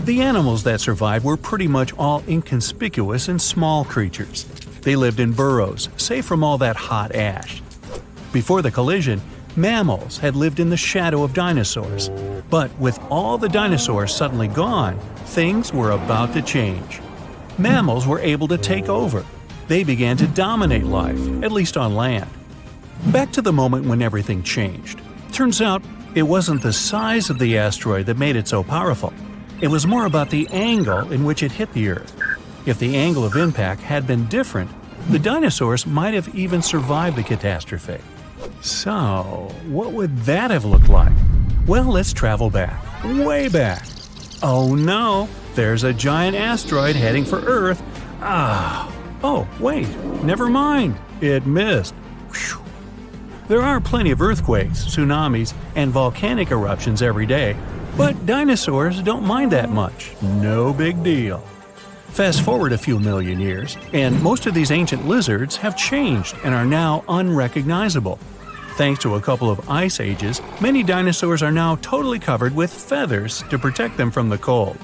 The animals that survived were pretty much all inconspicuous and small creatures. They lived in burrows, safe from all that hot ash. Before the collision, mammals had lived in the shadow of dinosaurs. But with all the dinosaurs suddenly gone, things were about to change. Mammals were able to take over. They began to dominate life, at least on land. Back to the moment when everything changed. Turns out, it wasn't the size of the asteroid that made it so powerful. It was more about the angle in which it hit the Earth. If the angle of impact had been different, the dinosaurs might have even survived the catastrophe. So, what would that have looked like? Well, let's travel back, way back. Oh no, there's a giant asteroid heading for Earth. Oh, wait, never mind, it missed. Whew. There are plenty of earthquakes, tsunamis, and volcanic eruptions every day, but dinosaurs don't mind that much. No big deal. Fast forward a few million years, and most of these ancient lizards have changed and are now unrecognizable. Thanks to a couple of ice ages, many dinosaurs are now totally covered with feathers to protect them from the cold.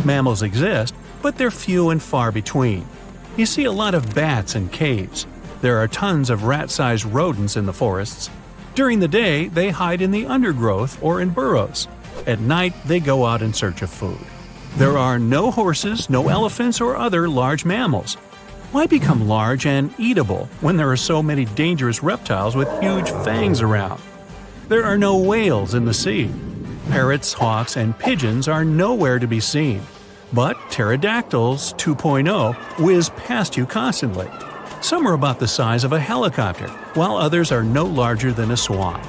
Mammals exist, but they're few and far between. You see a lot of bats in caves. There are tons of rat-sized rodents in the forests. During the day, they hide in the undergrowth or in burrows. At night, they go out in search of food. There are no horses, no elephants, or other large mammals. Why become large and eatable when there are so many dangerous reptiles with huge fangs around? There are no whales in the sea. Parrots, hawks, and pigeons are nowhere to be seen. But pterodactyls 2.0 whiz past you constantly. Some are about the size of a helicopter, while others are no larger than a swan.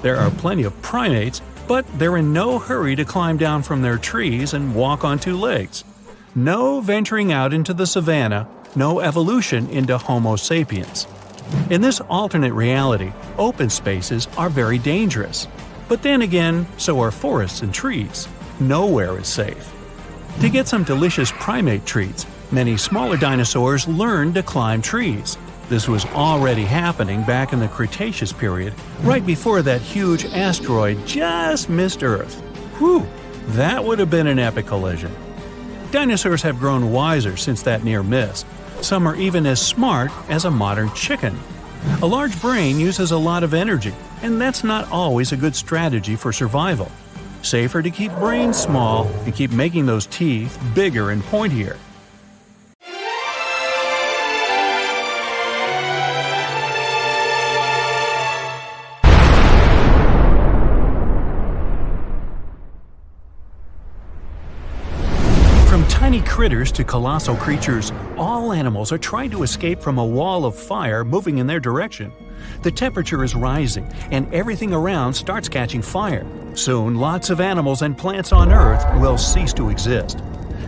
There are plenty of primates, But they're in no hurry to climb down from their trees and walk on two legs. No venturing out into the savannah, no evolution into Homo sapiens. In this alternate reality, open spaces are very dangerous. But then again, so are forests and trees. Nowhere is safe. To get some delicious primate treats, many smaller dinosaurs learned to climb trees. This was already happening back in the Cretaceous period, right before that huge asteroid just missed Earth. Whew, that would have been an epic collision. Dinosaurs have grown wiser since that near miss. Some are even as smart as a modern chicken. A large brain uses a lot of energy, and that's not always a good strategy for survival. Safer to keep brains small and keep making those teeth bigger and pointier. From tiny critters to colossal creatures, all animals are trying to escape from a wall of fire moving in their direction. The temperature is rising, and everything around starts catching fire. Soon, lots of animals and plants on Earth will cease to exist.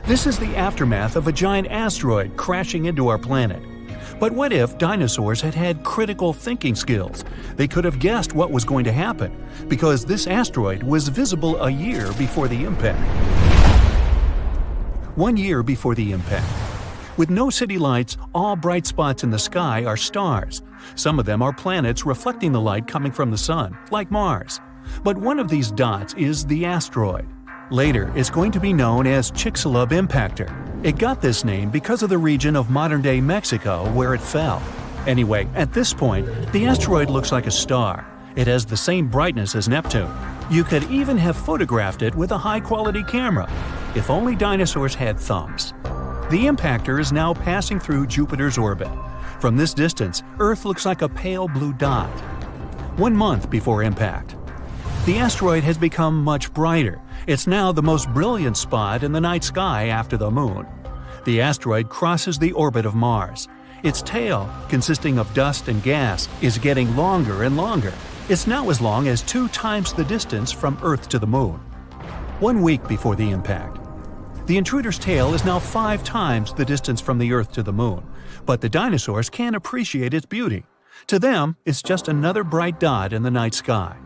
This is the aftermath of a giant asteroid crashing into our planet. But what if dinosaurs had had critical thinking skills? They could have guessed what was going to happen, because this asteroid was visible a year before the impact. 1 year before the impact. With no city lights, all bright spots in the sky are stars. Some of them are planets reflecting the light coming from the sun, like Mars. But one of these dots is the asteroid. Later, it's going to be known as Chicxulub impactor. It got this name because of the region of modern-day Mexico where it fell. Anyway, at this point, the asteroid looks like a star. It has the same brightness as Neptune. You could even have photographed it with a high-quality camera. If only dinosaurs had thumbs. The impactor is now passing through Jupiter's orbit. From this distance, Earth looks like a pale blue dot. 1 month before impact. The asteroid has become much brighter. It's now the most brilliant spot in the night sky after the Moon. The asteroid crosses the orbit of Mars. Its tail, consisting of dust and gas, is getting longer and longer. It's now as long as 2 times the distance from Earth to the Moon. 1 week before the impact. The intruder's tail is now 5 times the distance from the Earth to the Moon, but the dinosaurs can't appreciate its beauty. To them, it's just another bright dot in the night sky.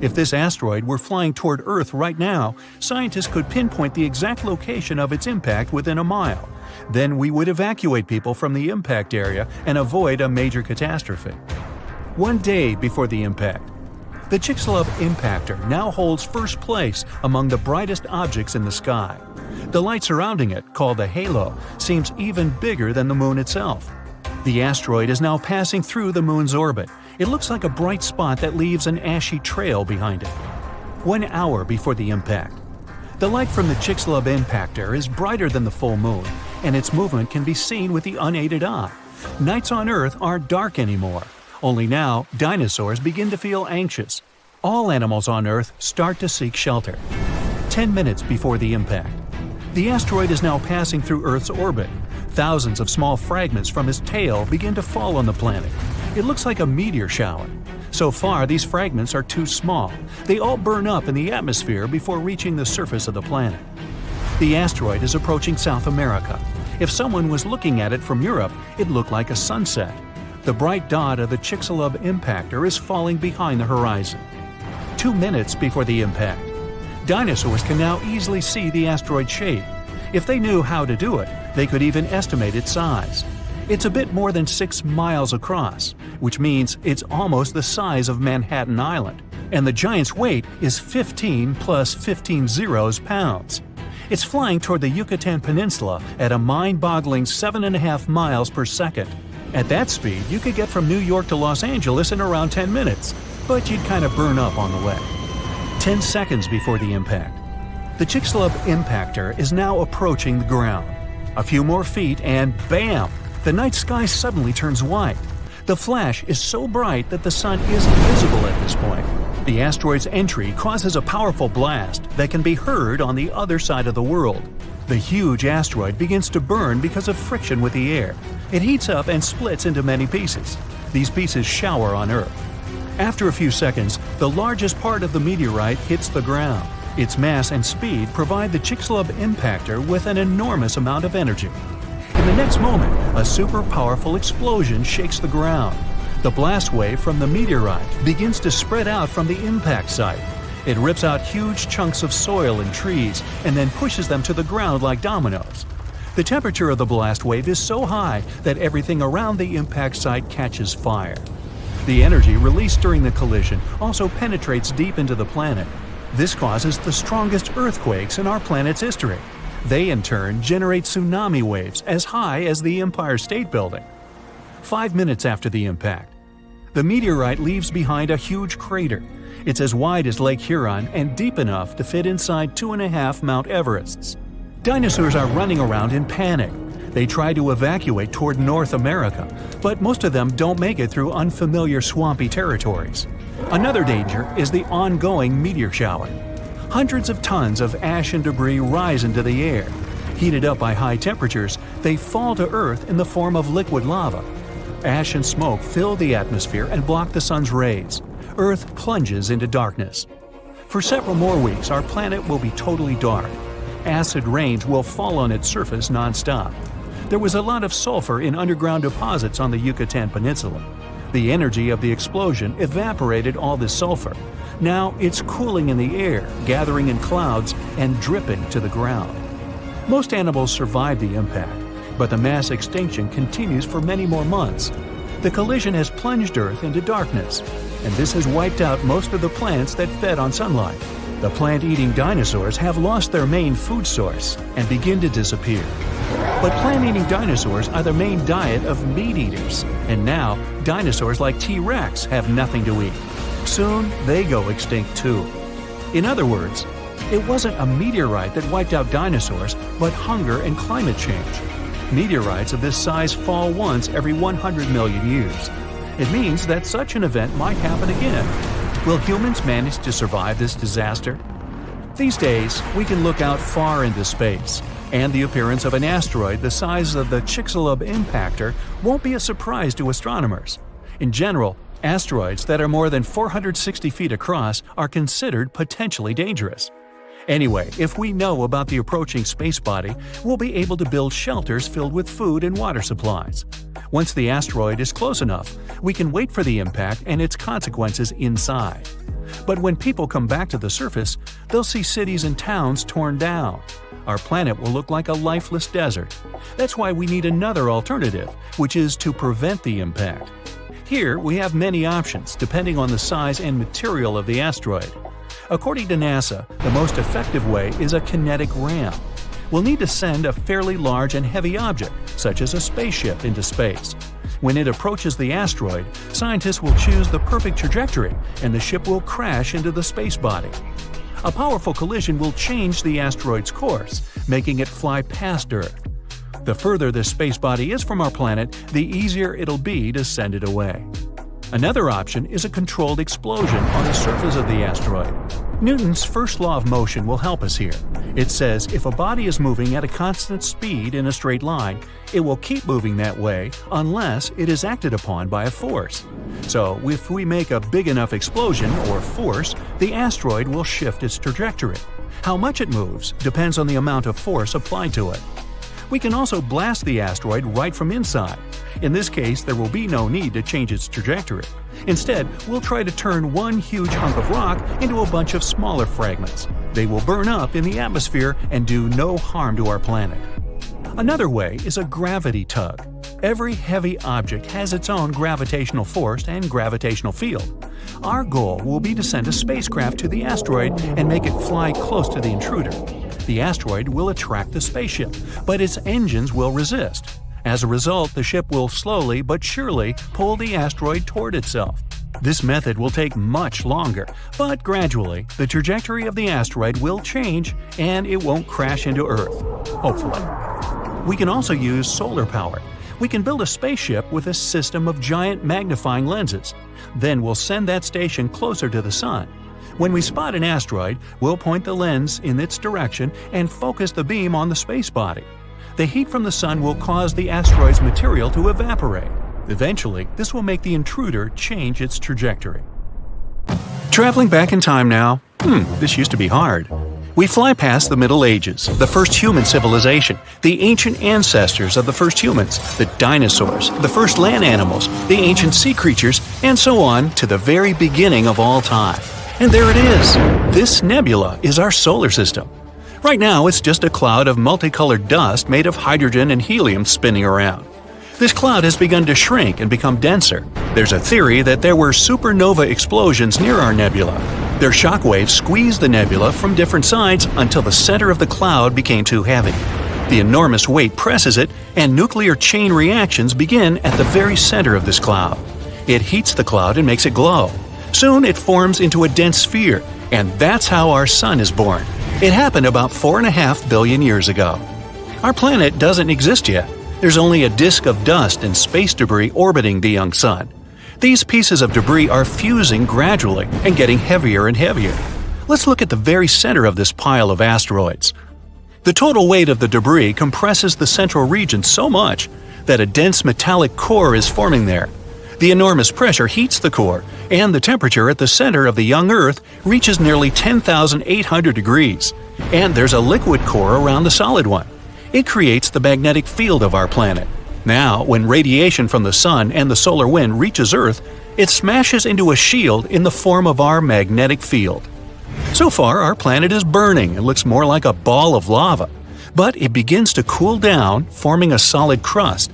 If this asteroid were flying toward Earth right now, scientists could pinpoint the exact location of its impact within a mile. Then we would evacuate people from the impact area and avoid a major catastrophe. 1 day before the impact. The Chicxulub impactor now holds first place among the brightest objects in the sky. The light surrounding it, called a halo, seems even bigger than the Moon itself. The asteroid is now passing through the Moon's orbit. It looks like a bright spot that leaves an ashy trail behind it. 1 hour before the impact. The light from the Chicxulub impactor is brighter than the full Moon, and its movement can be seen with the unaided eye. Nights on Earth aren't dark anymore. Only now, dinosaurs begin to feel anxious. All animals on Earth start to seek shelter. 10 minutes before the impact. The asteroid is now passing through Earth's orbit. Thousands of small fragments from its tail begin to fall on the planet. It looks like a meteor shower. So far, these fragments are too small. They all burn up in the atmosphere before reaching the surface of the planet. The asteroid is approaching South America. If someone was looking at it from Europe, it looked like a sunset. The bright dot of the Chicxulub impactor is falling behind the horizon. 2 minutes before the impact. Dinosaurs can now easily see the asteroid's shape. If they knew how to do it, they could even estimate its size. It's a bit more than 6 miles across, which means it's almost the size of Manhattan Island, and the giant's weight is 15 plus 15 zeros pounds. It's flying toward the Yucatan Peninsula at a mind-boggling 7.5 miles per second. At that speed, you could get from New York to Los Angeles in around 10 minutes, but you'd kind of burn up on the way. 10 seconds before the impact. The Chicxulub impactor is now approaching the ground. A few more feet and bam! The night sky suddenly turns white. The flash is so bright that the sun isn't visible at this point. The asteroid's entry causes a powerful blast that can be heard on the other side of the world. The huge asteroid begins to burn because of friction with the air. It heats up and splits into many pieces. These pieces shower on Earth. After a few seconds, the largest part of the meteorite hits the ground. Its mass and speed provide the Chicxulub impactor with an enormous amount of energy. In the next moment, a super powerful explosion shakes the ground. The blast wave from the meteorite begins to spread out from the impact site. It rips out huge chunks of soil and trees and then pushes them to the ground like dominoes. The temperature of the blast wave is so high that everything around the impact site catches fire. The energy released during the collision also penetrates deep into the planet. This causes the strongest earthquakes in our planet's history. They in turn generate tsunami waves as high as the Empire State Building. 5 minutes after the impact, the meteorite leaves behind a huge crater. It's as wide as Lake Huron and deep enough to fit inside 2.5 Mount Everests. Dinosaurs are running around in panic. They try to evacuate toward North America, but most of them don't make it through unfamiliar swampy territories. Another danger is the ongoing meteor shower. Hundreds of tons of ash and debris rise into the air. Heated up by high temperatures, they fall to Earth in the form of liquid lava. Ash and smoke fill the atmosphere and block the sun's rays. Earth plunges into darkness. For several more weeks, our planet will be totally dark. Acid rains will fall on its surface non-stop. There was a lot of sulfur in underground deposits on the Yucatan Peninsula. The energy of the explosion evaporated all this sulfur. Now it's cooling in the air, gathering in clouds, and dripping to the ground. Most animals survive the impact, but the mass extinction continues for many more months. The collision has plunged Earth into darkness, and this has wiped out most of the plants that fed on sunlight. The plant-eating dinosaurs have lost their main food source and begin to disappear. But plant-eating dinosaurs are the main diet of meat-eaters, and now dinosaurs like T-Rex have nothing to eat. Soon they go extinct too. In other words, it wasn't a meteorite that wiped out dinosaurs, but hunger and climate change. Meteorites of this size fall once every 100 million years. It means that such an event might happen again. Will humans manage to survive this disaster? These days, we can look out far into space, and the appearance of an asteroid the size of the Chicxulub impactor won't be a surprise to astronomers. In general, asteroids that are more than 460 feet across are considered potentially dangerous. Anyway, if we know about the approaching space body, we'll be able to build shelters filled with food and water supplies. Once the asteroid is close enough, we can wait for the impact and its consequences inside. But when people come back to the surface, they'll see cities and towns torn down. Our planet will look like a lifeless desert. That's why we need another alternative, which is to prevent the impact. Here, we have many options depending on the size and material of the asteroid. According to NASA, the most effective way is a kinetic ramp. We'll need to send a fairly large and heavy object, such as a spaceship, into space. When it approaches the asteroid, scientists will choose the perfect trajectory, and the ship will crash into the space body. A powerful collision will change the asteroid's course, making it fly past Earth. The further the space body is from our planet, the easier it'll be to send it away. Another option is a controlled explosion on the surface of the asteroid. Newton's first law of motion will help us here. It says if a body is moving at a constant speed in a straight line, it will keep moving that way unless it is acted upon by a force. So, if we make a big enough explosion, or force, the asteroid will shift its trajectory. How much it moves depends on the amount of force applied to it. We can also blast the asteroid right from inside. In this case, there will be no need to change its trajectory. Instead, we'll try to turn one huge hunk of rock into a bunch of smaller fragments. They will burn up in the atmosphere and do no harm to our planet. Another way is a gravity tug. Every heavy object has its own gravitational force and gravitational field. Our goal will be to send a spacecraft to the asteroid and make it fly close to the intruder. The asteroid will attract the spaceship, but its engines will resist. As a result, the ship will slowly but surely pull the asteroid toward itself. This method will take much longer, but gradually, the trajectory of the asteroid will change and it won't crash into Earth. Hopefully. We can also use solar power. We can build a spaceship with a system of giant magnifying lenses. Then we'll send that station closer to the Sun. When we spot an asteroid, we'll point the lens in its direction and focus the beam on the space body. The heat from the Sun will cause the asteroid's material to evaporate. Eventually, this will make the intruder change its trajectory. Traveling back in time now, this used to be hard. We fly past the Middle Ages, the first human civilization, the ancient ancestors of the first humans, the dinosaurs, the first land animals, the ancient sea creatures, and so on to the very beginning of all time. And there it is. This nebula is our solar system. Right now, it's just a cloud of multicolored dust made of hydrogen and helium spinning around. This cloud has begun to shrink and become denser. There's a theory that there were supernova explosions near our nebula. Their shockwaves squeezed the nebula from different sides until the center of the cloud became too heavy. The enormous weight presses it, and nuclear chain reactions begin at the very center of this cloud. It heats the cloud and makes it glow. Soon it forms into a dense sphere, and that's how our sun is born. It happened about 4.5 billion years ago. Our planet doesn't exist yet. There's only a disk of dust and space debris orbiting the young sun. These pieces of debris are fusing gradually and getting heavier and heavier. Let's look at the very center of this pile of asteroids. The total weight of the debris compresses the central region so much that a dense metallic core is forming there. The enormous pressure heats the core, and the temperature at the center of the young Earth reaches nearly 10,800 degrees. And there's a liquid core around the solid one. It creates the magnetic field of our planet. Now, when radiation from the sun and the solar wind reaches Earth, it smashes into a shield in the form of our magnetic field. So far, our planet is burning and looks more like a ball of lava. But it begins to cool down, forming a solid crust.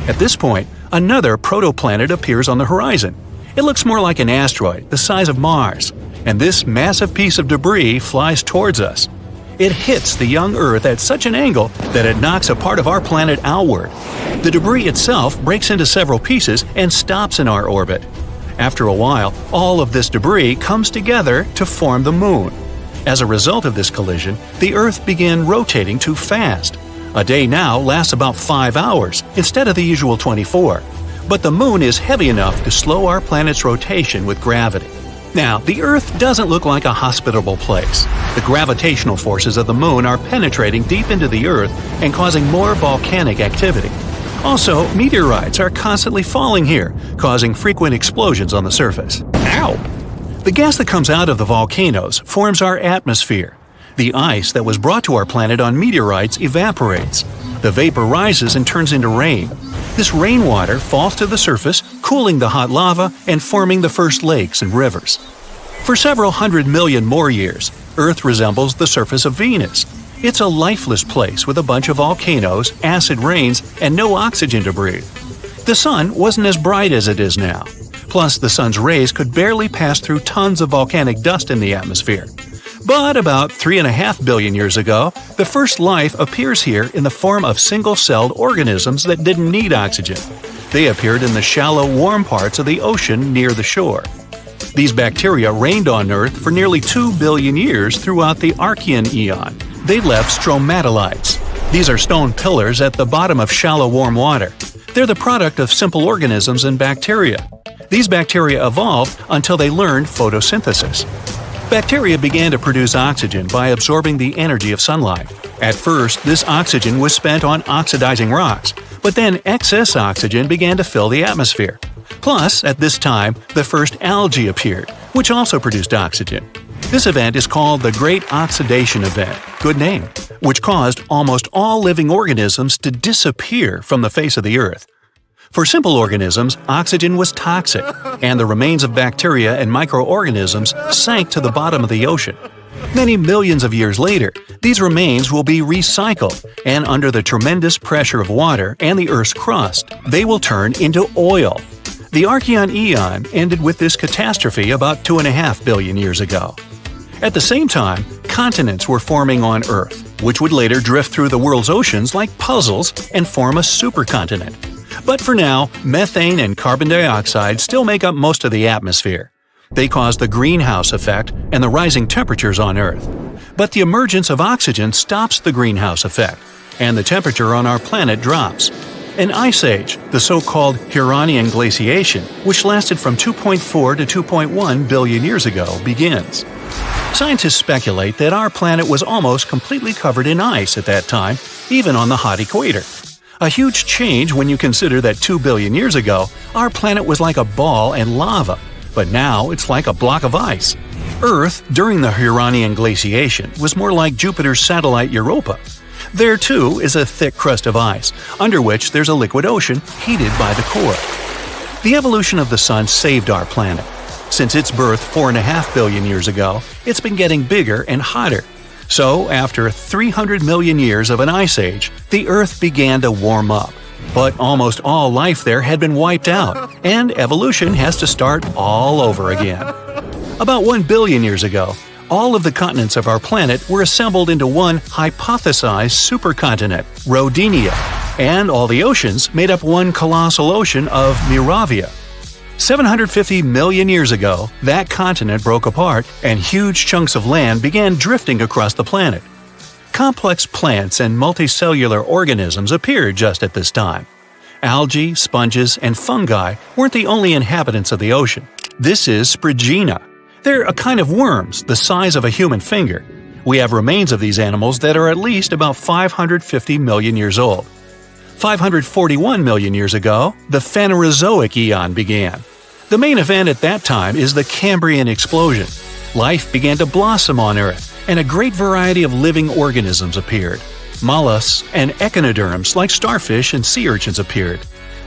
At this point, another protoplanet appears on the horizon. It looks more like an asteroid, the size of Mars, and this massive piece of debris flies towards us. It hits the young Earth at such an angle that it knocks a part of our planet outward. The debris itself breaks into several pieces and stops in our orbit. After a while, all of this debris comes together to form the Moon. As a result of this collision, the Earth began rotating too fast. A day now lasts about 5 hours instead of the usual 24. But the Moon is heavy enough to slow our planet's rotation with gravity. Now, the Earth doesn't look like a hospitable place. The gravitational forces of the Moon are penetrating deep into the Earth and causing more volcanic activity. Also, meteorites are constantly falling here, causing frequent explosions on the surface. Ow! The gas that comes out of the volcanoes forms our atmosphere. The ice that was brought to our planet on meteorites evaporates. The vapor rises and turns into rain. This rainwater falls to the surface, cooling the hot lava and forming the first lakes and rivers. For several 100 million more years, Earth resembles the surface of Venus. It's a lifeless place with a bunch of volcanoes, acid rains, and no oxygen to breathe. The sun wasn't as bright as it is now. Plus, the sun's rays could barely pass through tons of volcanic dust in the atmosphere. But about 3.5 billion years ago, the first life appears here in the form of single-celled organisms that didn't need oxygen. They appeared in the shallow, warm parts of the ocean near the shore. These bacteria reigned on Earth for nearly 2 billion years throughout the Archean eon. They left stromatolites. These are stone pillars at the bottom of shallow, warm water. They're the product of simple organisms and bacteria. These bacteria evolved until they learned photosynthesis. Bacteria began to produce oxygen by absorbing the energy of sunlight. At first, this oxygen was spent on oxidizing rocks, but then excess oxygen began to fill the atmosphere. Plus, at this time, the first algae appeared, which also produced oxygen. This event is called the Great Oxidation Event, good name, which caused almost all living organisms to disappear from the face of the Earth. For simple organisms, oxygen was toxic, and the remains of bacteria and microorganisms sank to the bottom of the ocean. Many millions of years later, these remains will be recycled, and under the tremendous pressure of water and the Earth's crust, they will turn into oil. The Archean eon ended with this catastrophe about 2.5 billion years ago. At the same time, continents were forming on Earth, which would later drift through the world's oceans like puzzles and form a supercontinent. But for now, methane and carbon dioxide still make up most of the atmosphere. They cause the greenhouse effect and the rising temperatures on Earth. But the emergence of oxygen stops the greenhouse effect, and the temperature on our planet drops. An ice age, the so-called Huronian glaciation, which lasted from 2.4 to 2.1 billion years ago, begins. Scientists speculate that our planet was almost completely covered in ice at that time, even on the hot equator. A huge change when you consider that 2 billion years ago, our planet was like a ball and lava, but now it's like a block of ice. Earth, during the Huronian glaciation, was more like Jupiter's satellite Europa. There, too, is a thick crust of ice, under which there's a liquid ocean heated by the core. The evolution of the Sun saved our planet. Since its birth 4.5 billion years ago, it's been getting bigger and hotter. So, after 300 million years of an ice age, the Earth began to warm up. But almost all life there had been wiped out, and evolution has to start all over again. About 1 billion years ago, all of the continents of our planet were assembled into one hypothesized supercontinent, Rodinia, and all the oceans made up one colossal ocean of Miravia. 750 million years ago, that continent broke apart and huge chunks of land began drifting across the planet. Complex plants and multicellular organisms appeared just at this time. Algae, sponges, and fungi weren't the only inhabitants of the ocean. This is Sprigina. They're a kind of worms the size of a human finger. We have remains of these animals that are at least about 550 million years old. 541 million years ago, the Phanerozoic Eon began. The main event at that time is the Cambrian explosion. Life began to blossom on Earth, and a great variety of living organisms appeared. Mollusks and echinoderms like starfish and sea urchins appeared.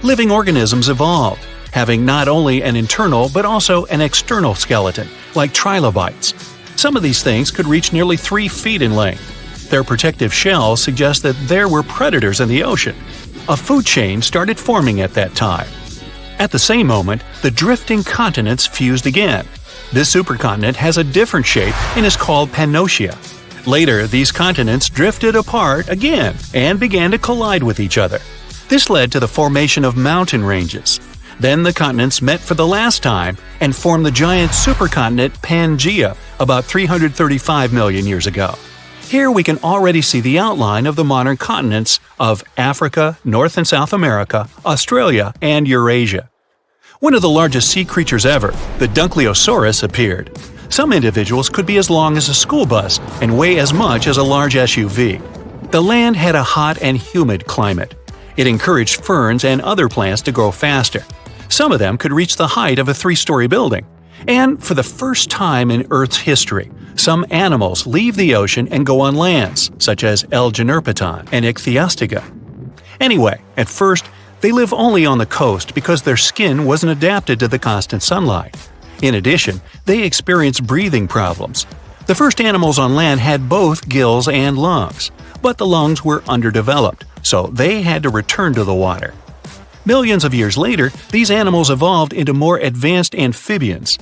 Living organisms evolved, having not only an internal but also an external skeleton, like trilobites. Some of these things could reach nearly 3 feet in length. Their protective shells suggest that there were predators in the ocean. A food chain started forming at that time. At the same moment, the drifting continents fused again. This supercontinent has a different shape and is called Pannotia. Later, these continents drifted apart again and began to collide with each other. This led to the formation of mountain ranges. Then the continents met for the last time and formed the giant supercontinent Pangaea about 335 million years ago. Here we can already see the outline of the modern continents of Africa, North and South America, Australia, and Eurasia. One of the largest sea creatures ever, the Dunkleosaurus, appeared. Some individuals could be as long as a school bus and weigh as much as a large SUV. The land had a hot and humid climate. It encouraged ferns and other plants to grow faster. Some of them could reach the height of a 3-story building. And for the first time in Earth's history, some animals leave the ocean and go on lands, such as L. generpeton and Ichthyostega. Anyway, at first, they live only on the coast because their skin wasn't adapted to the constant sunlight. In addition, they experience breathing problems. The first animals on land had both gills and lungs, but the lungs were underdeveloped, so they had to return to the water. Millions of years later, these animals evolved into more advanced amphibians.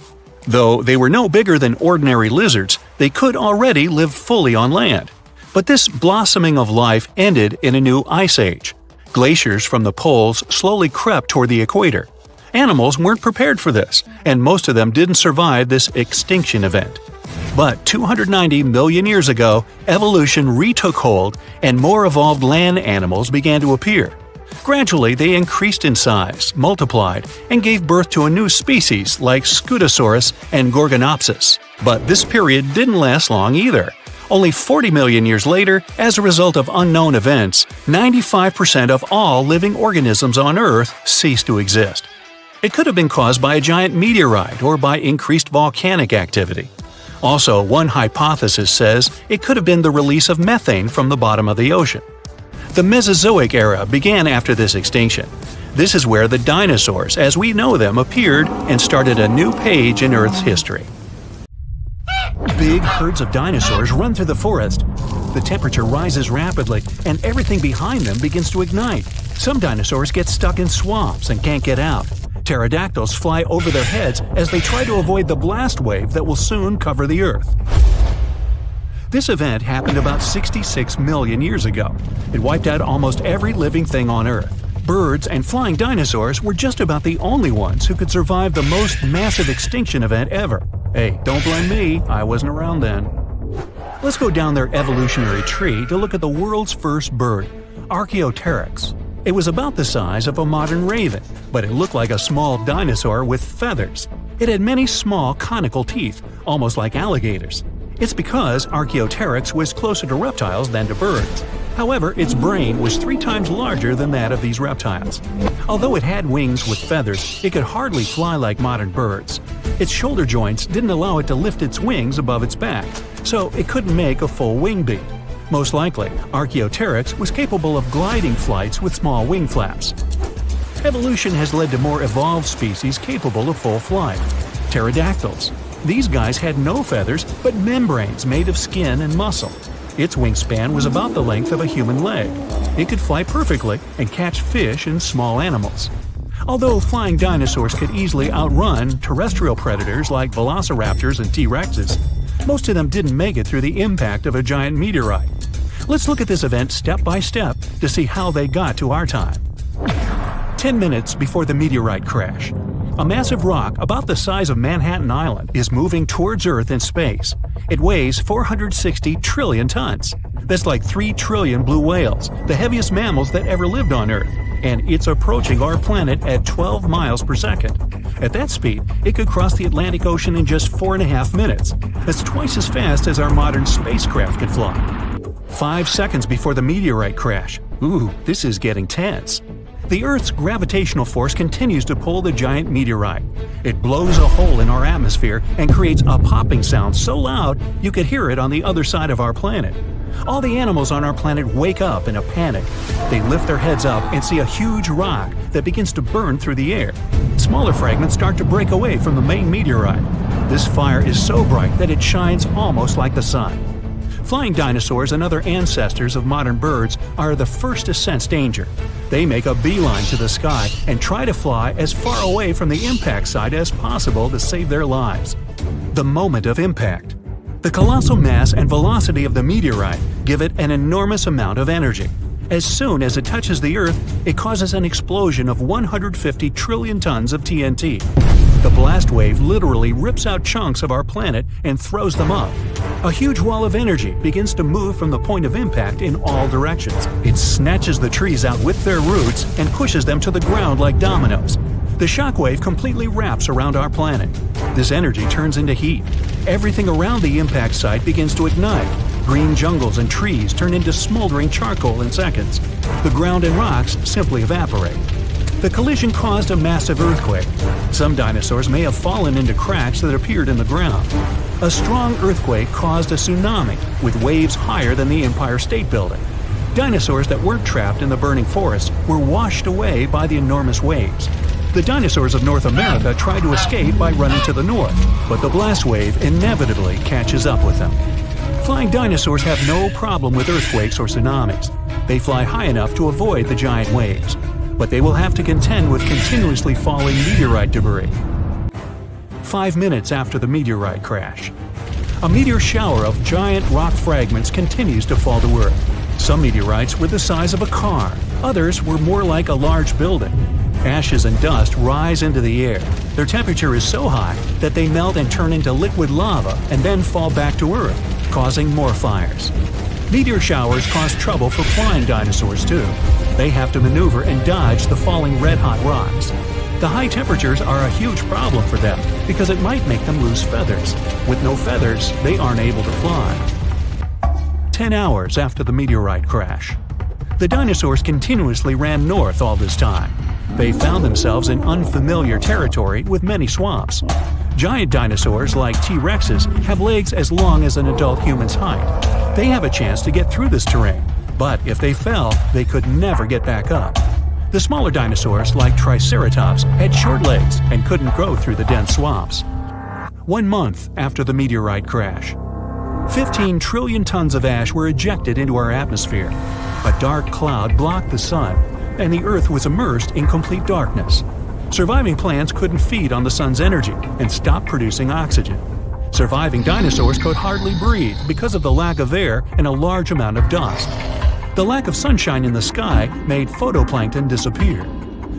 Though they were no bigger than ordinary lizards, they could already live fully on land. But this blossoming of life ended in a new ice age. Glaciers from the poles slowly crept toward the equator. Animals weren't prepared for this, and most of them didn't survive this extinction event. But 290 million years ago, evolution retook hold and more evolved land animals began to appear. Gradually, they increased in size, multiplied, and gave birth to a new species like Scutosaurus and Gorgonopsis. But this period didn't last long either. Only 40 million years later, as a result of unknown events, 95% of all living organisms on Earth ceased to exist. It could have been caused by a giant meteorite or by increased volcanic activity. Also, one hypothesis says it could have been the release of methane from the bottom of the ocean. The Mesozoic era began after this extinction. This is where the dinosaurs, as we know them, appeared and started a new page in Earth's history. Big herds of dinosaurs run through the forest. The temperature rises rapidly, and everything behind them begins to ignite. Some dinosaurs get stuck in swamps and can't get out. Pterodactyls fly over their heads as they try to avoid the blast wave that will soon cover the Earth. This event happened about 66 million years ago. It wiped out almost every living thing on Earth. Birds and flying dinosaurs were just about the only ones who could survive the most massive extinction event ever. Hey, don't blame me, I wasn't around then. Let's go down their evolutionary tree to look at the world's first bird, Archaeopteryx. It was about the size of a modern raven, but it looked like a small dinosaur with feathers. It had many small conical teeth, almost like alligators. It's because Archaeopteryx was closer to reptiles than to birds. However, its brain was 3 times larger than that of these reptiles. Although it had wings with feathers, it could hardly fly like modern birds. Its shoulder joints didn't allow it to lift its wings above its back, so it couldn't make a full wing beat. Most likely, Archaeopteryx was capable of gliding flights with small wing flaps. Evolution has led to more evolved species capable of full flight. Pterodactyls. These guys had no feathers, but membranes made of skin and muscle. Its wingspan was about the length of a human leg. It could fly perfectly and catch fish and small animals. Although flying dinosaurs could easily outrun terrestrial predators like velociraptors and T-Rexes, most of them didn't make it through the impact of a giant meteorite. Let's look at this event step by step to see how they got to our time. 10 minutes before the meteorite crash. A massive rock about the size of Manhattan Island is moving towards Earth in space. It weighs 460 trillion tons. That's like 3 trillion blue whales, the heaviest mammals that ever lived on Earth, and it's approaching our planet at 12 miles per second. At that speed, it could cross the Atlantic Ocean in just 4.5 minutes. That's twice as fast as our modern spacecraft could fly. 5 seconds before the meteorite crash. Ooh, this is getting tense. The Earth's gravitational force continues to pull the giant meteorite. It blows a hole in our atmosphere and creates a popping sound so loud you could hear it on the other side of our planet. All the animals on our planet wake up in a panic. They lift their heads up and see a huge rock that begins to burn through the air. Smaller fragments start to break away from the main meteorite. This fire is so bright that it shines almost like the sun. Flying dinosaurs and other ancestors of modern birds are the first to sense danger. They make a beeline to the sky and try to fly as far away from the impact site as possible to save their lives. The moment of impact. The colossal mass and velocity of the meteorite give it an enormous amount of energy. As soon as it touches the Earth, it causes an explosion of 150 trillion tons of TNT. The blast wave literally rips out chunks of our planet and throws them up. A huge wall of energy begins to move from the point of impact in all directions. It snatches the trees out with their roots and pushes them to the ground like dominoes. The shockwave completely wraps around our planet. This energy turns into heat. Everything around the impact site begins to ignite. Green jungles and trees turn into smoldering charcoal in seconds. The ground and rocks simply evaporate. The collision caused a massive earthquake. Some dinosaurs may have fallen into cracks that appeared in the ground. A strong earthquake caused a tsunami with waves higher than the Empire State Building. Dinosaurs that weren't trapped in the burning forest were washed away by the enormous waves. The dinosaurs of North America tried to escape by running to the north, but the blast wave inevitably catches up with them. Flying dinosaurs have no problem with earthquakes or tsunamis. They fly high enough to avoid the giant waves, but they will have to contend with continuously falling meteorite debris. 5 minutes after the meteorite crash. A meteor shower of giant rock fragments continues to fall to Earth. Some meteorites were the size of a car, others were more like a large building. Ashes and dust rise into the air. Their temperature is so high that they melt and turn into liquid lava and then fall back to Earth, causing more fires. Meteor showers cause trouble for flying dinosaurs too. They have to maneuver and dodge the falling red-hot rocks. The high temperatures are a huge problem for them because it might make them lose feathers. With no feathers, they aren't able to fly. 10 hours after the meteorite crash. The dinosaurs continuously ran north all this time. They found themselves in unfamiliar territory with many swamps. Giant dinosaurs like T-Rexes have legs as long as an adult human's height. They have a chance to get through this terrain, but if they fell, they could never get back up. The smaller dinosaurs like Triceratops had short legs and couldn't go through the dense swamps. 1 month after the meteorite crash. 15 trillion tons of ash were ejected into our atmosphere. A dark cloud blocked the sun, and the Earth was immersed in complete darkness. Surviving plants couldn't feed on the sun's energy and stopped producing oxygen. Surviving dinosaurs could hardly breathe because of the lack of air and a large amount of dust. The lack of sunshine in the sky made phytoplankton disappear.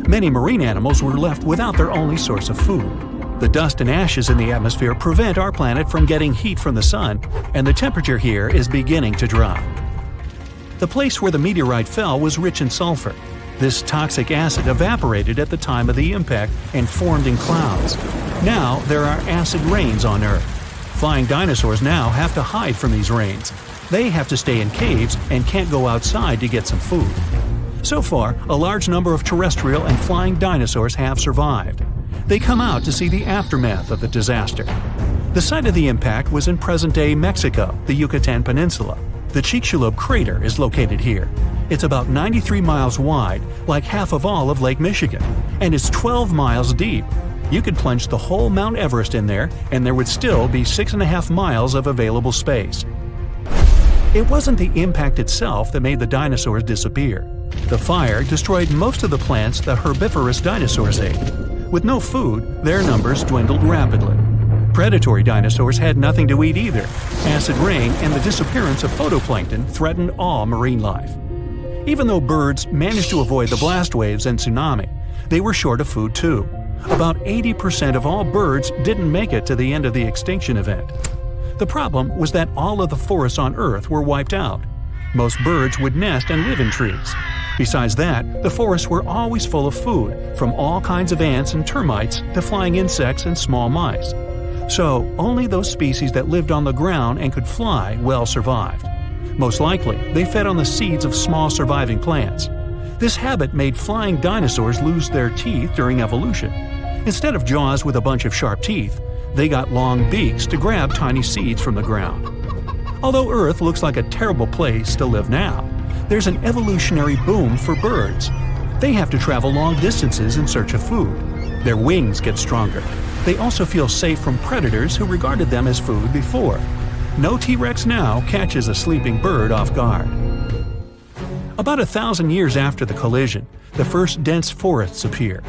Many marine animals were left without their only source of food. The dust and ashes in the atmosphere prevent our planet from getting heat from the sun, and the temperature here is beginning to drop. The place where the meteorite fell was rich in sulfur. This toxic acid evaporated at the time of the impact and formed in clouds. Now there are acid rains on Earth. Flying dinosaurs now have to hide from these rains. They have to stay in caves and can't go outside to get some food. So far, a large number of terrestrial and flying dinosaurs have survived. They come out to see the aftermath of the disaster. The site of the impact was in present-day Mexico, the Yucatan Peninsula. The Chicxulub crater is located here. It's about 93 miles wide, like half of all of Lake Michigan, and it's 12 miles deep. You could plunge the whole Mount Everest in there, and there would still be 6.5 miles of available space. It wasn't the impact itself that made the dinosaurs disappear. The fire destroyed most of the plants the herbivorous dinosaurs ate. With no food, their numbers dwindled rapidly. Predatory dinosaurs had nothing to eat either. Acid rain and the disappearance of phytoplankton threatened all marine life. Even though birds managed to avoid the blast waves and tsunami, they were short of food too. About 80% of all birds didn't make it to the end of the extinction event. The problem was that all of the forests on Earth were wiped out. Most birds would nest and live in trees. Besides that, the forests were always full of food, from all kinds of ants and termites to flying insects and small mice. So, only those species that lived on the ground and could fly well survived. Most likely, they fed on the seeds of small surviving plants. This habit made flying dinosaurs lose their teeth during evolution. Instead of jaws with a bunch of sharp teeth, they got long beaks to grab tiny seeds from the ground. Although Earth looks like a terrible place to live now, there's an evolutionary boom for birds. They have to travel long distances in search of food. Their wings get stronger. They also feel safe from predators who regarded them as food before. No T-Rex now catches a sleeping bird off guard. About 1,000 years after the collision, the first dense forests appear.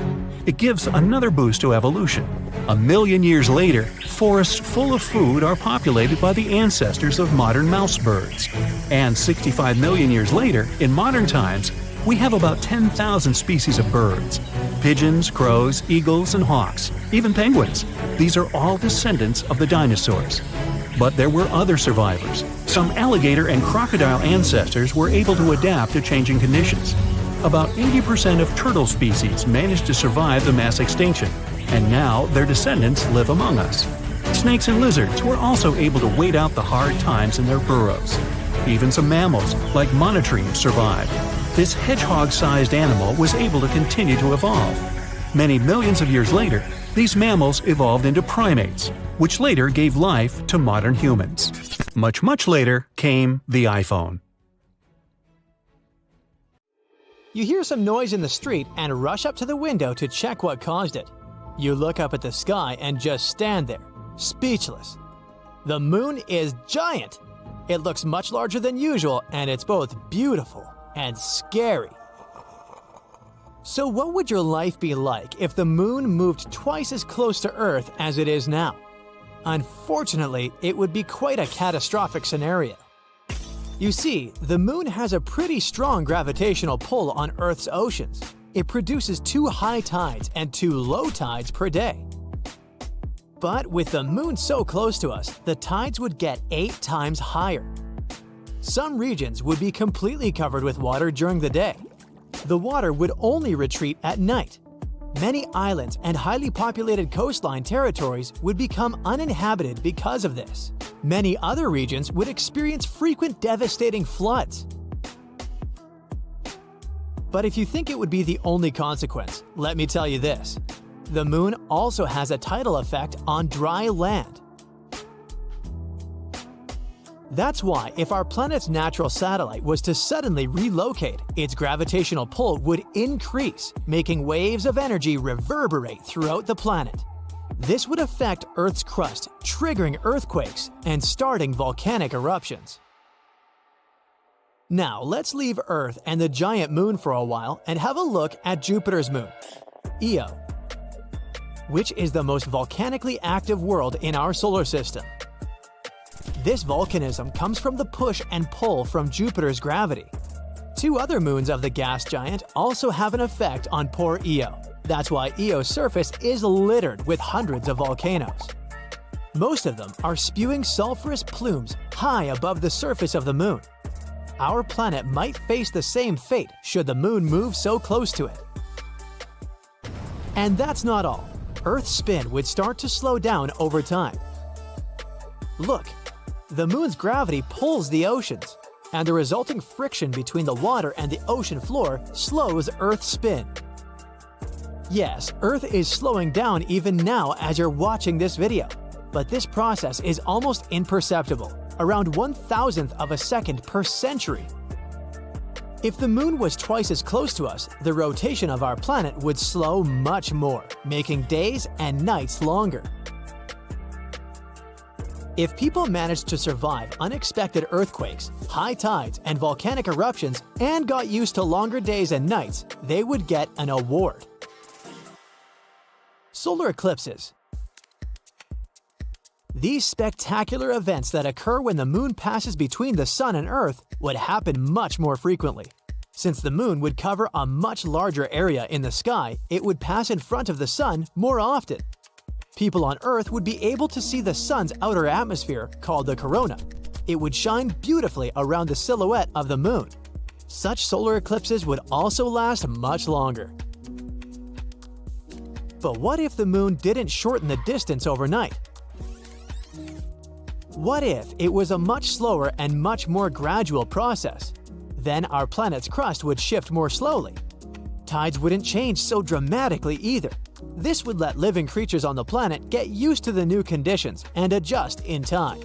It gives another boost to evolution. 1 million years later, forests full of food are populated by the ancestors of modern mouse birds. And 65 million years later, in modern times, we have about 10,000 species of birds. Pigeons, crows, eagles, and hawks, even penguins. These are all descendants of the dinosaurs. But there were other survivors. Some alligator and crocodile ancestors were able to adapt to changing conditions. About 80% of turtle species managed to survive the mass extinction, and now their descendants live among us. Snakes and lizards were also able to wait out the hard times in their burrows. Even some mammals, like monotremes, survived. This hedgehog-sized animal was able to continue to evolve. Many millions of years later, these mammals evolved into primates, which later gave life to modern humans. Much later came the iPhone. You hear some noise in the street and rush up to the window to check what caused it. You look up at the sky and just stand there, speechless. The moon is giant. It looks much larger than usual, and it's both beautiful and scary. So what would your life be like if the moon moved twice as close to Earth as it is now? Unfortunately, it would be quite a catastrophic scenario. You see, the moon has a pretty strong gravitational pull on Earth's oceans. It produces 2 high tides and 2 low tides per day. But with the moon so close to us, the tides would get 8 times higher. Some regions would be completely covered with water during the day. The water would only retreat at night. Many islands and highly populated coastline territories would become uninhabited because of this. Many other regions would experience frequent devastating floods. But if you think it would be the only consequence, let me tell you this. The moon also has a tidal effect on dry land. That's why if our planet's natural satellite was to suddenly relocate, its gravitational pull would increase, making waves of energy reverberate throughout the planet. This would affect Earth's crust, triggering earthquakes and starting volcanic eruptions. Now let's leave Earth and the giant moon for a while and have a look at Jupiter's moon, Io, which is the most volcanically active world in our solar system. This volcanism comes from the push and pull from Jupiter's gravity. 2 other moons of the gas giant also have an effect on poor Io. That's why Io's surface is littered with hundreds of volcanoes. Most of them are spewing sulfurous plumes high above the surface of the moon. Our planet might face the same fate should the moon move so close to it. And that's not all. Earth's spin would start to slow down over time. Look, the moon's gravity pulls the oceans, and the resulting friction between the water and the ocean floor slows Earth's spin. Yes, Earth is slowing down even now as you're watching this video, but this process is almost imperceptible, around 1,000th of a second per century. If the moon was twice as close to us, the rotation of our planet would slow much more, making days and nights longer. If people managed to survive unexpected earthquakes, high tides, and volcanic eruptions and got used to longer days and nights, they would get an award. Solar eclipses. These spectacular events that occur when the moon passes between the sun and Earth would happen much more frequently. Since the moon would cover a much larger area in the sky, it would pass in front of the sun more often. People on Earth would be able to see the sun's outer atmosphere, called the corona. It would shine beautifully around the silhouette of the moon. Such solar eclipses would also last much longer. But what if the moon didn't shorten the distance overnight? What if it was a much slower and much more gradual process? Then our planet's crust would shift more slowly. Tides wouldn't change so dramatically either. This would let living creatures on the planet get used to the new conditions and adjust in time.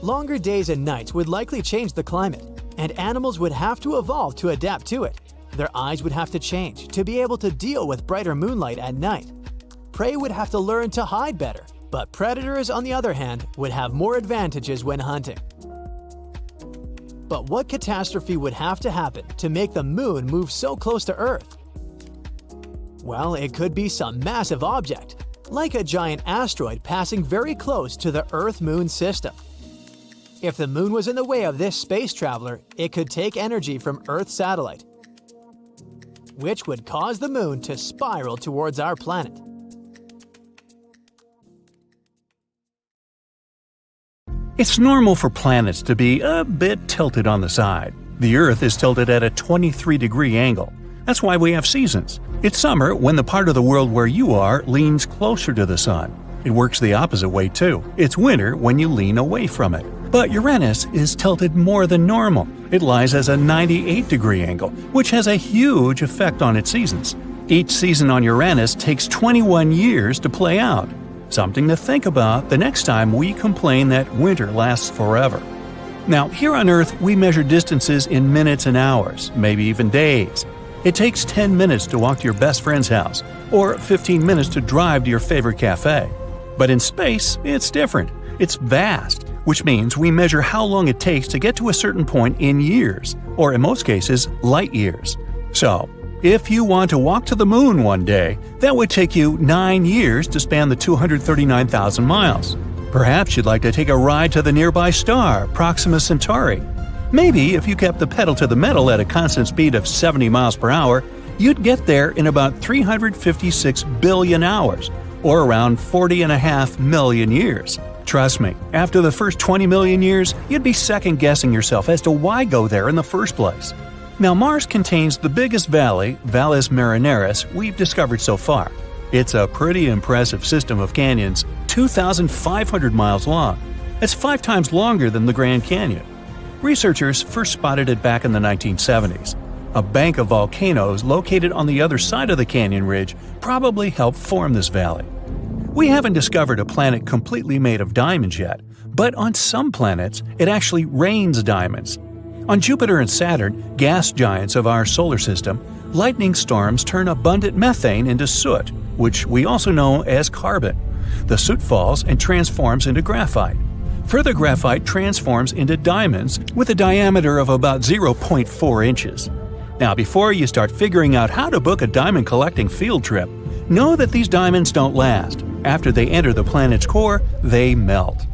Longer days and nights would likely change the climate, and animals would have to evolve to adapt to it. Their eyes would have to change to be able to deal with brighter moonlight at night. Prey would have to learn to hide better, but predators, on the other hand, would have more advantages when hunting. But what catastrophe would have to happen to make the moon move so close to Earth? Well, it could be some massive object, like a giant asteroid passing very close to the Earth-Moon system. If the moon was in the way of this space traveler, it could take energy from Earth's satellite, which would cause the moon to spiral towards our planet. It's normal for planets to be a bit tilted on the side. The Earth is tilted at a 23-degree angle. That's why we have seasons. It's summer when the part of the world where you are leans closer to the sun. It works the opposite way too. It's winter when you lean away from it. But Uranus is tilted more than normal. It lies as a 98-degree angle, which has a huge effect on its seasons. Each season on Uranus takes 21 years to play out. Something to think about the next time we complain that winter lasts forever. Now, here on Earth, we measure distances in minutes and hours, maybe even days. It takes 10 minutes to walk to your best friend's house, or 15 minutes to drive to your favorite cafe. But in space, it's different. It's vast, which means we measure how long it takes to get to a certain point in years, or in most cases, light years. So, if you want to walk to the moon one day, that would take you 9 years to span the 239,000 miles. Perhaps you'd like to take a ride to the nearby star, Proxima Centauri. Maybe if you kept the pedal to the metal at a constant speed of 70 miles per hour, you'd get there in about 356 billion hours, or around 40.5 million years. Trust me, after the first 20 million years, you'd be second-guessing yourself as to why go there in the first place. Now, Mars contains the biggest valley, Valles Marineris, we've discovered so far. It's a pretty impressive system of canyons, 2,500 miles long. That's 5 times longer than the Grand Canyon. Researchers first spotted it back in the 1970s. A bank of volcanoes located on the other side of the canyon ridge probably helped form this valley. We haven't discovered a planet completely made of diamonds yet, but on some planets, it actually rains diamonds. On Jupiter and Saturn, gas giants of our solar system, lightning storms turn abundant methane into soot, which we also know as carbon. The soot falls and transforms into graphite. Further graphite transforms into diamonds with a diameter of about 0.4 inches. Now, before you start figuring out how to book a diamond collecting field trip, know that these diamonds don't last. After they enter the planet's core, they melt.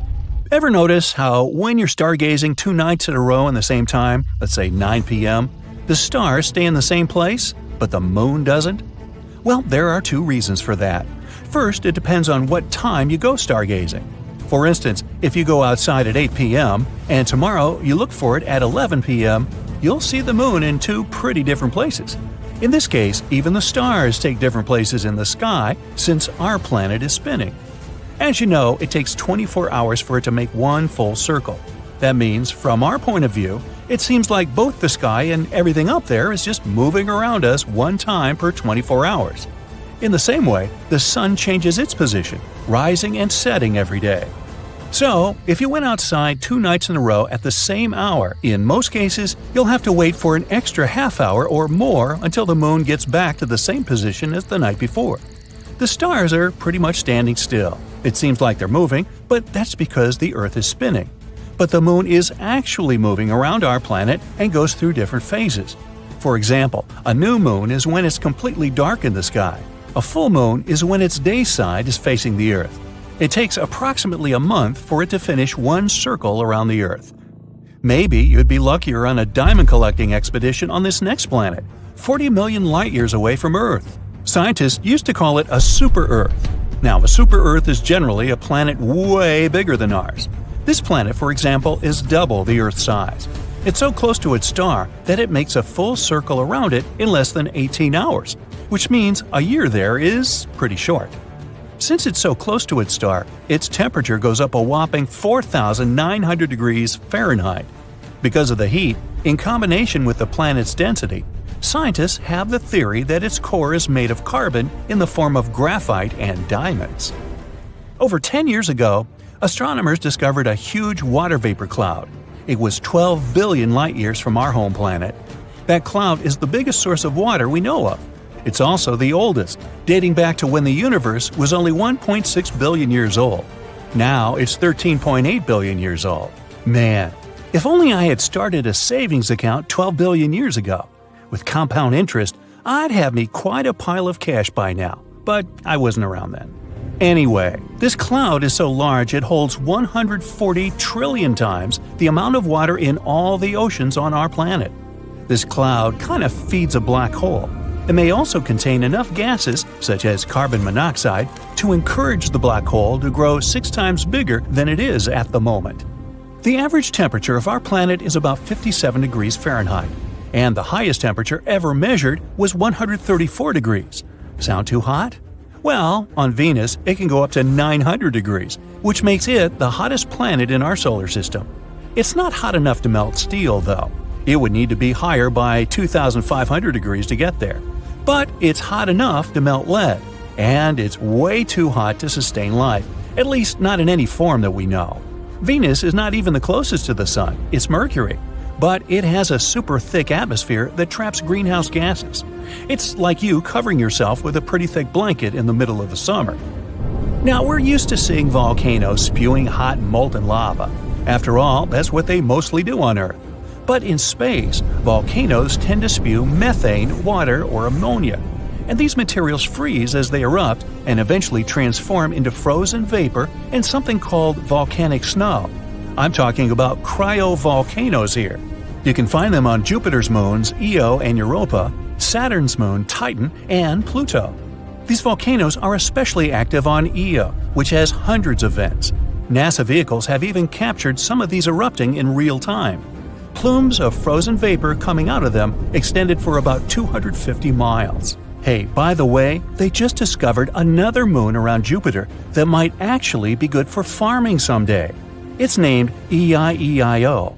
Ever notice how when you're stargazing 2 nights in a row in the same time, let's say 9 p.m., the stars stay in the same place, but the moon doesn't? Well, there are 2 reasons for that. First, it depends on what time you go stargazing. For instance, if you go outside at 8 p.m. and tomorrow you look for it at 11 p.m., you'll see the moon in 2 pretty different places. In this case, even the stars take different places in the sky since our planet is spinning. As you know, it takes 24 hours for it to make one full circle. That means, from our point of view, it seems like both the sky and everything up there is just moving around us one time per 24 hours. In the same way, the sun changes its position, rising and setting every day. So, if you went outside 2 nights in a row at the same hour, in most cases, you'll have to wait for an extra half hour or more until the moon gets back to the same position as the night before. The stars are pretty much standing still. It seems like they're moving, but that's because the Earth is spinning. But the moon is actually moving around our planet and goes through different phases. For example, a new moon is when it's completely dark in the sky. A full moon is when its day side is facing the Earth. It takes approximately a month for it to finish one circle around the Earth. Maybe you'd be luckier on a diamond collecting expedition on this next planet, 40 million light-years away from Earth. Scientists used to call it a super-Earth. Now, a super-Earth is generally a planet way bigger than ours. This planet, for example, is double the Earth's size. It's so close to its star that it makes a full circle around it in less than 18 hours, which means a year there is pretty short. Since it's so close to its star, its temperature goes up a whopping 4,900 degrees Fahrenheit. Because of the heat, in combination with the planet's density, scientists have the theory that its core is made of carbon in the form of graphite and diamonds. Over 10 years ago, astronomers discovered a huge water vapor cloud. It was 12 billion light-years from our home planet. That cloud is the biggest source of water we know of. It's also the oldest, dating back to when the universe was only 1.6 billion years old. Now it's 13.8 billion years old. Man, if only I had started a savings account 12 billion years ago. With compound interest, I'd have me quite a pile of cash by now, but I wasn't around then. Anyway, this cloud is so large it holds 140 trillion times the amount of water in all the oceans on our planet. This cloud kind of feeds a black hole. It may also contain enough gases, such as carbon monoxide, to encourage the black hole to grow 6 times bigger than it is at the moment. The average temperature of our planet is about 57 degrees Fahrenheit, and the highest temperature ever measured was 134 degrees. Sound too hot? Well, on Venus, it can go up to 900 degrees, which makes it the hottest planet in our solar system. It's not hot enough to melt steel, though. It would need to be higher by 2,500 degrees to get there. But it's hot enough to melt lead, and it's way too hot to sustain life, at least not in any form that we know. Venus is not even the closest to the Sun, it's Mercury, but it has a super thick atmosphere that traps greenhouse gases. It's like you covering yourself with a pretty thick blanket in the middle of the summer. Now, we're used to seeing volcanoes spewing hot molten lava. After all, that's what they mostly do on Earth. But in space, volcanoes tend to spew methane, water, or ammonia. And these materials freeze as they erupt and eventually transform into frozen vapor and something called volcanic snow. I'm talking about cryovolcanoes here. You can find them on Jupiter's moons Io and Europa, Saturn's moon Titan, and Pluto. These volcanoes are especially active on Io, which has hundreds of vents. NASA vehicles have even captured some of these erupting in real time. Plumes of frozen vapor coming out of them extended for about 250 miles. Hey, by the way, they just discovered another moon around Jupiter that might actually be good for farming someday. It's named EIEIO.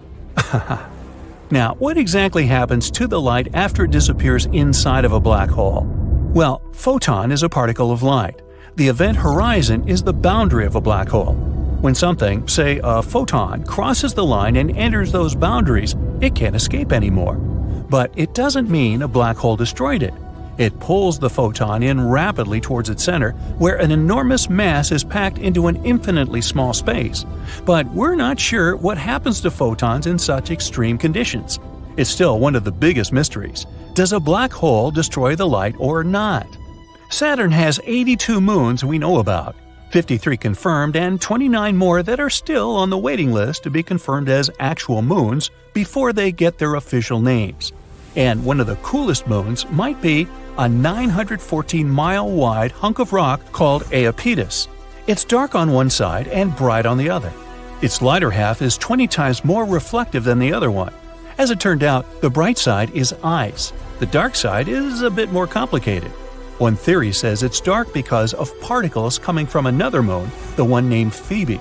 Now, what exactly happens to the light after it disappears inside of a black hole? Well, photon is a particle of light. The event horizon is the boundary of a black hole. When something, say a photon, crosses the line and enters those boundaries, it can't escape anymore. But it doesn't mean a black hole destroyed it. It pulls the photon in rapidly towards its center, where an enormous mass is packed into an infinitely small space. But we're not sure what happens to photons in such extreme conditions. It's still one of the biggest mysteries. Does a black hole destroy the light or not? Saturn has 82 moons we know about. 53 confirmed and 29 more that are still on the waiting list to be confirmed as actual moons before they get their official names. And one of the coolest moons might be a 914-mile-wide hunk of rock called Apophis. It's dark on one side and bright on the other. Its lighter half is 20 times more reflective than the other one. As it turned out, the bright side is ice. The dark side is a bit more complicated. One theory says it's dark because of particles coming from another moon, the one named Phoebe.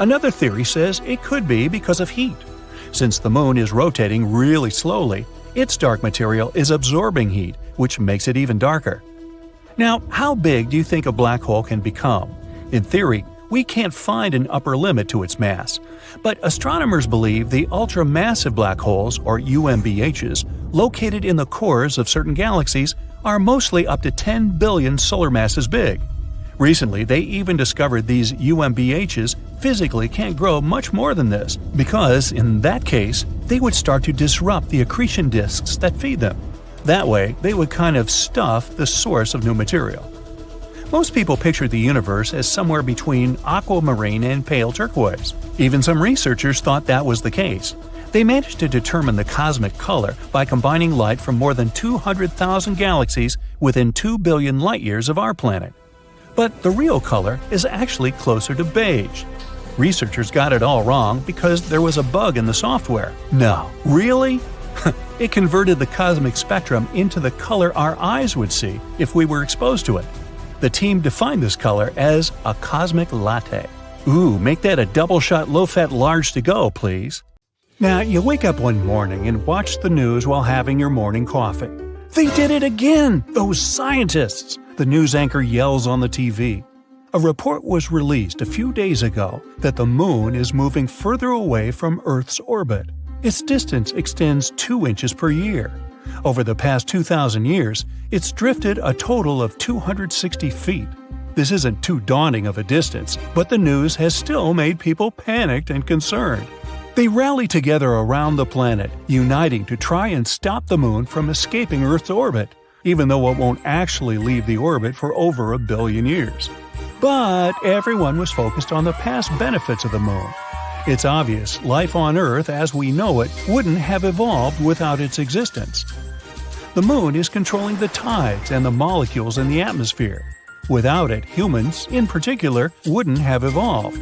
Another theory says it could be because of heat. Since the moon is rotating really slowly, its dark material is absorbing heat, which makes it even darker. Now, how big do you think a black hole can become? In theory, we can't find an upper limit to its mass, but astronomers believe the ultramassive black holes, or UMBHs, located in the cores of certain galaxies are mostly up to 10 billion solar masses big. Recently, they even discovered these UMBHs physically can't grow much more than this, because, in that case, they would start to disrupt the accretion disks that feed them. That way, they would kind of stuff the source of new material. Most people picture the universe as somewhere between aquamarine and pale turquoise. Even some researchers thought that was the case. They managed to determine the cosmic color by combining light from more than 200,000 galaxies within 2 billion light-years of our planet. But the real color is actually closer to beige. Researchers got it all wrong because there was a bug in the software. No, really? It converted the cosmic spectrum into the color our eyes would see if we were exposed to it. The team defined this color as a cosmic latte. Ooh, make that a double-shot low-fat large to go, please. Now, you wake up one morning and watch the news while having your morning coffee. They did it again! Those scientists! The news anchor yells on the TV. A report was released a few days ago that the moon is moving further away from Earth's orbit. Its distance extends 2 inches per year. Over the past 2,000 years, it's drifted a total of 260 feet. This isn't too daunting of a distance, but the news has still made people panicked and concerned. They rally together around the planet, uniting to try and stop the moon from escaping Earth's orbit, even though it won't actually leave the orbit for over 1 billion years. But everyone was focused on the past benefits of the moon. It's obvious life on Earth as we know it wouldn't have evolved without its existence. The moon is controlling the tides and the molecules in the atmosphere. Without it, humans, in particular, wouldn't have evolved.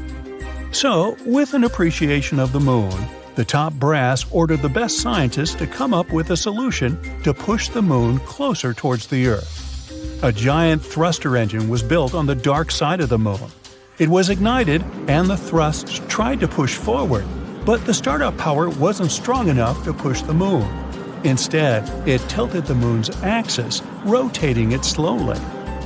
So, with an appreciation of the moon, the top brass ordered the best scientists to come up with a solution to push the moon closer towards the Earth. A giant thruster engine was built on the dark side of the moon. It was ignited, and the thrusts tried to push forward, but the startup power wasn't strong enough to push the moon. Instead, it tilted the moon's axis, rotating it slowly.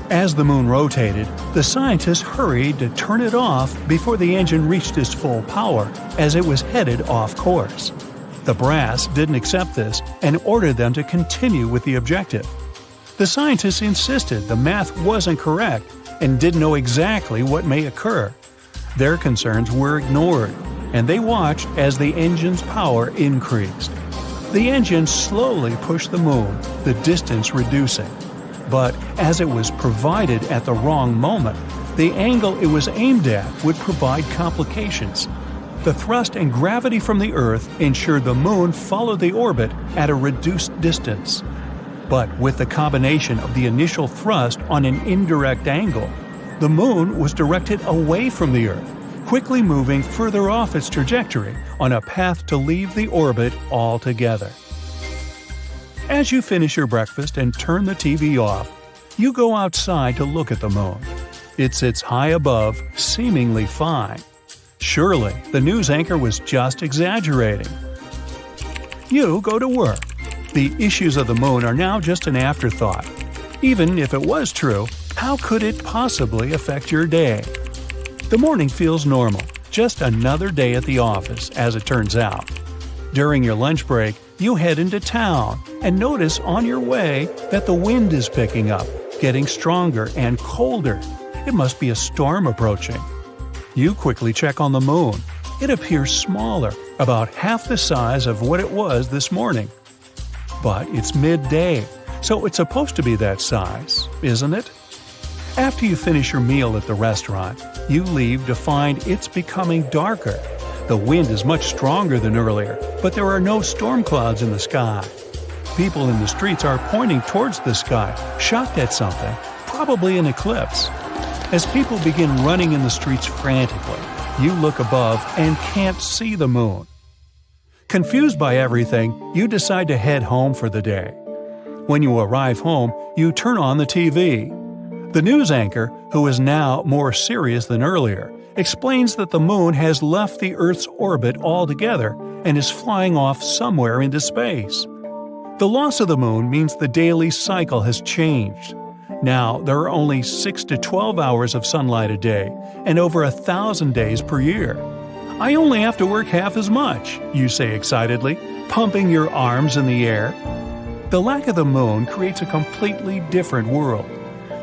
As the moon rotated, the scientists hurried to turn it off before the engine reached its full power, as it was headed off course. The brass didn't accept this and ordered them to continue with the objective. The scientists insisted the math wasn't correct and didn't know exactly what may occur. Their concerns were ignored, and they watched as the engine's power increased. The engine slowly pushed the moon, the distance reducing. But as it was provided at the wrong moment, the angle it was aimed at would provide complications. The thrust and gravity from the Earth ensured the moon followed the orbit at a reduced distance. But with the combination of the initial thrust on an indirect angle, the moon was directed away from the Earth, quickly moving further off its trajectory on a path to leave the orbit altogether. As you finish your breakfast and turn the TV off, you go outside to look at the moon. It sits high above, seemingly fine. Surely, the news anchor was just exaggerating. You go to work. The issues of the moon are now just an afterthought. Even if it was true, how could it possibly affect your day? The morning feels normal, just another day at the office, as it turns out. During your lunch break, you head into town and notice on your way that the wind is picking up, getting stronger and colder. It must be a storm approaching. You quickly check on the moon. It appears smaller, about half the size of what it was this morning. But it's midday, so it's supposed to be that size, isn't it? After you finish your meal at the restaurant, you leave to find it's becoming darker. The wind is much stronger than earlier, but there are no storm clouds in the sky. People in the streets are pointing towards the sky, shocked at something, probably an eclipse. As people begin running in the streets frantically, you look above and can't see the moon. Confused by everything, you decide to head home for the day. When you arrive home, you turn on the TV. The news anchor, who is now more serious than earlier, explains that the moon has left the Earth's orbit altogether and is flying off somewhere into space. The loss of the moon means the daily cycle has changed. Now, there are only 6 to 12 hours of sunlight a day and over 1,000 days per year. I only have to work half as much, you say excitedly, pumping your arms in the air. The lack of the moon creates a completely different world.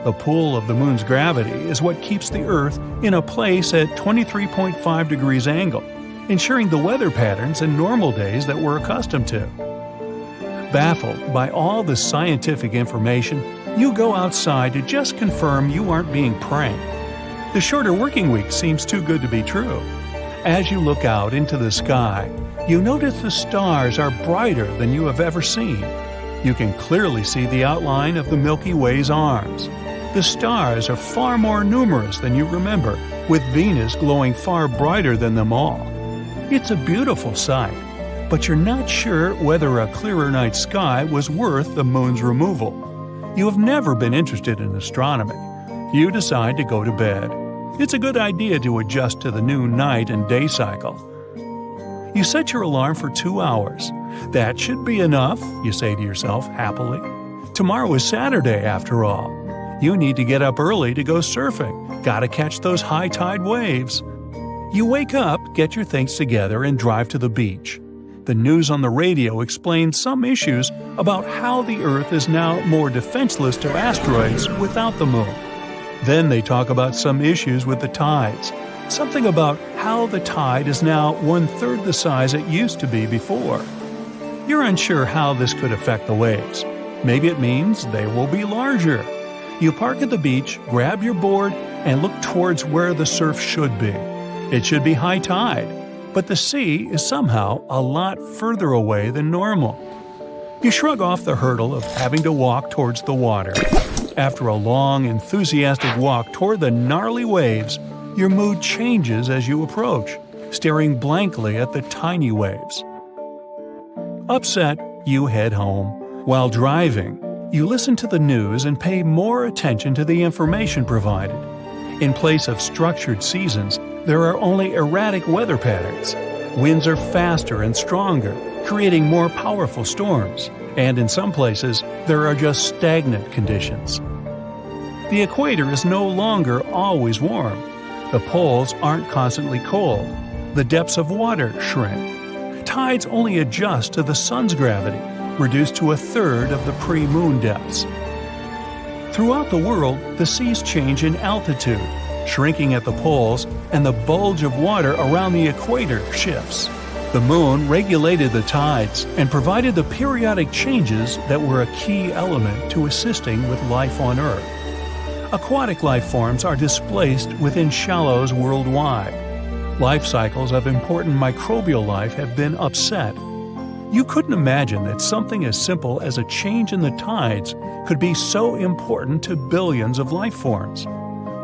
The pull of the moon's gravity is what keeps the Earth in a place at 23.5 degrees angle, ensuring the weather patterns and normal days that we're accustomed to. Baffled by all the scientific information, you go outside to just confirm you aren't being pranked. The shorter working week seems too good to be true. As you look out into the sky, you notice the stars are brighter than you have ever seen. You can clearly see the outline of the Milky Way's arms. The stars are far more numerous than you remember, with Venus glowing far brighter than them all. It's a beautiful sight, but you're not sure whether a clearer night sky was worth the moon's removal. You have never been interested in astronomy. You decide to go to bed. It's a good idea to adjust to the new night and day cycle. You set your alarm for 2 hours. That should be enough, you say to yourself happily. Tomorrow is Saturday, after all. You need to get up early to go surfing. Gotta catch those high tide waves. You wake up, get your things together, and drive to the beach. The news on the radio explains some issues about how the Earth is now more defenseless to asteroids without the moon. Then they talk about some issues with the tides. Something about how the tide is now 1/3 the size it used to be before. You're unsure how this could affect the waves. Maybe it means they will be larger. You park at the beach, grab your board, and look towards where the surf should be. It should be high tide, but the sea is somehow a lot further away than normal. You shrug off the hurdle of having to walk towards the water. After a long, enthusiastic walk toward the gnarly waves, your mood changes as you approach, staring blankly at the tiny waves. Upset, you head home. While driving, you listen to the news and pay more attention to the information provided. In place of structured seasons, there are only erratic weather patterns. Winds are faster and stronger, creating more powerful storms, and in some places, there are just stagnant conditions. The equator is no longer always warm. The poles aren't constantly cold. The depths of water shrink. Tides only adjust to the sun's gravity, reduced to 1/3 of the pre-moon depths. Throughout the world, the seas change in altitude, shrinking at the poles, and the bulge of water around the equator shifts. The moon regulated the tides and provided the periodic changes that were a key element to assisting with life on Earth. Aquatic life forms are displaced within shallows worldwide. Life cycles of important microbial life have been upset. You couldn't imagine that something as simple as a change in the tides could be so important to billions of life forms.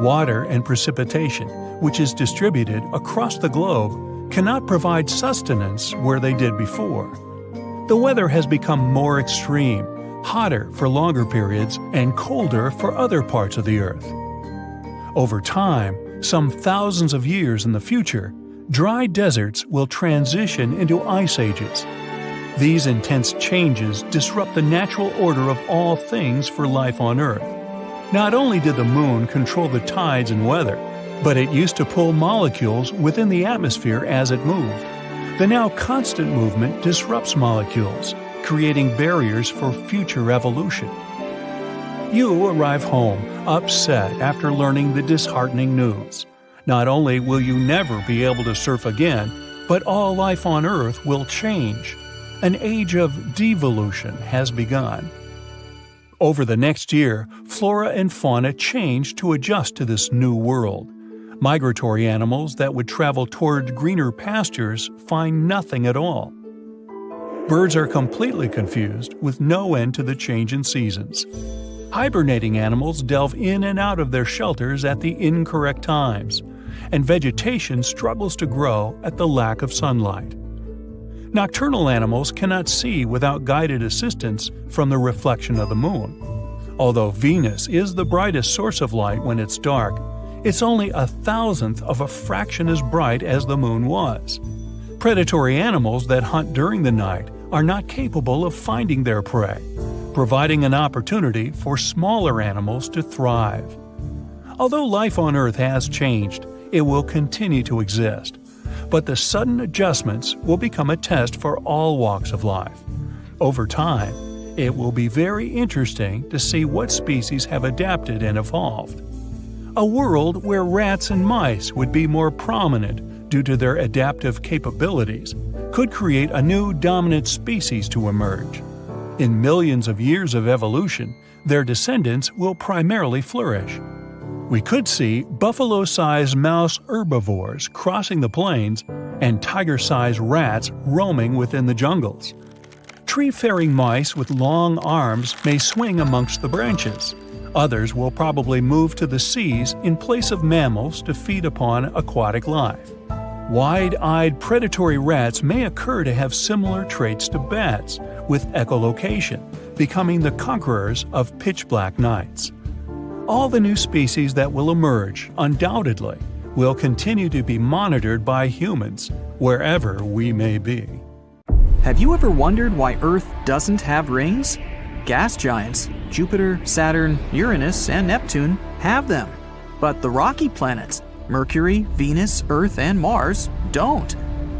Water and precipitation, which is distributed across the globe, cannot provide sustenance where they did before. The weather has become more extreme, hotter for longer periods and colder for other parts of the Earth. Over time, some thousands of years in the future, dry deserts will transition into ice ages. These intense changes disrupt the natural order of all things for life on Earth. Not only did the moon control the tides and weather, but it used to pull molecules within the atmosphere as it moved. The now constant movement disrupts molecules, creating barriers for future evolution. You arrive home, upset after learning the disheartening news. Not only will you never be able to surf again, but all life on Earth will change. An age of devolution has begun. Over the next year, flora and fauna changed to adjust to this new world. Migratory animals that would travel toward greener pastures find nothing at all. Birds are completely confused, with no end to the change in seasons. Hibernating animals delve in and out of their shelters at the incorrect times, and vegetation struggles to grow at the lack of sunlight. Nocturnal animals cannot see without guided assistance from the reflection of the moon. Although Venus is the brightest source of light when it's dark, it's only 1,000th of a fraction as bright as the moon was. Predatory animals that hunt during the night are not capable of finding their prey. providing an opportunity for smaller animals to thrive. Although life on Earth has changed, it will continue to exist. But the sudden adjustments will become a test for all walks of life. Over time, it will be very interesting to see what species have adapted and evolved. A world where rats and mice would be more prominent due to their adaptive capabilities could create a new dominant species to emerge. In millions of years of evolution, their descendants will primarily flourish. We could see buffalo-sized mouse herbivores crossing the plains and tiger-sized rats roaming within the jungles. Tree-faring mice with long arms may swing amongst the branches. Others will probably move to the seas in place of mammals to feed upon aquatic life. Wide-eyed predatory rats may occur to have similar traits to bats, with echolocation, becoming the conquerors of pitch-black nights. All the new species that will emerge, undoubtedly, will continue to be monitored by humans, wherever we may be. Have you ever wondered why Earth doesn't have rings? Gas giants, Jupiter, Saturn, Uranus, and Neptune, have them. But the rocky planets, Mercury, Venus, Earth, and Mars, don't.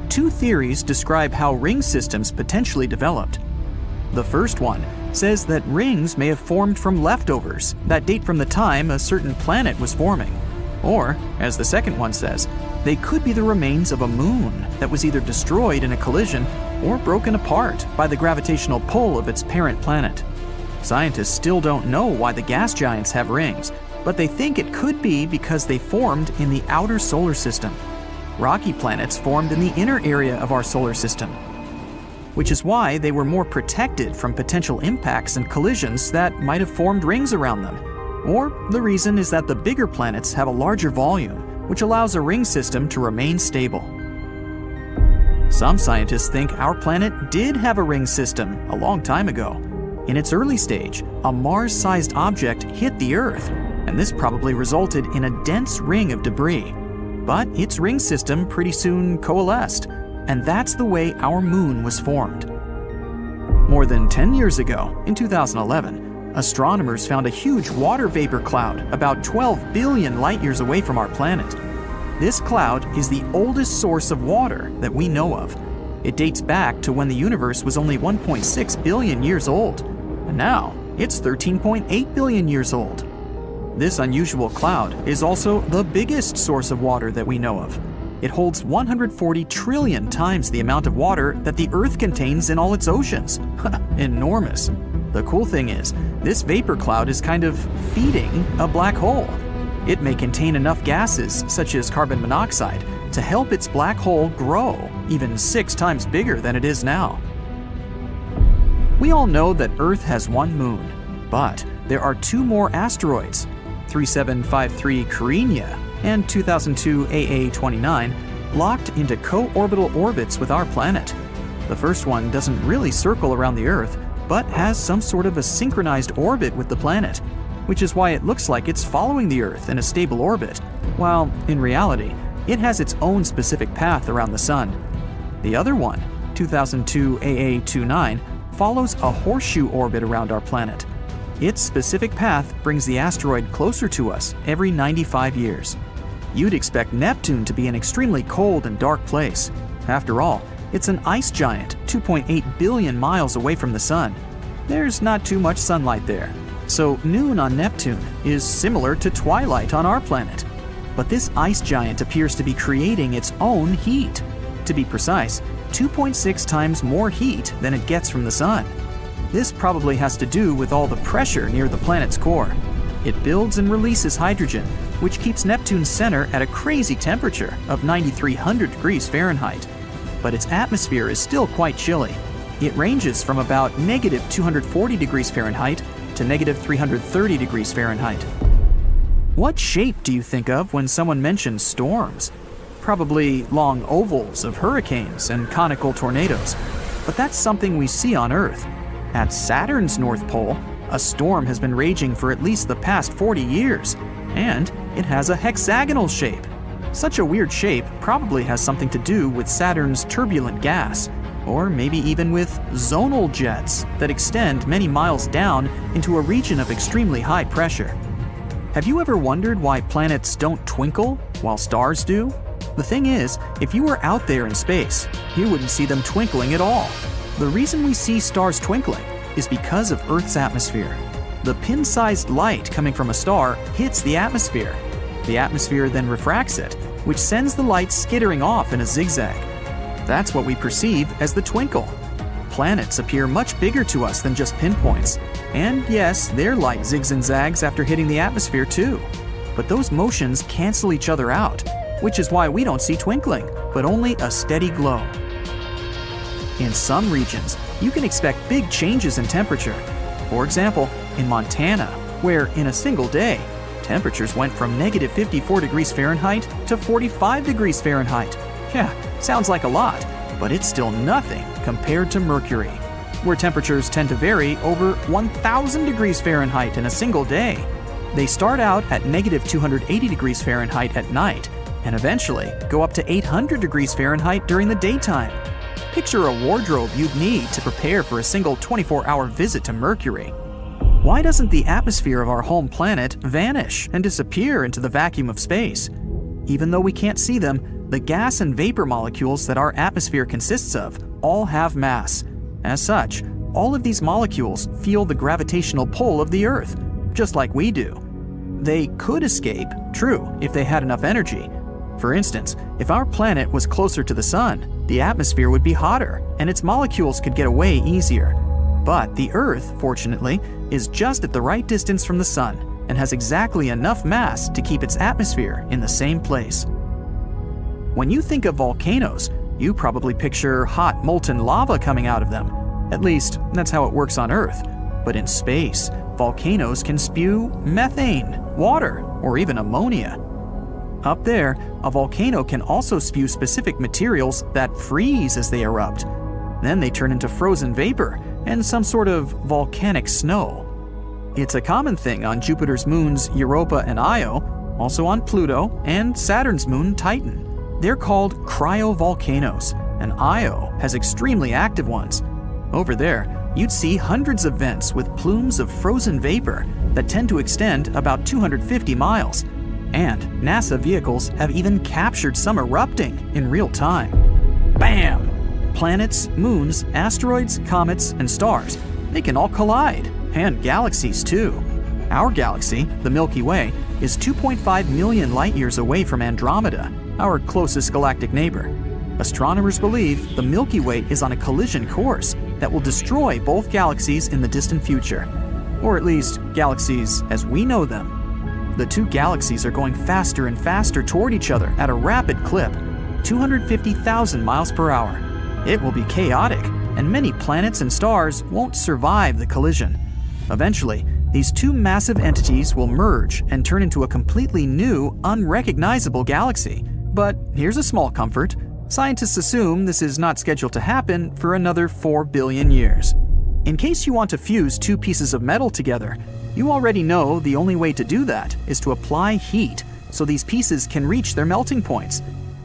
Two theories describe how ring systems potentially developed. The first one says that rings may have formed from leftovers that date from the time a certain planet was forming. Or, as the second one says, they could be the remains of a moon that was either destroyed in a collision or broken apart by the gravitational pull of its parent planet. Scientists still don't know why the gas giants have rings, but they think it could be because they formed in the outer solar system. Rocky planets formed in the inner area of our solar system, which is why they were more protected from potential impacts and collisions that might have formed rings around them. Or the reason is that the bigger planets have a larger volume, which allows a ring system to remain stable. Some scientists think our planet did have a ring system a long time ago. In its early stage, a Mars-sized object hit the Earth, and this probably resulted in a dense ring of debris. But its ring system pretty soon coalesced, and that's the way our moon was formed. More than 10 years ago, in 2011, astronomers found a huge water vapor cloud about 12 billion light-years away from our planet. This cloud is the oldest source of water that we know of. It dates back to when the universe was only 1.6 billion years old, and now it's 13.8 billion years old. This unusual cloud is also the biggest source of water that we know of. It holds 140 trillion times the amount of water that the Earth contains in all its oceans. Enormous. The cool thing is, this vapor cloud is kind of feeding a black hole. It may contain enough gases, such as carbon monoxide, to help its black hole grow even 6 times bigger than it is now. We all know that Earth has one moon, but there are 2 more asteroids, 3753 Carina and 2002 AA29, locked into co-orbital orbits with our planet. The first one doesn't really circle around the Earth, but has some sort of a synchronized orbit with the planet, which is why it looks like it's following the Earth in a stable orbit, while in reality, it has its own specific path around the Sun. The other one, 2002 AA29, follows a horseshoe orbit around our planet. Its specific path brings the asteroid closer to us every 95 years. You'd expect Neptune to be an extremely cold and dark place. After all, it's an ice giant 2.8 billion miles away from the Sun. There's not too much sunlight there, so noon on Neptune is similar to twilight on our planet. But this ice giant appears to be creating its own heat. To be precise, 2.6 times more heat than it gets from the Sun. This probably has to do with all the pressure near the planet's core. It builds and releases hydrogen, which keeps Neptune's center at a crazy temperature of 9,300 degrees Fahrenheit. But its atmosphere is still quite chilly. It ranges from about negative 240 degrees Fahrenheit to negative 330 degrees Fahrenheit. What shape do you think of when someone mentions storms? Probably long ovals of hurricanes and conical tornadoes. But that's something we see on Earth. At Saturn's North Pole, a storm has been raging for at least the past 40 years, and it has a hexagonal shape. Such a weird shape probably has something to do with Saturn's turbulent gas. or maybe even with zonal jets that extend many miles down into a region of extremely high pressure. Have you ever wondered why planets don't twinkle while stars do? The thing is, if you were out there in space, you wouldn't see them twinkling at all. The reason we see stars twinkling is because of Earth's atmosphere. The pin-sized light coming from a star hits the atmosphere. The atmosphere then refracts it, which sends the light skittering off in a zigzag. That's what we perceive as the twinkle. Planets appear much bigger to us than just pinpoints. And yes, their light zigs and zags after hitting the atmosphere too. But those motions cancel each other out, which is why we don't see twinkling, but only a steady glow. In some regions, you can expect big changes in temperature. For example, in Montana, where in a single day, temperatures went from negative 54 degrees Fahrenheit to 45 degrees Fahrenheit. Yeah, sounds like a lot, but it's still nothing compared to Mercury, where temperatures tend to vary over 1,000 degrees Fahrenheit in a single day. They start out at negative 280 degrees Fahrenheit at night, and eventually go up to 800 degrees Fahrenheit during the daytime. Picture a wardrobe you'd need to prepare for a single 24-hour visit to Mercury. Why doesn't the atmosphere of our home planet vanish and disappear into the vacuum of space? Even though we can't see them, the gas and vapor molecules that our atmosphere consists of all have mass. As such, all of these molecules feel the gravitational pull of the Earth, just like we do. They could escape, true, if they had enough energy. For instance, if our planet was closer to the Sun, the atmosphere would be hotter and its molecules could get away easier. But the Earth, fortunately, is just at the right distance from the Sun and has exactly enough mass to keep its atmosphere in the same place. When you think of volcanoes, you probably picture hot molten lava coming out of them. At least, that's how it works on Earth. But in space, volcanoes can spew methane, water, or even ammonia. Up there, a volcano can also spew specific materials that freeze as they erupt. Then they turn into frozen vapor and some sort of volcanic snow. It's a common thing on Jupiter's moons Europa and Io, also on Pluto and Saturn's moon Titan. They're called cryovolcanoes, and Io has extremely active ones. Over there, you'd see hundreds of vents with plumes of frozen vapor that tend to extend about 250 miles. And NASA vehicles have even captured some erupting in real time. Bam! Planets, moons, asteroids, comets, and stars, they can all collide, and galaxies too. Our galaxy, the Milky Way, is 2.5 million light-years away from Andromeda, our closest galactic neighbor. Astronomers believe the Milky Way is on a collision course that will destroy both galaxies in the distant future. Or at least, galaxies as we know them. The two galaxies are going faster and faster toward each other at a rapid clip, 250,000 miles per hour. It will be chaotic, and many planets and stars won't survive the collision. Eventually, these two massive entities will merge and turn into a completely new, unrecognizable galaxy. But here's a small comfort. Scientists assume this is not scheduled to happen for another 4 billion years. In case you want to fuse two pieces of metal together, you already know the only way to do that is to apply heat so these pieces can reach their melting points.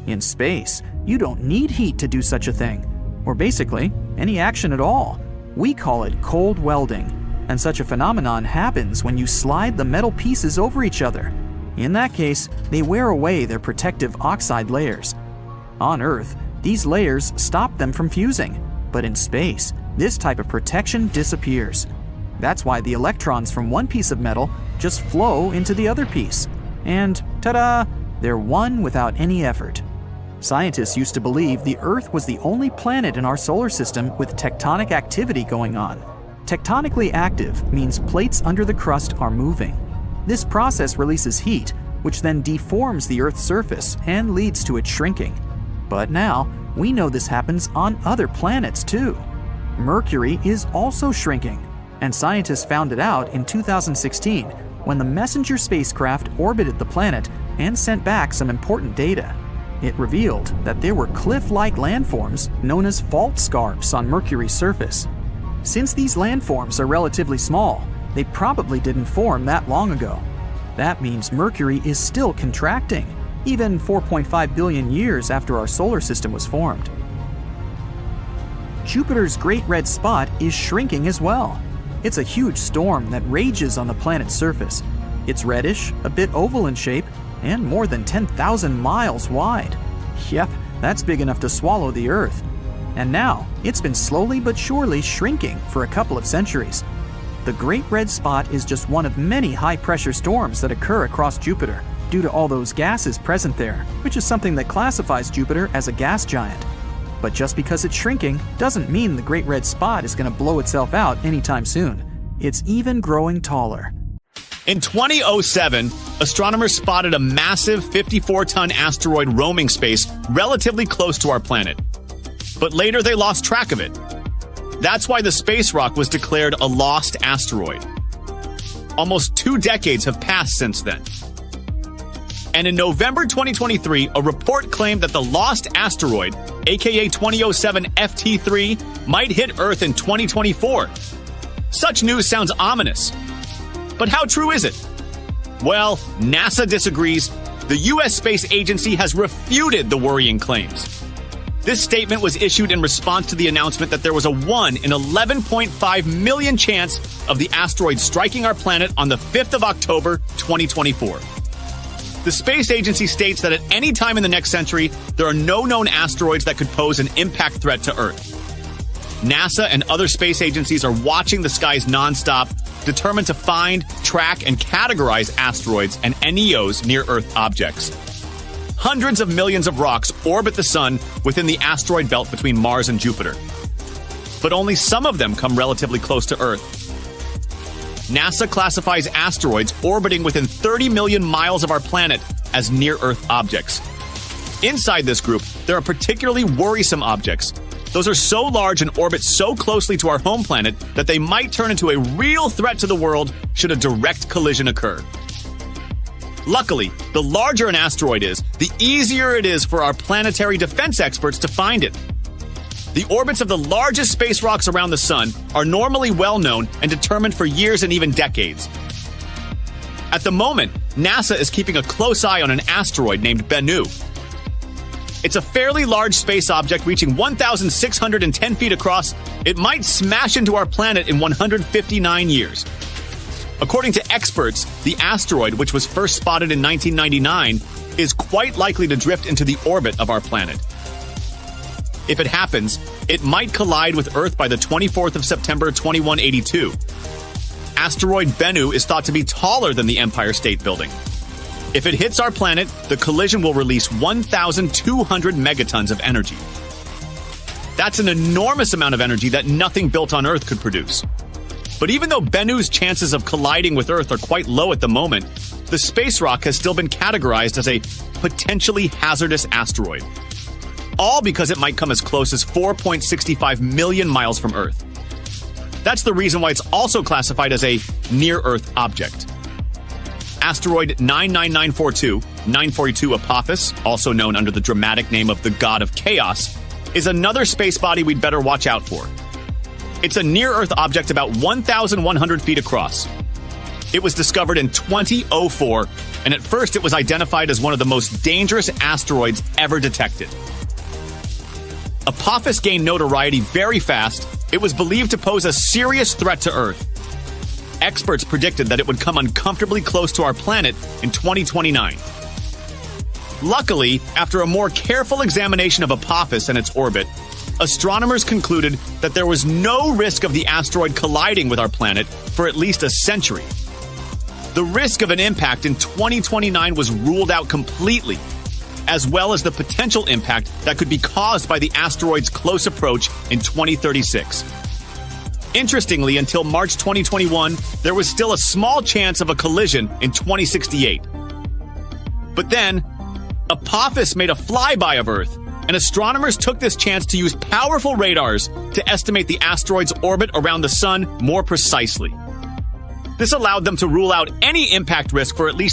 In space, you don't need heat to do such a thing, or basically, any action at all. We call it cold welding, and such a phenomenon happens when you slide the metal pieces over each other. In that case, they wear away their protective oxide layers. On Earth, these layers stop them from fusing, but in space, this type of protection disappears. That's why the electrons from one piece of metal just flow into the other piece. And ta-da! They're one without any effort. Scientists used to believe the Earth was the only planet in our solar system with tectonic activity going on. Tectonically active means plates under the crust are moving. This process releases heat, which then deforms the Earth's surface and leads to its shrinking. But now, we know this happens on other planets too. Mercury is also shrinking, and scientists found it out in 2016 when the Messenger spacecraft orbited the planet and sent back some important data. It revealed that there were cliff-like landforms known as fault scarps on Mercury's surface. Since these landforms are relatively small, they probably didn't form that long ago. That means Mercury is still contracting, even 4.5 billion years after our solar system was formed. Jupiter's Great Red Spot is shrinking as well. It's a huge storm that rages on the planet's surface. It's reddish, a bit oval in shape, and more than 10,000 miles wide. Yep, that's big enough to swallow the Earth. And now, it's been slowly but surely shrinking for a couple of centuries. The Great Red Spot is just one of many high-pressure storms that occur across Jupiter due to all those gases present there, which is something that classifies Jupiter as a gas giant. But just because it's shrinking doesn't mean the Great Red Spot is going to blow itself out anytime soon. It's even growing taller. In 2007, astronomers spotted a massive 54-ton asteroid roaming space relatively close to our planet. But later they lost track of it. That's why the space rock was declared a lost asteroid. Almost 2 decades have passed since then. And in November 2023, a report claimed that the lost asteroid, aka 2007 FT3, might hit Earth in 2024. Such news sounds ominous. But how true is it? Well, NASA disagrees. The U.S. Space Agency has refuted the worrying claims. This statement was issued in response to the announcement that there was a 1 in 11.5 million chance of the asteroid striking our planet on the 5th of October, 2024. The space agency states that at any time in the next century, there are no known asteroids that could pose an impact threat to Earth. NASA and other space agencies are watching the skies nonstop, determined to find, track, and categorize asteroids and NEOs near Earth objects. Hundreds of millions of rocks orbit the Sun within the asteroid belt between Mars and Jupiter. But only some of them come relatively close to Earth. NASA classifies asteroids orbiting within 30 million miles of our planet as near-Earth objects. Inside this group, there are particularly worrisome objects. Those are so large and orbit so closely to our home planet that they might turn into a real threat to the world should a direct collision occur. Luckily, the larger an asteroid is, the easier it is for our planetary defense experts to find it. The orbits of the largest space rocks around the Sun are normally well known and determined for years and even decades. At the moment, NASA is keeping a close eye on an asteroid named Bennu. It's a fairly large space object reaching 1,610 feet across. It might smash into our planet in 159 years. According to experts, the asteroid, which was first spotted in 1999, is quite likely to drift into the orbit of our planet. If it happens, it might collide with Earth by the 24th of September 2182. Asteroid Bennu is thought to be taller than the Empire State Building. If it hits our planet, the collision will release 1,200 megatons of energy. That's an enormous amount of energy that nothing built on Earth could produce. But even though Bennu's chances of colliding with Earth are quite low at the moment, the space rock has still been categorized as a potentially hazardous asteroid. All because it might come as close as 4.65 million miles from Earth. That's the reason why it's also classified as a near-Earth object. Asteroid 99942, 942 Apophis, also known under the dramatic name of the God of Chaos, is another space body we'd better watch out for. It's a near-Earth object about 1,100 feet across. It was discovered in 2004, and at first it was identified as one of the most dangerous asteroids ever detected. Apophis gained notoriety very fast. It was believed to pose a serious threat to Earth. Experts predicted that it would come uncomfortably close to our planet in 2029. Luckily, after a more careful examination of Apophis and its orbit, astronomers concluded that there was no risk of the asteroid colliding with our planet for at least a century. The risk of an impact in 2029 was ruled out completely, as well as the potential impact that could be caused by the asteroid's close approach in 2036. Interestingly, until March 2021, there was still a small chance of a collision in 2068. But then, Apophis made a flyby of Earth, and astronomers took this chance to use powerful radars to estimate the asteroid's orbit around the Sun more precisely. This allowed them to rule out any impact risk for at least the